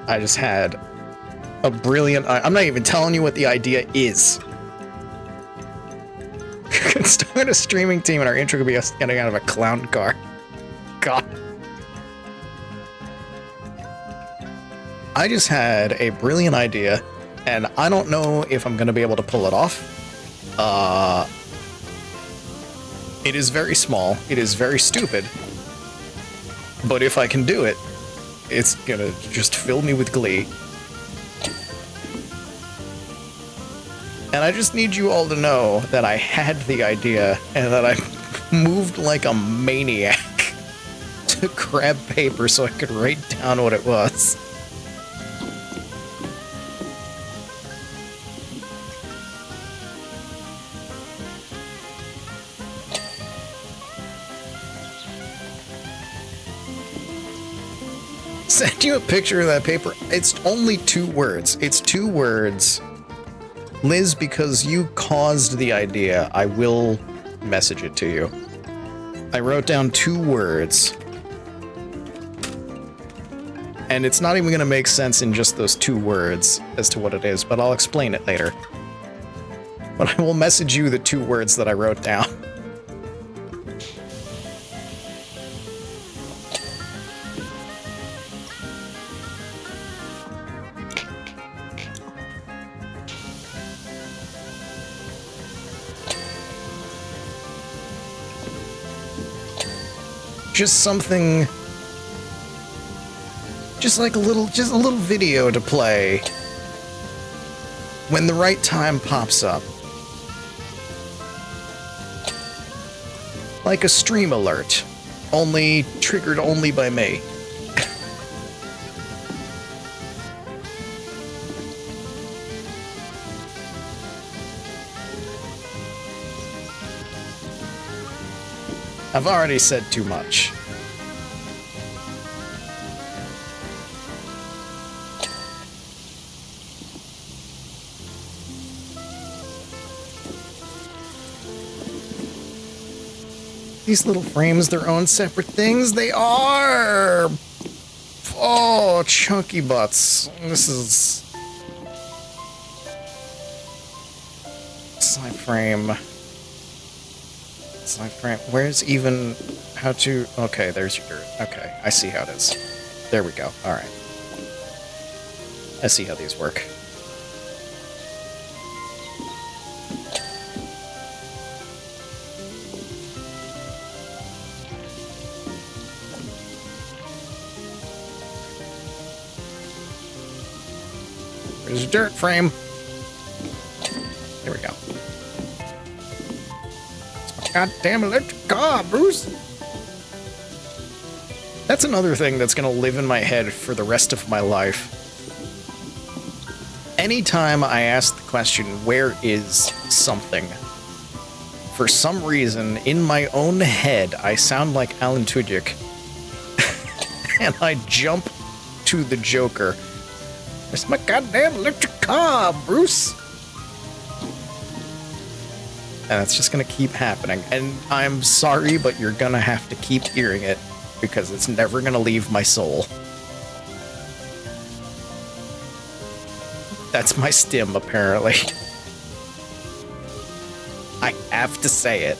I just had a brilliant... I'm not even telling you what the idea is. Could start a streaming team and our intro could be us getting out of a clown car. God. I just had a brilliant idea, and I don't know if I'm going to be able to pull it off. It is very small. It is very stupid. But if I can do it, it's going to just fill me with glee. And I just need you all to know that I had the idea and that I moved like a maniac to grab paper so I could write down what it was. Send you a picture of that paper. It's only 2 words. It's 2 words. Liz, because you caused the idea, I will message it to you. I wrote down 2 words. And it's not even going to make sense in just those 2 words as to what it is, but I'll explain it later. But I will message you the 2 words that I wrote down. Just something, just like a little video to play when the right time pops up. Like a stream alert, only triggered only by me. I've already said too much. These little frames, their own separate things, they are! Oh, chunky butts. This is... Slide frame. Slide frame. Where's even... How to... Okay, there's your... Okay, I see how it is. There we go. Alright. I see how these work. There's a dirt frame. There we go. It's my goddamn electric car, Bruce. That's another thing that's gonna live in my head for the rest of my life. Anytime I ask the question, where is something? For some reason, in my own head, I sound like Alan Tudyk. And I jump to the Joker. It's my goddamn electric car, Bruce! And it's just gonna keep happening. And I'm sorry, but you're gonna have to keep hearing it, because it's never gonna leave my soul. That's my stim, apparently. I have to say it.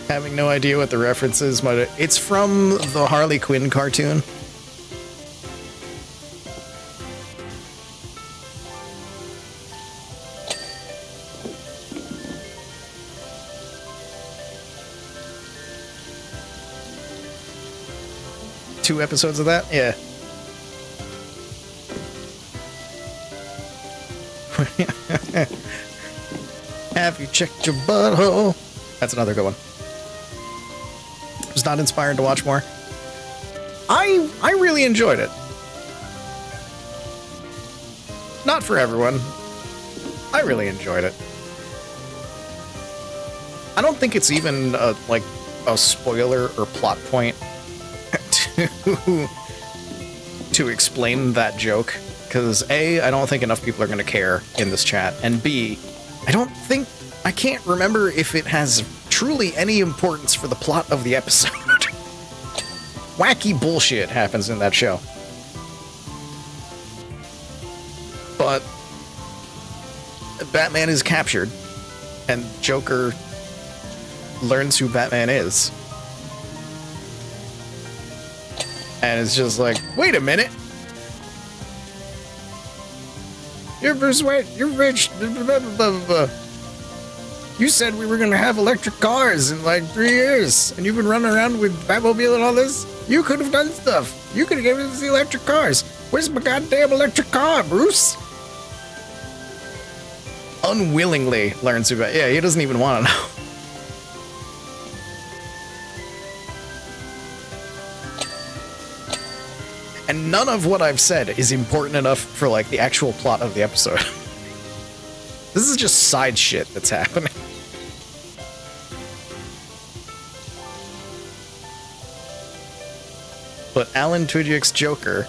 Having no idea what the reference is, but it's from the Harley Quinn cartoon. Two episodes of that? Yeah. Have you checked your butthole? That's another good one. Was not inspired to watch more. I really enjoyed it. Not for everyone. I really enjoyed it. I don't think it's even like a spoiler or plot point to explain that joke, because A, I don't think enough people are going to care in this chat, and B, I can't remember if it has truly any importance for the plot of the episode. Wacky bullshit happens in that show. But Batman is captured, and Joker learns who Batman is. And it's just like, wait a minute. You're Bruce Wayne, you're rich, blah, blah, blah, blah. You said we were gonna have electric cars in like 3 years, and you've been running around with Batmobile and all this? You could have done stuff. You could have given us the electric cars. Where's my goddamn electric car, Bruce? Unwillingly learns who Batman. Yeah, he doesn't even want to know. And none of what I've said is important enough for, like, the actual plot of the episode. This is just side shit that's happening. But Alan Tudyk's Joker...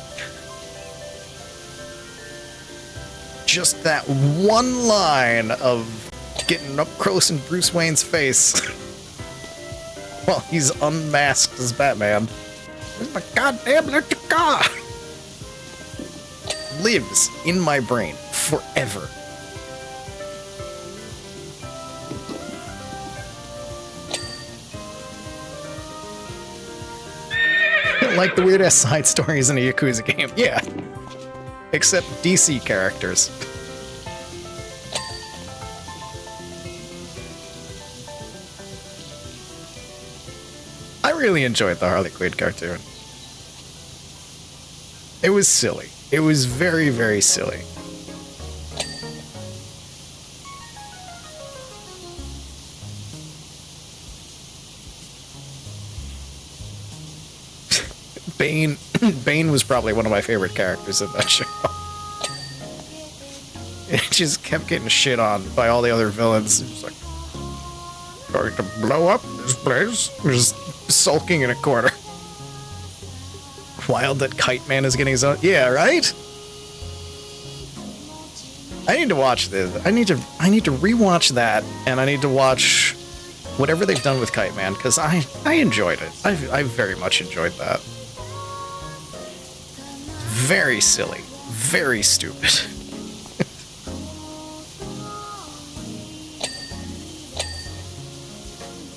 just that one line of getting up close in Bruce Wayne's face while he's unmasked as Batman. Where's my goddamn electric car? Lives in my brain forever. Like the weird-ass side stories in a Yakuza game. Yeah. except DC characters. I really enjoyed the Harley Quinn cartoon. It was silly. It was very, very silly. Bane was probably one of my favorite characters in that show. It just kept getting shit on by all the other villains. It was like, going to blow up this place. Just sulking in a corner. Wild that Kite Man is getting his own. Yeah, right? I need to watch this. I need to rewatch that, and I need to watch whatever they've done with Kite Man, because I enjoyed it. I very much enjoyed that. Very silly. Very stupid.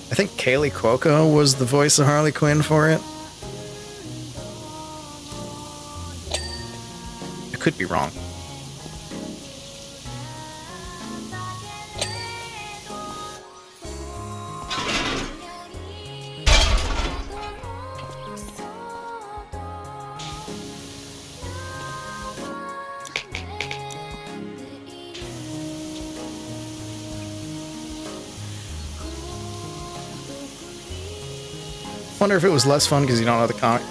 I think Kaylee Cuoco was the voice of Harley Quinn for it. I could be wrong. Wonder if it was less fun because you don't know the comic.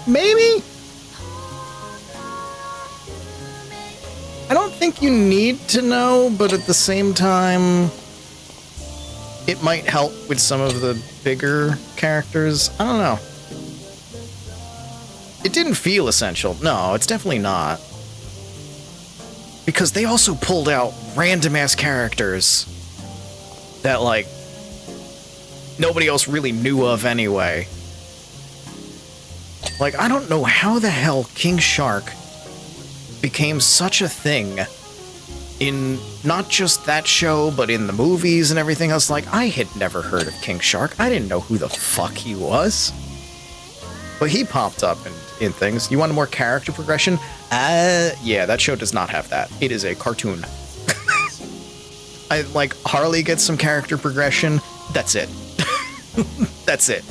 Maybe? I don't think you need to know, but at the same time, it might help with some of the bigger characters. I don't know. It didn't feel essential. No, it's definitely not. Because they also pulled out random-ass characters that, like, nobody else really knew of anyway. Like, I don't know how the hell King Shark became such a thing in not just that show, but in the movies and everything else. Like, I had never heard of King Shark. I didn't know who the fuck he was. But he popped up in things. You want more character progression? Yeah, that show does not have that. It is a cartoon. Harley gets some character progression. That's it. That's it.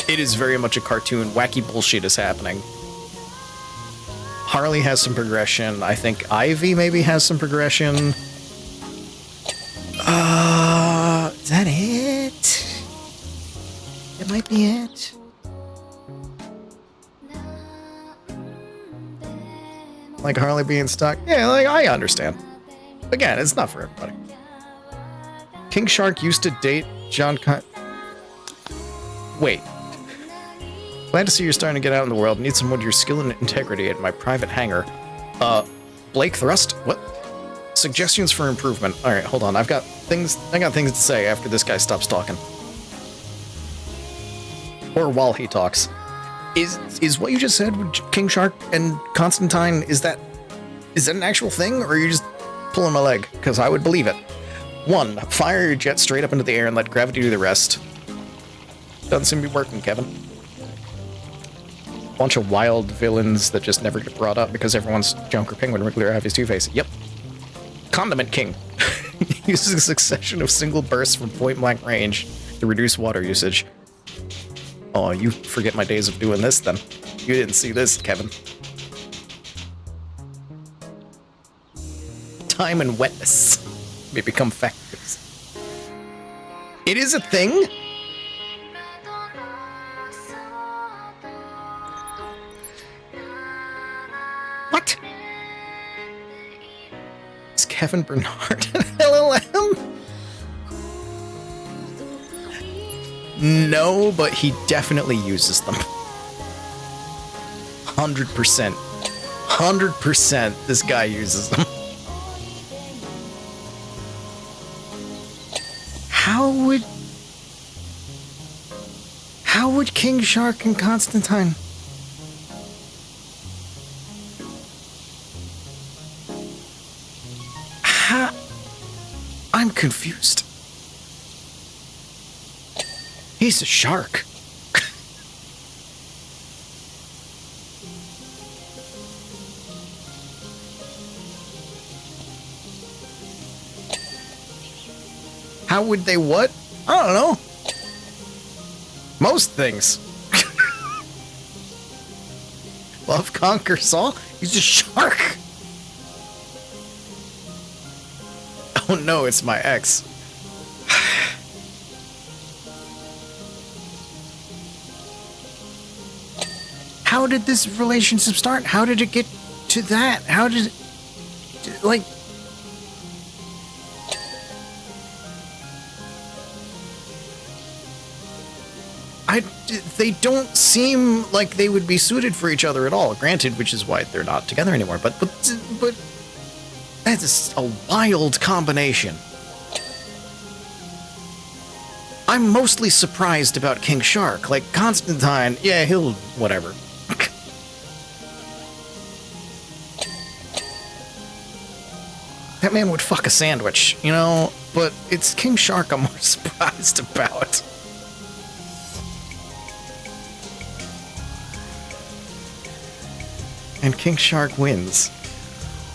It is very much a cartoon. Wacky bullshit is happening. Harley has some progression. I think Ivy maybe has some progression. Is that it? It might be it. Like Harley being stuck? Yeah, like, I understand. Again, it's not for everybody. King Shark used to date John Wait. Glad to see you're starting to get out in the world. Need someone with your skill and integrity at my private hangar. Blake Thrust? What? Suggestions for improvement. Alright, hold on. I got things to say after this guy stops talking. Or while he talks. Is what you just said with King Shark and Constantine, is that an actual thing, or are you just pulling my leg? Because I would believe it. 1. Fire your jet straight up into the air and let gravity do the rest. Doesn't seem to be working, Kevin. Bunch of wild villains that just never get brought up because everyone's Joker, Penguin, Riddler, Obvious, Two-Face. Yep. Condiment King. Uses a succession of single bursts from point-blank range to reduce water usage. Oh, you forget my days of doing this, then. You didn't see this, Kevin. Time and wetness may become factors. It is a thing? What? Is Kevin Bernard an LLM? No, but he definitely uses them. 100%. 100% this guy uses them. How would King Shark and Constantine? I'm confused. He's a shark. How would they what? I don't know. Most things. Love conquers all? He's a shark. Oh no, it's my ex. How did this relationship start? How did it get to that? How did it... Like... They don't seem like they would be suited for each other at all. Granted, which is why they're not together anymore. But that's a wild combination. I'm mostly surprised about King Shark. Like, Constantine, yeah, he'll... whatever. That man would fuck a sandwich, you know? But it's King Shark I'm more surprised about. And King Shark wins.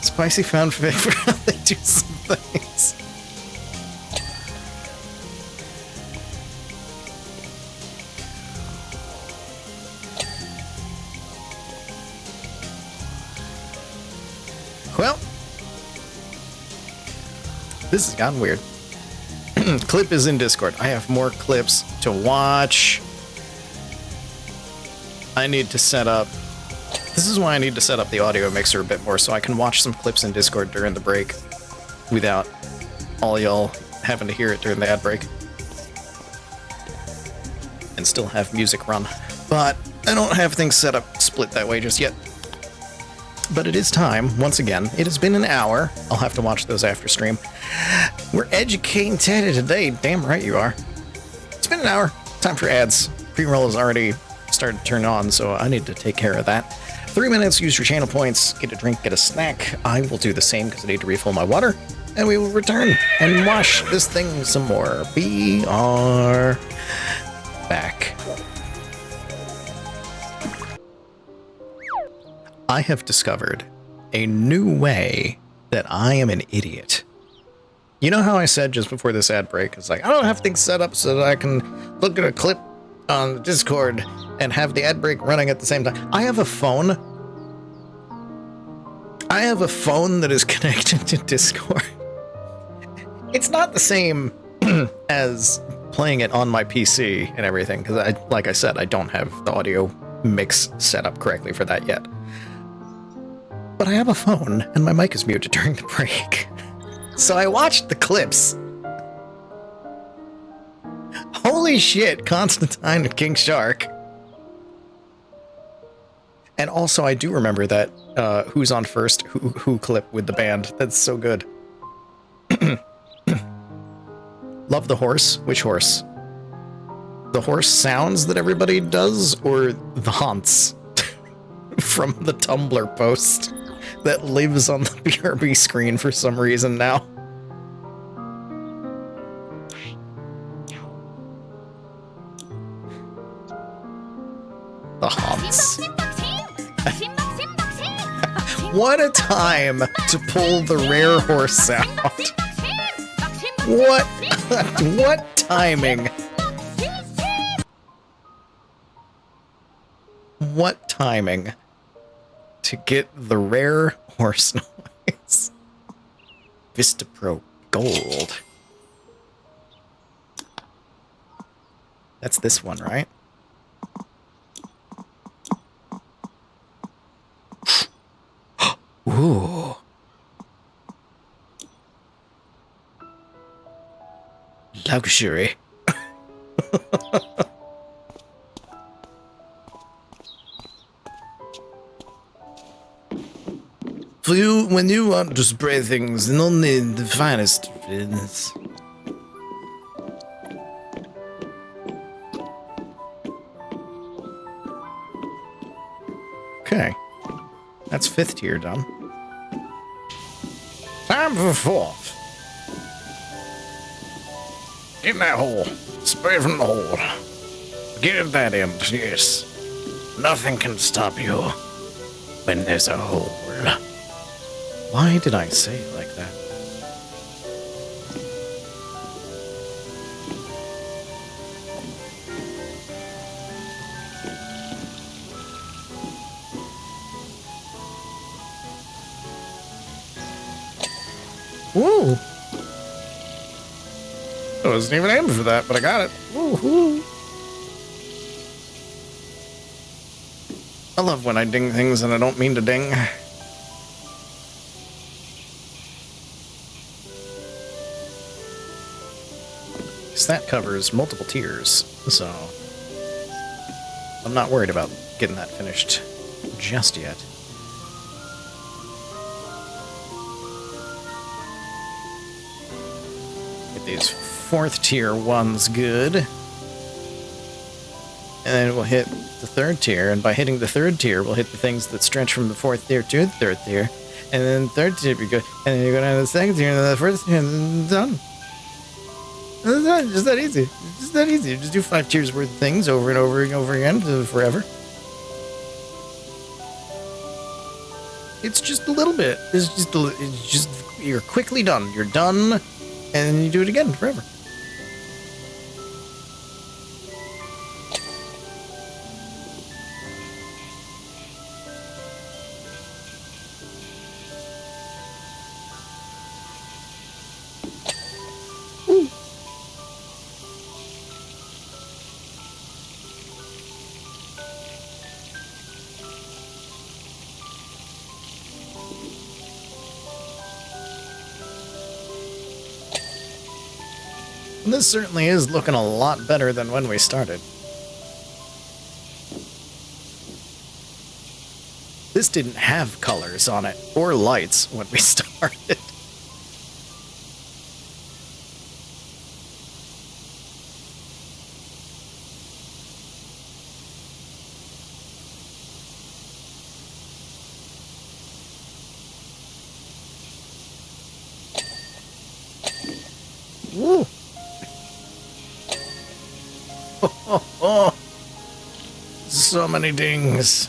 Spicy found for how they do some things. Well, this has gotten weird. Clip is in Discord. I have more clips to watch. I need to set up... This is why I need to set up the audio mixer a bit more, so I can watch some clips in Discord during the break without all y'all having to hear it during the ad break. And still have music run. But I don't have things set up split that way just yet. But it is time, once again. It has been an hour. I'll have to watch those after stream. We're educating Teddy today. Damn right you are. It's been an hour. Time for ads. Pre-roll has already started to turn on, so I need to take care of that. 3 minutes, use your channel points, get a drink, get a snack. I will do the same because I need to refill my water. And we will return and wash this thing some more. We are back. I have discovered a new way that I am an idiot. You know how I said just before this ad break, it's like, I don't have things set up so that I can look at a clip on Discord and have the ad break running at the same time. I have a phone. I have a phone that is connected to Discord. It's not the same as playing it on my PC and everything, because like I said, I don't have the audio mix set up correctly for that yet. But I have a phone, and my mic is muted during the break. So I watched the clips. Holy shit, Constantine and King Shark. And also, I do remember that Who's on First, who clip with the band. That's so good. Love the horse. Which horse? The horse sounds that everybody does, or the haunts from the Tumblr post that lives on the BRB screen for some reason now. The haunts. What a time to pull the rare horse out. What timing? What timing to get the rare horse noise. Vista Pro Gold. That's this one, right? Ooh. Luxury. When you want to spray things, only the finest fins. Okay. That's 5th tier done. Time for 4th. Get in that hole. Spray from the hole. Get at that end, yes. Nothing can stop you when there's a hole. Why did I say it like that? Woo! I wasn't even aiming for that, but I got it. Woo-hoo! I love when I ding things and I don't mean to ding. Because that covers multiple tiers, so I'm not worried about getting that finished just yet. Get these 4th tier ones good. And then we'll hit the 3rd tier, and by hitting the 3rd tier, we'll hit the things that stretch from the 4th tier to the 3rd tier. And then 3rd tier, we go, and then you go down to the 2nd tier, and then the 1st tier, and then done. It's not just that easy. It's just that easy. You just do 5 tiers worth of things over and over and over again forever. It's just a little bit. It's just you're quickly done. You're done, and then you do it again forever. This certainly is looking a lot better than when we started. This didn't have colors on it, or lights, when we started. Woo! Oh, so many dings.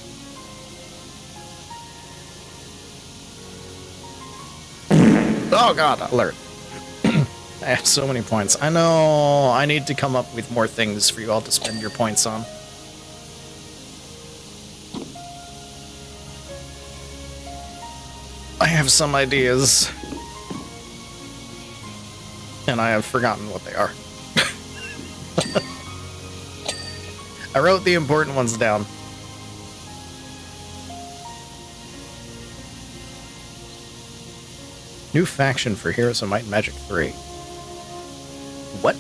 Oh god, alert. I have so many points. I know, I need to come up with more things for you all to spend your points on. I have some ideas. And I have forgotten what they are. I wrote the important ones down. New faction for Heroes of Might and Magic 3. What?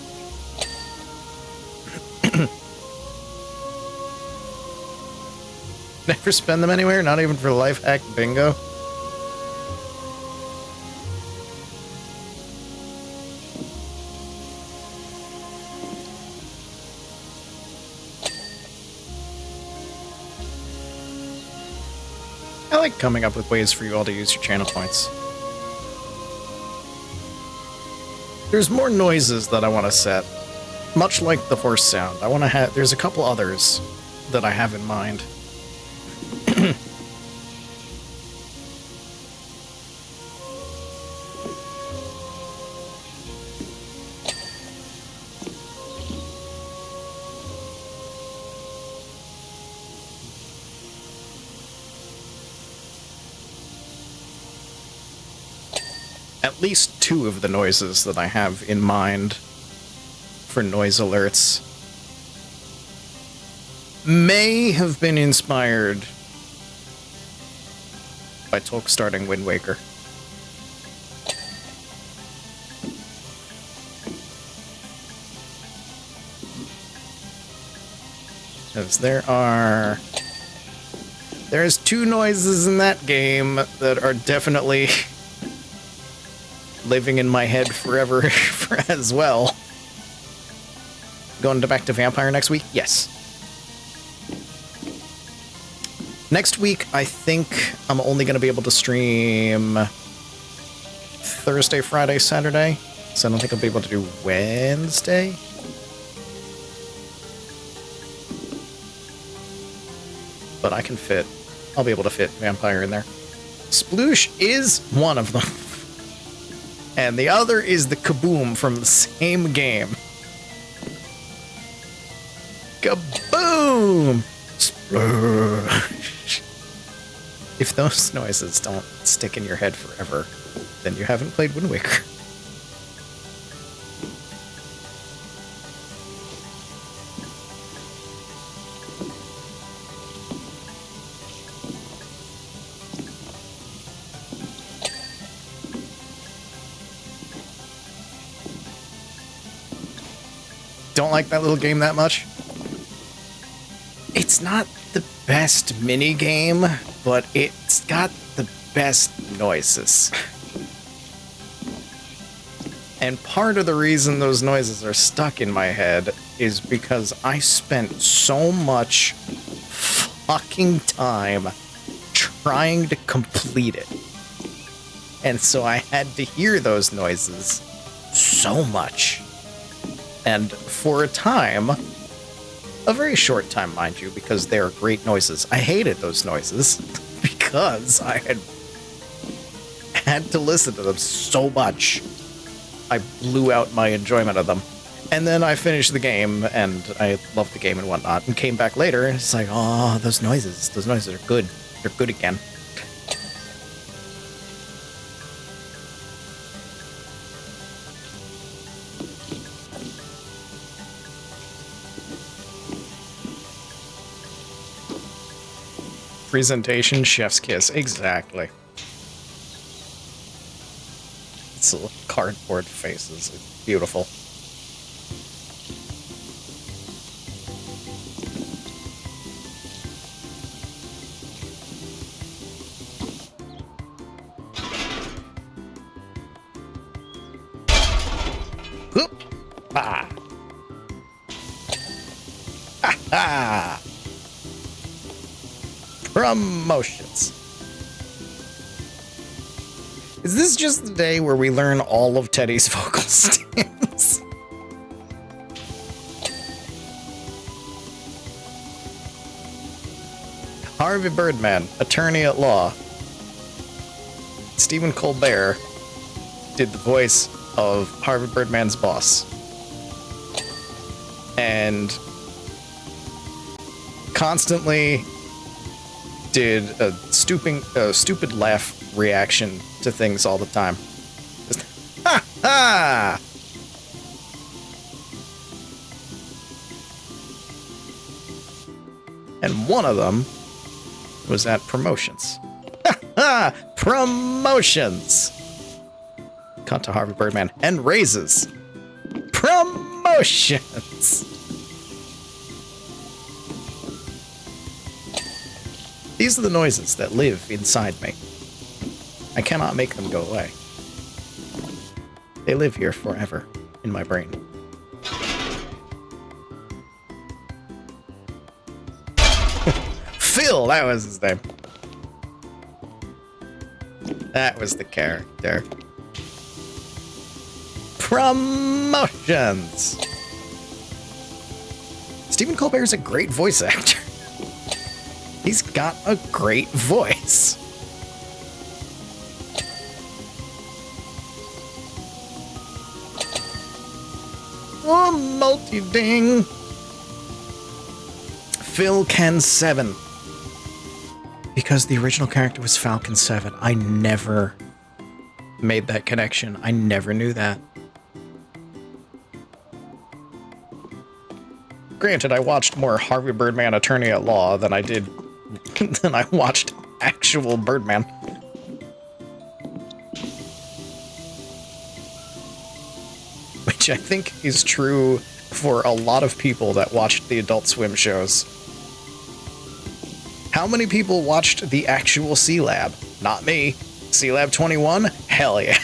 Never spend them anywhere? Not even for life hack bingo? I like coming up with ways for you all to use your channel points. There's more noises that I want to set. Much like the horse sound. I want to have... There's a couple others that I have in mind. At least 2 of the noises that I have in mind for noise alerts may have been inspired by Tolk starting Wind Waker. Because there's 2 noises in that game that are definitely living in my head forever as well. Going back to Vampire next week? Yes. Next week, I think I'm only going to be able to stream Thursday, Friday, Saturday. So I don't think I'll be able to do Wednesday. But I can fit. I'll be able to fit Vampire in there. Sploosh is one of them. And the other is the kaboom from the same game. Kaboom! Sploosh. If those noises don't stick in your head forever, Then you haven't played Wind Waker. Don't like that little game that much? It's not the best mini game, but it's got the best noises. And part of the reason those noises are stuck in my head is because I spent so much fucking time trying to complete it. And so I had to hear those noises so much. And for a time, a very short time, mind you, because they are great noises. I hated those noises because I had to listen to them so much. I blew out my enjoyment of them. And then I finished the game, and I loved the game and whatnot, and came back later, and it's like, oh, those noises are good. They're good again. Presentation, chef's kiss. Exactly. It's little cardboard faces. It's beautiful. Whoop! Ah! Ha ha! Promotions. Is this just the day where we learn all of Teddy's vocal stands? Harvey Birdman, attorney at law. Stephen Colbert did the voice of Harvey Birdman's boss. And constantly did a stupid laugh reaction to things all the time. Just, ha ha! And one of them was at promotions. Ha ha! Promotions! Cut to Harvey Birdman. And raises. Promotions! These are the noises that live inside me. I cannot make them go away. They live here forever in my brain. Phil, that was his name. That was the character. Promotions! Stephen Colbert's a great voice actor. He's got a great voice. Oh, multi-ding. Falcon 7. Because the original character was Falcon 7. I never made that connection. I never knew that. Granted, I watched more Harvey Birdman Attorney at Law than I did than I watched actual Birdman. Which I think is true for a lot of people that watched the Adult Swim shows. How many people watched the actual C-Lab? Not me. C-Lab 21? Hell yeah.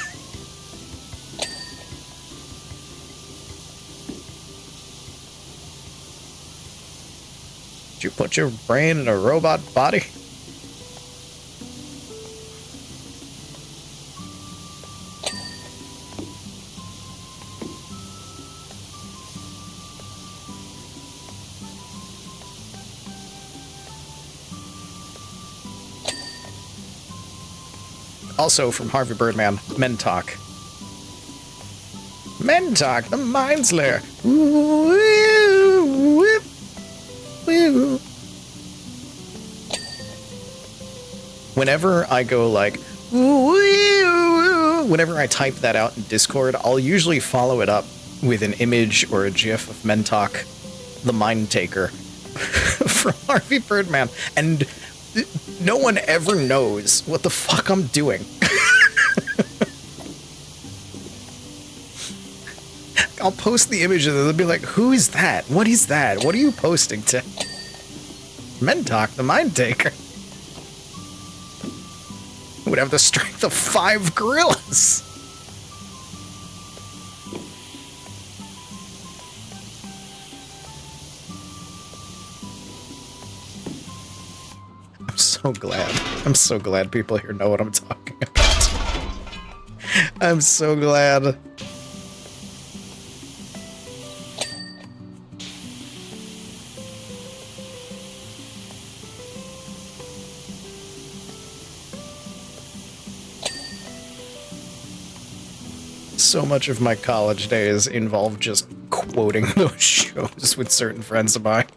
Did you put your brain in a robot body? Also from Harvey Birdman, Men Talk. Men Talk, the Mind Slayer. Woo, whip, woo. Whenever I go like, woo, whenever I type that out in Discord, I'll usually follow it up with an image or a GIF of Mentok, the Mind Taker, from Harvey Birdman, and no one ever knows what the fuck I'm doing. I'll post the image and they'll be like, who is that? What is that? What are you posting to? Mentok, the Mind Taker. Would have the strength of 5 gorillas. I'm so glad. I'm so glad people here know what I'm talking about. I'm so glad. So much of my college days involved just quoting those shows with certain friends of mine.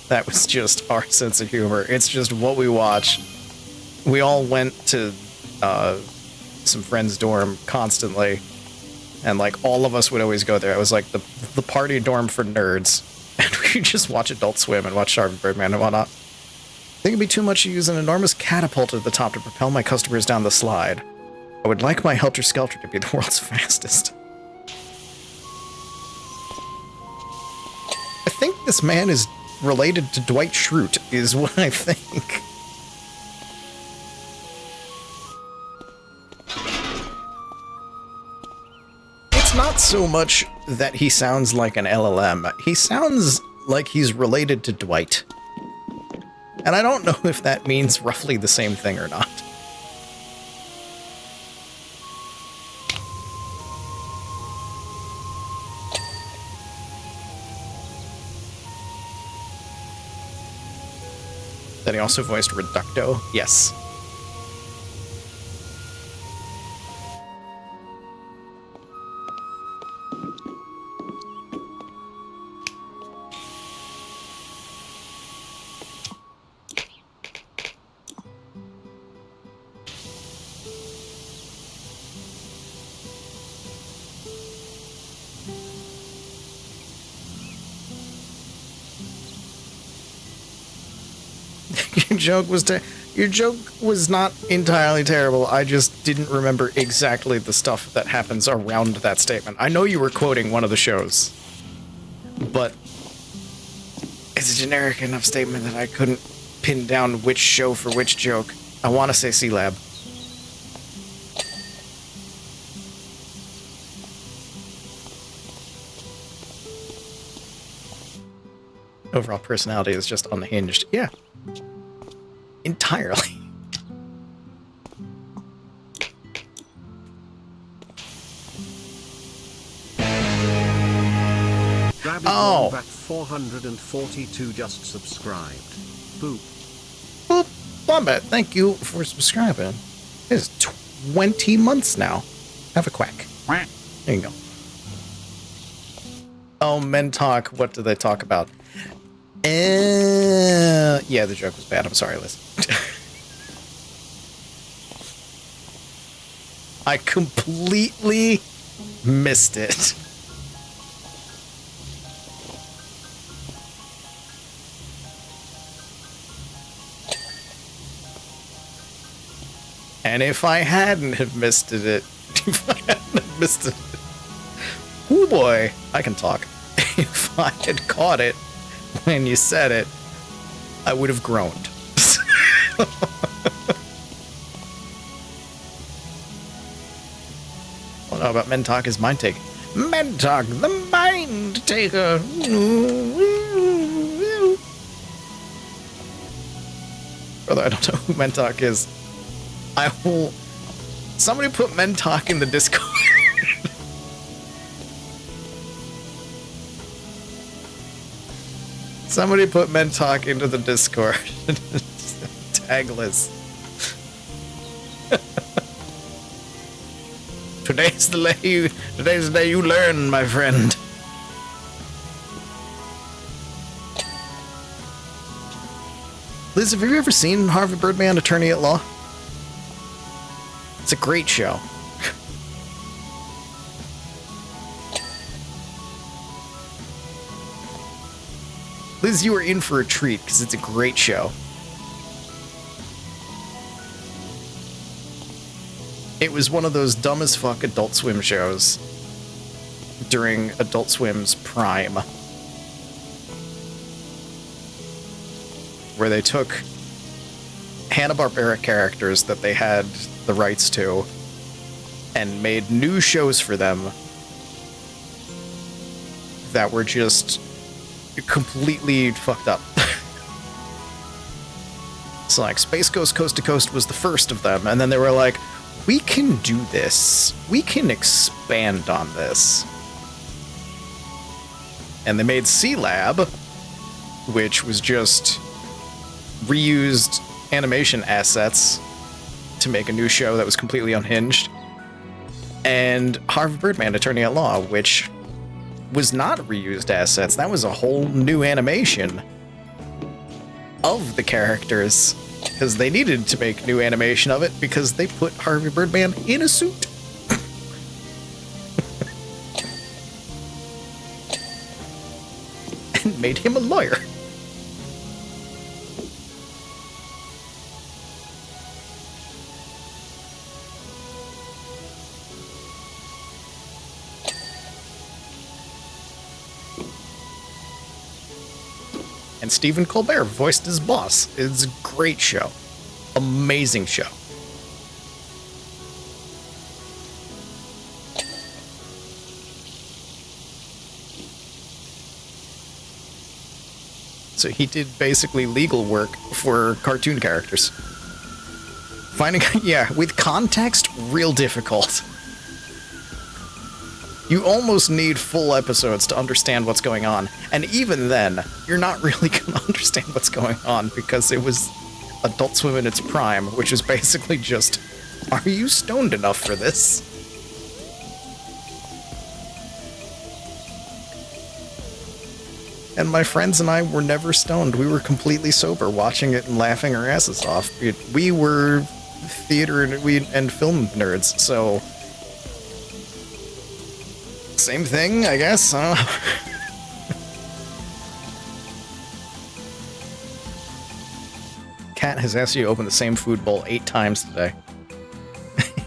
That was just our sense of humor. It's just what we watch. We all went to some friends' dorm constantly, and like all of us would always go there. It was like the party dorm for nerds, and we just watch Adult Swim and watch Harvey Birdman and whatnot. I think it'd be too much to use an enormous catapult at the top to propel my customers down the slide. I would like my Helter Skelter to be the world's fastest. I think this man is related to Dwight Schrute, is what I think. It's not so much that he sounds like an LLM. He sounds like he's related to Dwight. And I don't know if that means roughly the same thing or not. That he also voiced Reducto? Yes. Your joke was not entirely terrible. I just didn't remember exactly the stuff that happens around that statement. I know you were quoting one of the shows, but it's a generic enough statement that I couldn't pin down which show for which joke. I want to say C-Lab. Overall personality is just unhinged. Yeah. Entirely. Oh. That 442 just subscribed. Boop. Boop. Wombat, thank you for subscribing. It's 20 months now. Have a quack. There you go. Oh, men talk. What do they talk about? Yeah, the joke was bad. I'm sorry, Liz. I completely missed it. And if I hadn't have missed it, oh boy, I can talk. If I had caught it when you said it, I would have groaned. Well, no, about Mentok is mind taker. Mentok, the mind taker. Brother, I don't know who Mentok is. I will. Somebody put Mentok in the Discord. Somebody put Mentok into the Discord. Tagless. Today's the day you learn, my friend. Liz, have you ever seen Harvey Birdman, Attorney at Law? It's a great show. Liz, you are in for a treat because it's a great show. It was one of those dumb as fuck Adult Swim shows during Adult Swim's prime, where they took Hanna-Barbera characters that they had the rights to and made new shows for them that were just completely fucked up. So like Space Ghost Coast to Coast was the first of them, and then they were like, we can do this. We can expand on this. And they made C-Lab, which was just reused animation assets to make a new show that was completely unhinged. And Harvey Birdman, Attorney at Law, which was not reused assets. That was a whole new animation of the characters, because they needed to make new animation of it because they put Harvey Birdman in a suit. And made him a lawyer. And Stephen Colbert voiced his boss. It's a great show. Amazing show. So he did basically legal work for cartoon characters. Finding, yeah, with context, real difficult. You almost need full episodes to understand what's going on. And even then, you're not really going to understand what's going on because it was Adult Swim in its prime, which is basically just, are you stoned enough for this? And my friends and I were never stoned. We were completely sober watching it and laughing our asses off. We were theater and film nerds, so... Same thing, I guess. I don't know. Cat has asked you to open the same food bowl 8 times today.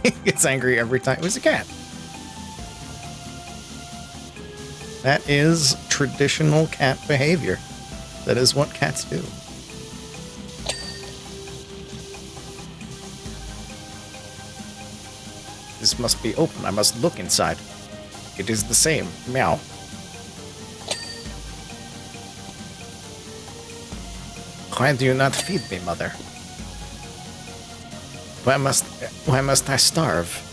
He gets angry every time. It was a cat. That is traditional cat behavior. That is what cats do. This must be open. I must look inside. It is the same. Meow. Why do you not feed me, mother? Why must I starve?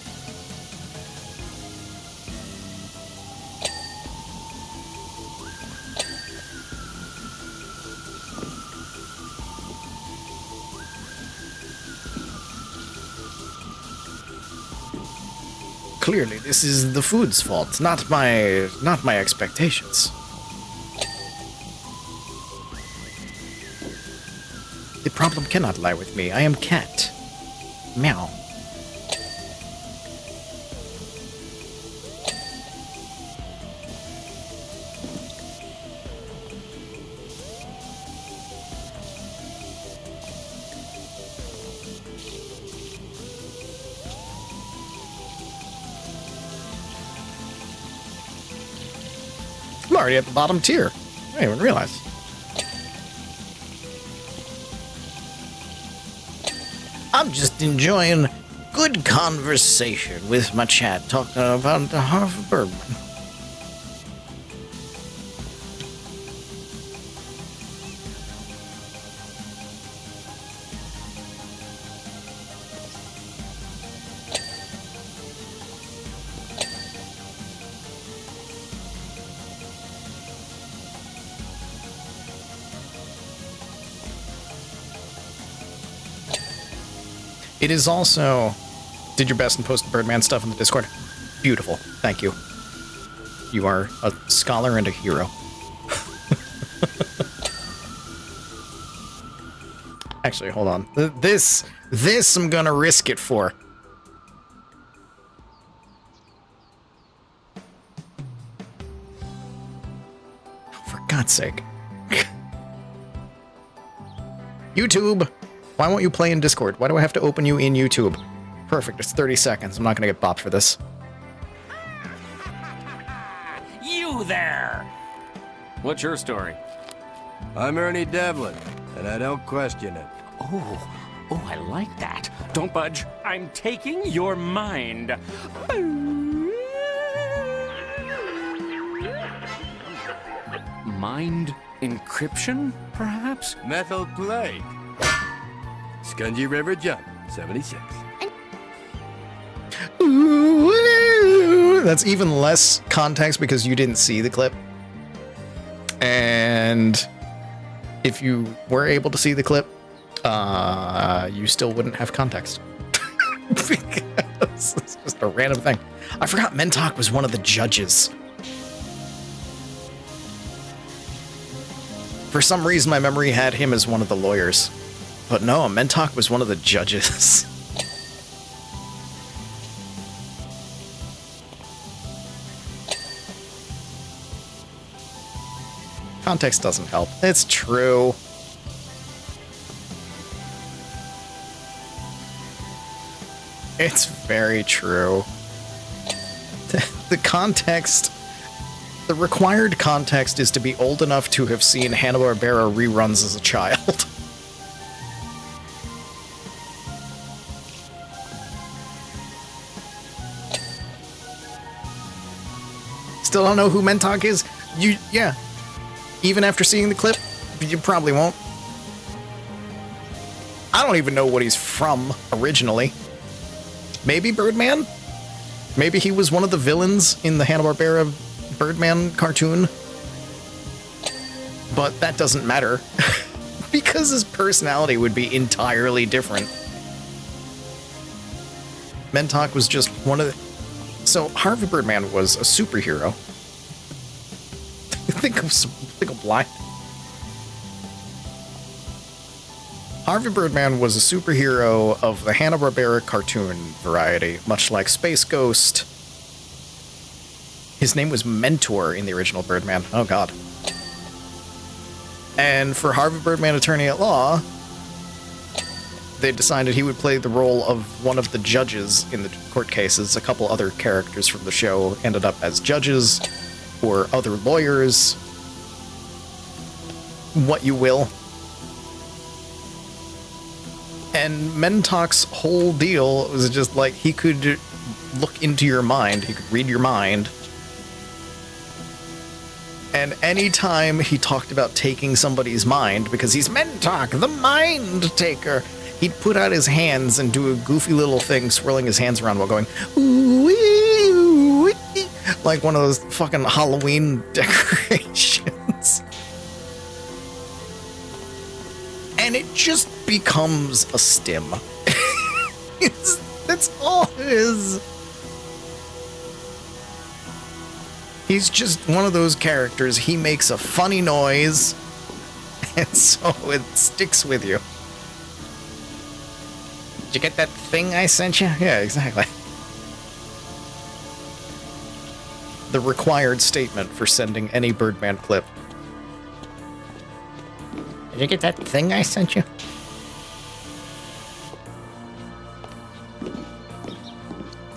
Clearly, this is the food's fault, not my expectations. The problem cannot lie with me. I am cat. Meow. I'm already at the bottom tier. I didn't even realize. I'm just enjoying good conversation with my chat, talking about the Harvey Birdman. It is also... Did your best and posted Birdman stuff in the Discord. Beautiful. Thank you. You are a scholar and a hero. Actually, hold on. This I'm gonna risk it for. God's sake. YouTube! Why won't you play in Discord? Why do I have to open you in YouTube? Perfect, it's 30 seconds. I'm not gonna get bopped for this. You there! What's your story? I'm Ernie Devlin, and I don't question it. Oh, I like that. Don't budge. I'm taking your mind. Mind encryption, perhaps? Metal plate. Scungy River Jump, 76. Ooh, that's even less context because you didn't see the clip. And if you were able to see the clip, you still wouldn't have context. Because it's just a random thing. I forgot Mentok was one of the judges. For some reason, my memory had him as one of the lawyers. But no, Mentok was one of the judges. Context doesn't help. It's true. It's very true. The context... The required context is to be old enough to have seen Hanna-Barbera reruns as a child. Still don't know who Mentok is? Yeah. Even after seeing the clip, you probably won't. I don't even know what he's from originally. Maybe Birdman? Maybe he was one of the villains in the Hanna-Barbera Birdman cartoon? But that doesn't matter. Because his personality would be entirely different. Mentok was just one of the... So, Harvey Birdman was a superhero. think of blind. Harvey Birdman was a superhero of the Hanna-Barbera cartoon variety, much like Space Ghost. His name was Mentor in the original Birdman. Oh, God. And for Harvey Birdman, Attorney at Law, they decided he would play the role of one of the judges in the court cases. A couple other characters from the show ended up as judges or other lawyers. What you will. And Mentok's whole deal was just like he could look into your mind. He could read your mind. And anytime he talked about taking somebody's mind, because he's Mentok, the mind taker, he'd put out his hands and do a goofy little thing, swirling his hands around while going, ooh-wee, ooh-wee, like one of those fucking Halloween decorations. And it just becomes a stim. That's all it is. He's just one of those characters. He makes a funny noise, and so it sticks with you. Did you get that thing I sent you? Yeah, exactly. The required statement for sending any Birdman clip. Did you get that thing I sent you?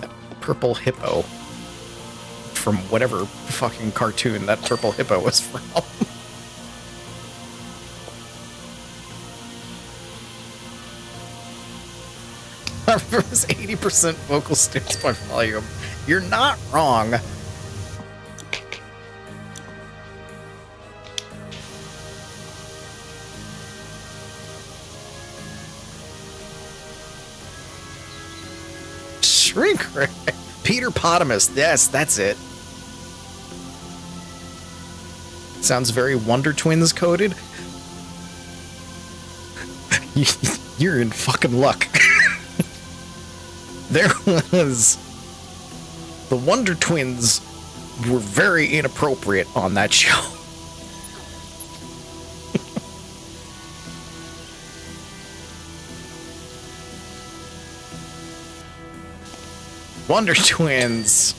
That purple hippo. From whatever fucking cartoon that purple hippo was from. First 80% vocal sticks by volume. You're not wrong. Shrink Ray. Peter Potamus. Yes, that's it. Sounds very Wonder Twins coded. You're in fucking luck. There was... The Wonder Twins were very inappropriate on that show. Wonder Twins.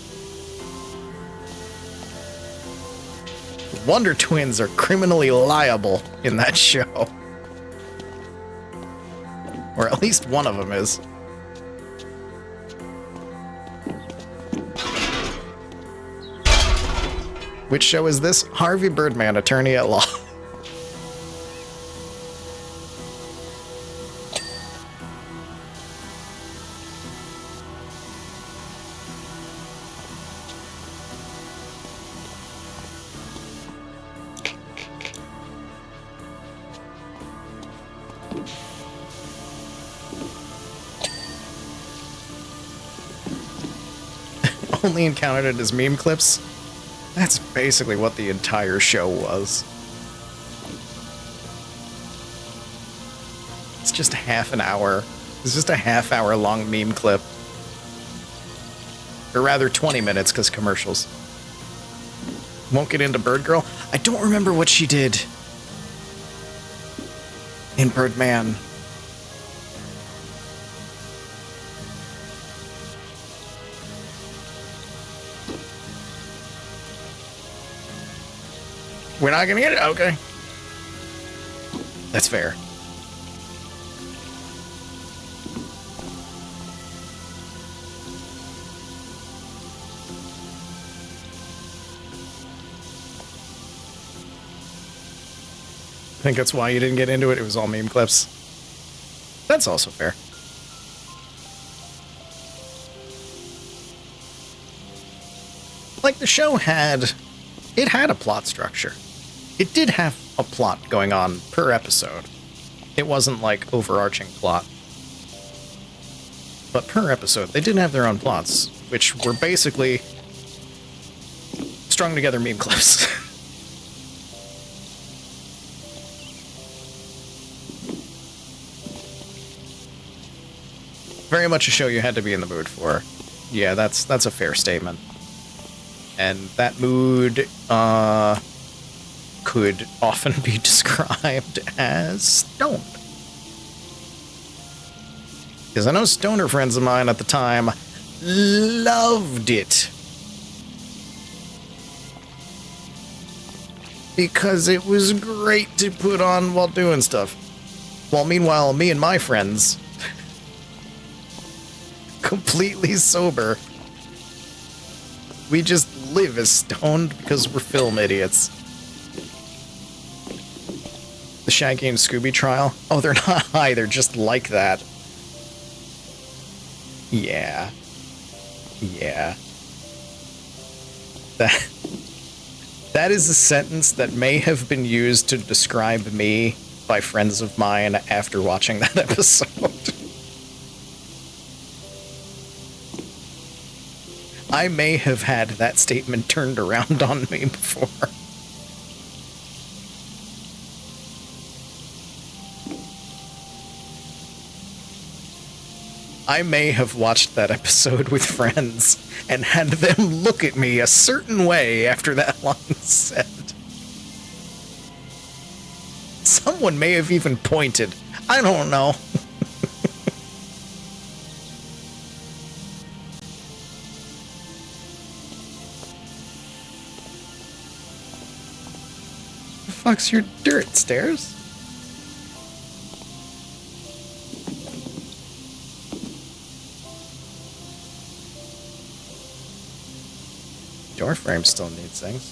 Wonder Twins are criminally liable in that show. Or at least one of them is. Which show is this? Harvey Birdman, Attorney at Law. Only encountered it as meme clips. That's basically what the entire show was. It's just half an hour. It's just a half-hour long meme clip. Or rather 20 minutes, because commercials. Won't get into Bird Girl? I don't remember what she did in Birdman. We're not gonna get it? Okay. That's fair. I think that's why you didn't get into it. It was all meme clips. That's also fair. Like, the show had... It had a plot structure. It did have a plot going on per episode. It wasn't like overarching plot. But per episode, they did have their own plots, which were basically strung together meme clips. Very much a show you had to be in the mood for. Yeah, that's a fair statement. And that mood, could often be described as stoned. Because I know stoner friends of mine at the time loved it. Because it was great to put on while doing stuff. While meanwhile, me and my friends, completely sober, we just live as stoned because we're film idiots. The Shaggy and Scooby trial? Oh, they're not high, they're just like that. Yeah. Yeah. That is a sentence that may have been used to describe me by friends of mine after watching that episode. I may have had that statement turned around on me before. I may have watched that episode with friends and had them look at me a certain way after that line said. Someone may have even pointed. I don't know. The fuck's your dirt stairs? Door frame still needs things.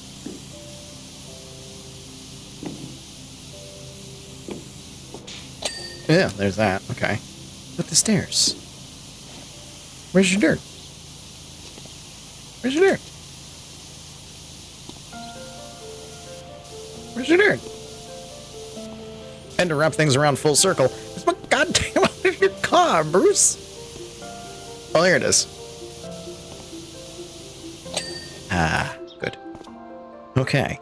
Yeah, there's that. Okay. But the stairs. Where's your dirt? Where's your dirt? Where's your dirt? And to wrap things around full circle, it's my goddamn out of your car, Bruce. Oh, there it is. Ah, good. Okay.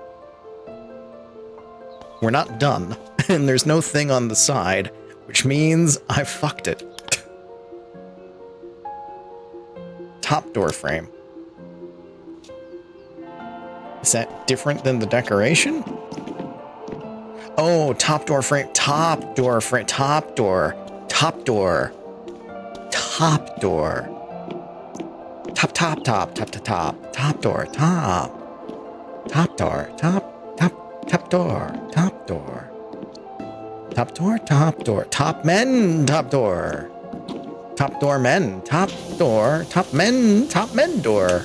We're not done, and there's no thing on the side, which means I fucked it. Top door frame. Is that different than the decoration? Oh, top door frame. Top door frame. Top door. Top door. Top door. Top door. Top. Top door. Top. Top door. Top. Top door. Top door. Top door. Top door. Top men. Top door. Top door men. Top door. Top men. Top men door.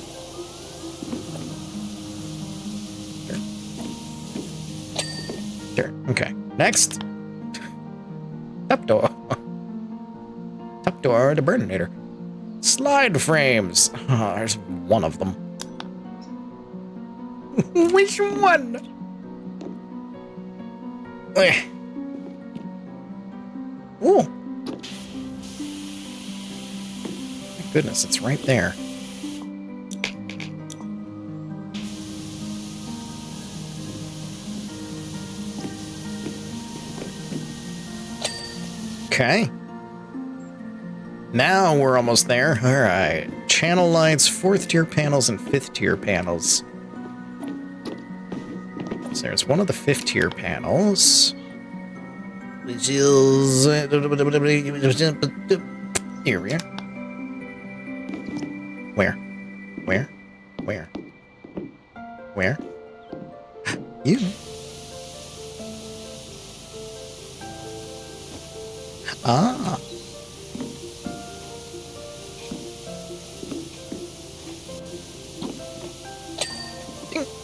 Sure. Okay. Next. Top door. Top door to Burninator. Slide frames. Oh, there's one of them. Which one? Ooh. My goodness, it's right there. Okay. Now we're almost there. All right. Channel lights, 4th tier panels, and 5th tier panels. So there's one of the 5th tier panels, which is here we are. Where? You. Ah.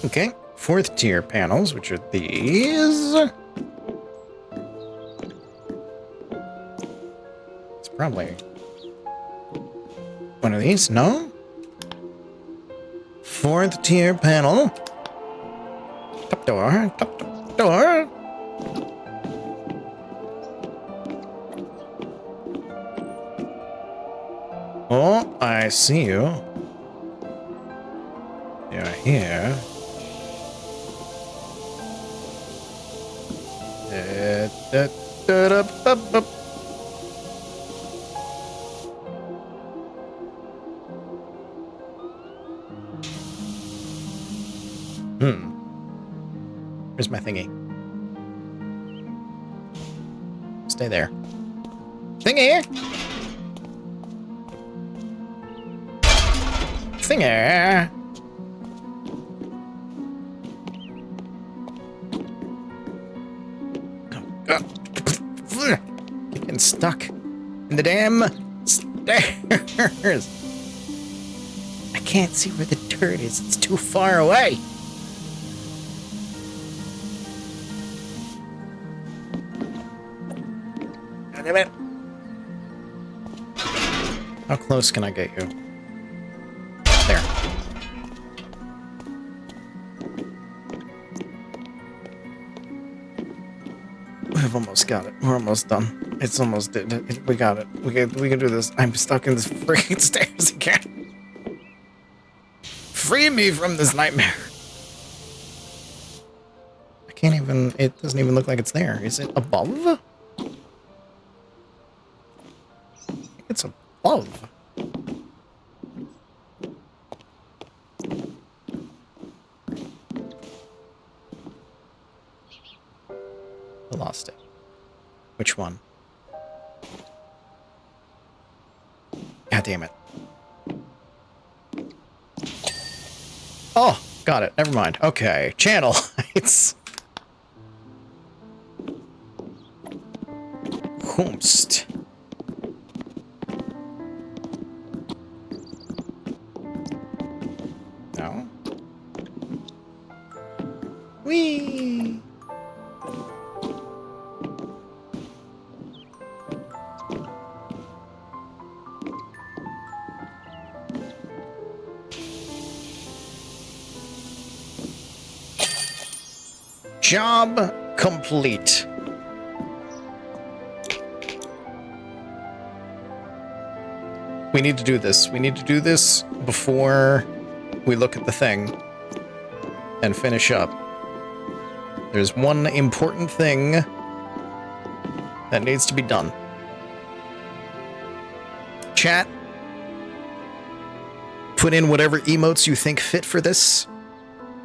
Okay. 4th tier panels, which are these. It's probably one of these, no? 4th tier panel. Top door, top door. Oh, I see you. You're here. Where's my thingy? Stay there. Thingy! Thingy! Getting stuck in the damn stairs. I can't see where the dirt is. It's too far away. God damn it. How close can I get you? There. We've almost got it. We're almost done. It's almost did. We got it. We can do this. I'm stuck in this freaking stairs again. Free me from this nightmare. I can't even. It doesn't even look like it's there. Is it above? It's above. I lost it. Which one? God damn it. Oh, got it. Never mind. Okay. Channel lights. Hoomst. No. Whee! Job complete. We need to do this. We need to do this before we look at the thing and finish up. There's one important thing that needs to be done. Chat, put in whatever emotes you think fit for this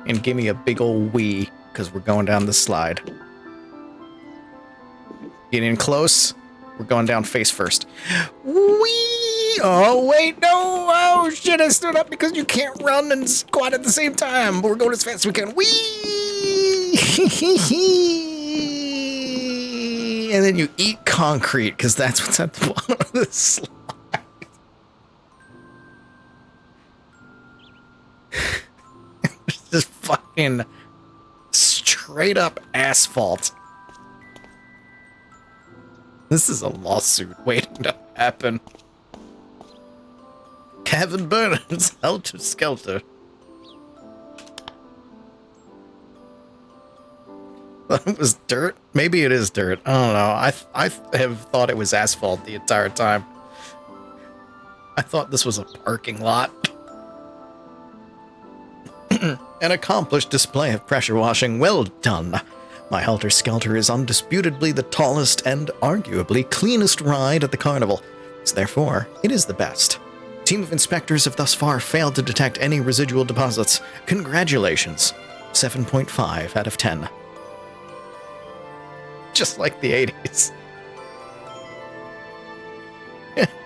and give me a big ol' wee, because we're going down this slide. Get in close. We're going down face first. Wee! Oh, wait, no! Oh, shit, I stood up because you can't run and squat at the same time. But we're going as fast as we can. Wee! And then you eat concrete, because that's what's at the bottom of the slide. Just fucking straight up asphalt. This is a lawsuit waiting to happen. Kevin Burns, helter skelter. It was dirt? Maybe it is dirt. I don't know. I have thought it was asphalt the entire time. I thought this was a parking lot. An accomplished display of pressure washing. Well done. My Helter Skelter is undisputably the tallest and arguably cleanest ride at the carnival. So therefore, it is the best. Team of inspectors have thus far failed to detect any residual deposits. Congratulations. 7.5 out of 10. Just like the 80s.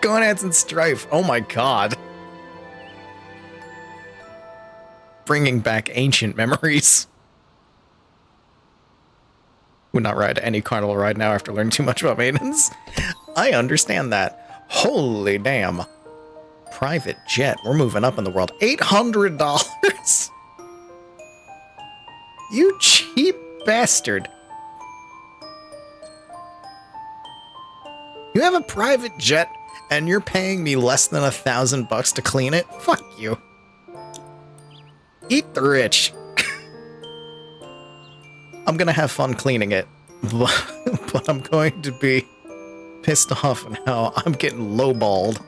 Gonads and Strife. Oh my god. Bringing back ancient memories. Would not ride any carnival ride now after learning too much about maintenance. I understand that. Holy damn. Private jet. We're moving up in the world. $800? You cheap bastard. You have a private jet and you're paying me less than $1,000 to clean it? Fuck you. Eat the rich. I'm gonna have fun cleaning it, but I'm going to be pissed off at how I'm getting lowballed.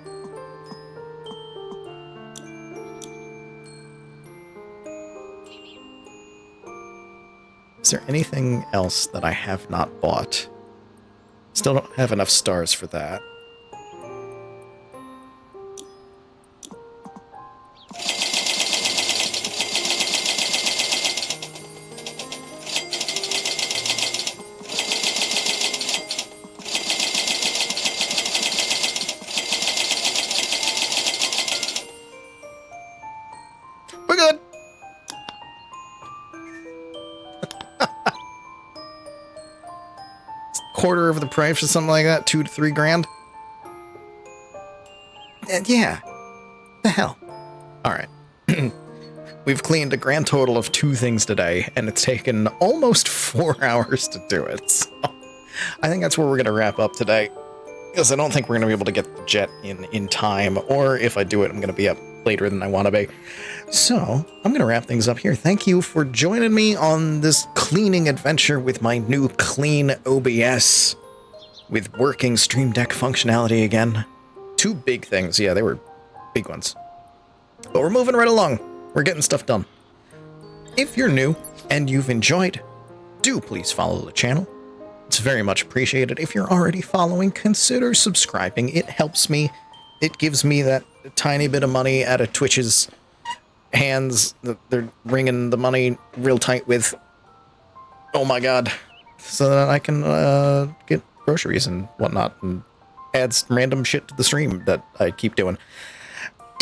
Is there anything else that I have not bought? Still don't have enough stars for that. We're good. Quarter of the price or something like that, 2 to 3 grand. And yeah, the hell. All right. We've cleaned a grand total of 2 things today, and it's taken almost 4 hours to do it. So I think that's where we're gonna wrap up today, because I don't think we're gonna be able to get the jet in time, or if I do it, I'm gonna be up later than I want to be. So I'm gonna wrap things up here. Thank you for joining me on this cleaning adventure with my new clean OBS with working Stream Deck functionality again. 2 big things. Yeah, they were big ones. But we're moving right along. We're getting stuff done. If you're new and you've enjoyed, do please follow the channel. It's very much appreciated. If you're already following, consider subscribing. It helps me. It gives me that tiny bit of money out of Twitch's hands that they're wringing the money real tight with. Oh my god. So that I can get groceries and whatnot and add random shit to the stream that I keep doing.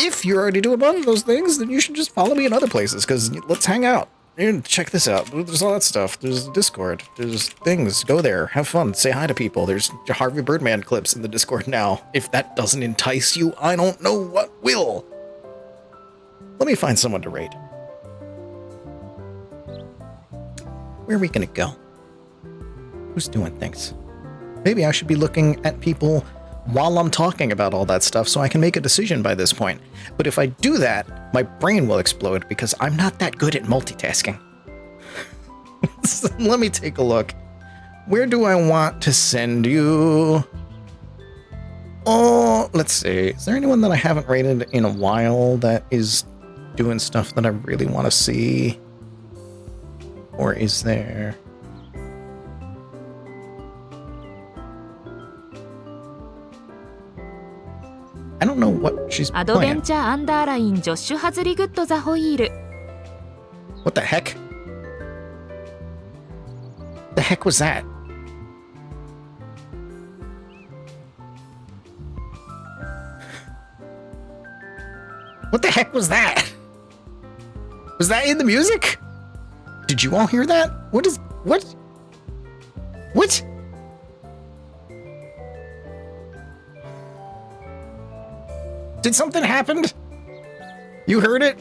If you're already doing one of those things, then you should just follow me in other places, because let's hang out. And check this out. There's all that stuff. There's Discord. There's things. Go there. Have fun. Say hi to people. There's Harvey Birdman clips in the Discord now. If that doesn't entice you, I don't know what will. Let me find someone to raid. Where are we gonna go? Who's doing things? Maybe I should be looking at people while I'm talking about all that stuff so I can make a decision by this point. But if I do that, my brain will explode because I'm not that good at multitasking. So let me take a look. Where do I want to send you? Oh, let's see. Is there anyone that I haven't rated in a while that is doing stuff that I really want to see? Or is there? I don't know what she's アドベ playing. ンチャーアンダーラインジョッシュ・ハズリグッド・ザ・ホイール What the heck? The heck was that? What the heck was that? Was that in the music? Did you all hear that? What is What? What? Did something happen? You heard it?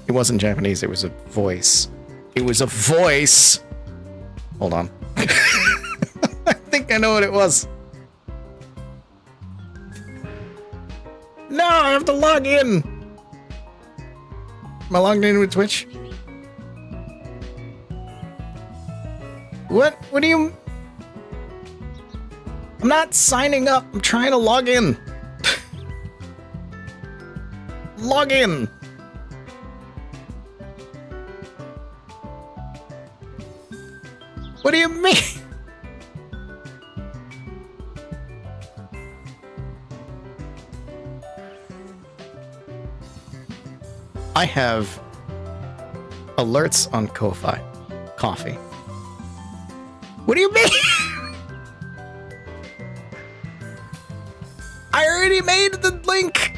It wasn't Japanese, it was a voice. It was a voice! Hold on. I think I know what it was. No, I have to log in! Am I logged in with Twitch? What? What do you... I'm not signing up. I'm trying to log in. Log in. What do you mean? I have alerts on Ko-Fi. Coffee. What do you mean? I already made the link.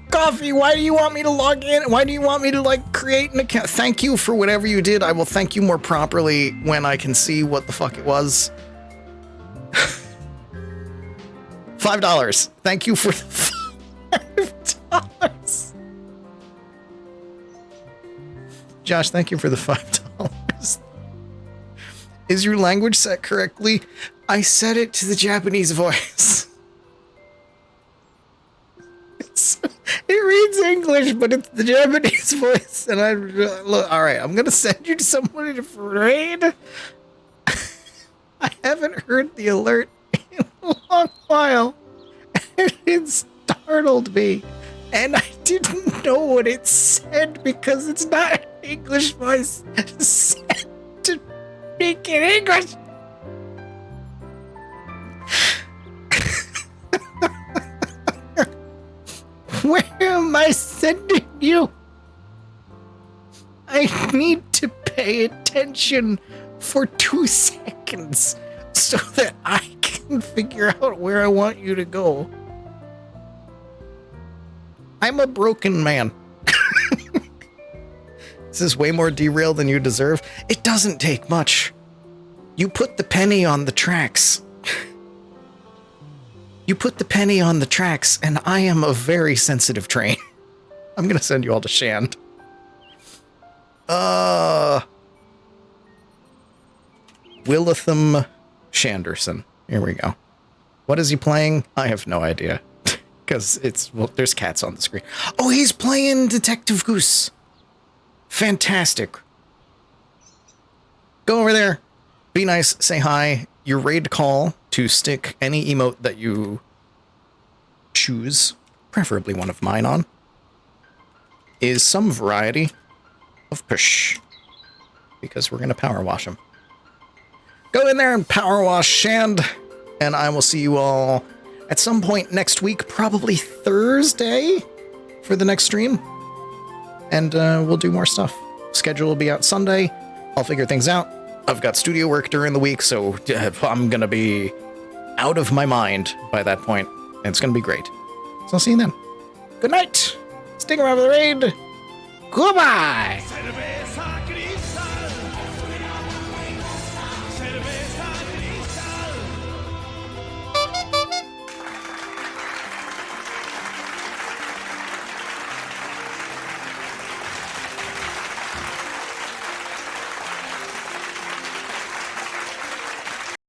Coffee, why do you want me to log in? Why do you want me to, like, create an account? Thank you for whatever you did. I will thank you more properly when I can see what the fuck it was. $5. Thank you for the $5. Josh, thank you for the $5. Is your language set correctly? I set it to the Japanese voice. It reads English, but it's the Japanese voice, and I look. All right, I'm gonna send you to somebody to raid. I haven't heard the alert in a long while, and it startled me, and I didn't know what it said because it's not an English voice set to speak in English. Where am I sending you? I need to pay attention for 2 seconds so that I can figure out where I want you to go. I'm a broken man. This is way more derailed than you deserve. It doesn't take much. You put the penny on the tracks. You put the penny on the tracks, and I am a very sensitive train. I'm gonna send you all to Shand. Willitham Shanderson. Here we go. What is he playing? I have no idea. Because it's... Well, there's cats on the screen. Oh, he's playing Detective Goose. Fantastic. Go over there. Be nice. Say hi. Your raid call to stick any emote that you choose, preferably one of mine on, is some variety of push. Because we're going to power wash him. Go in there and power wash Shand, and I will see you all at some point next week, probably Thursday for the next stream. And we'll do more stuff. Schedule will be out Sunday. I'll figure things out. I've got studio work during the week, so I'm going to be out of my mind by that point. And it's going to be great. So I'll see you then. Good night. Stick around for the raid. Goodbye.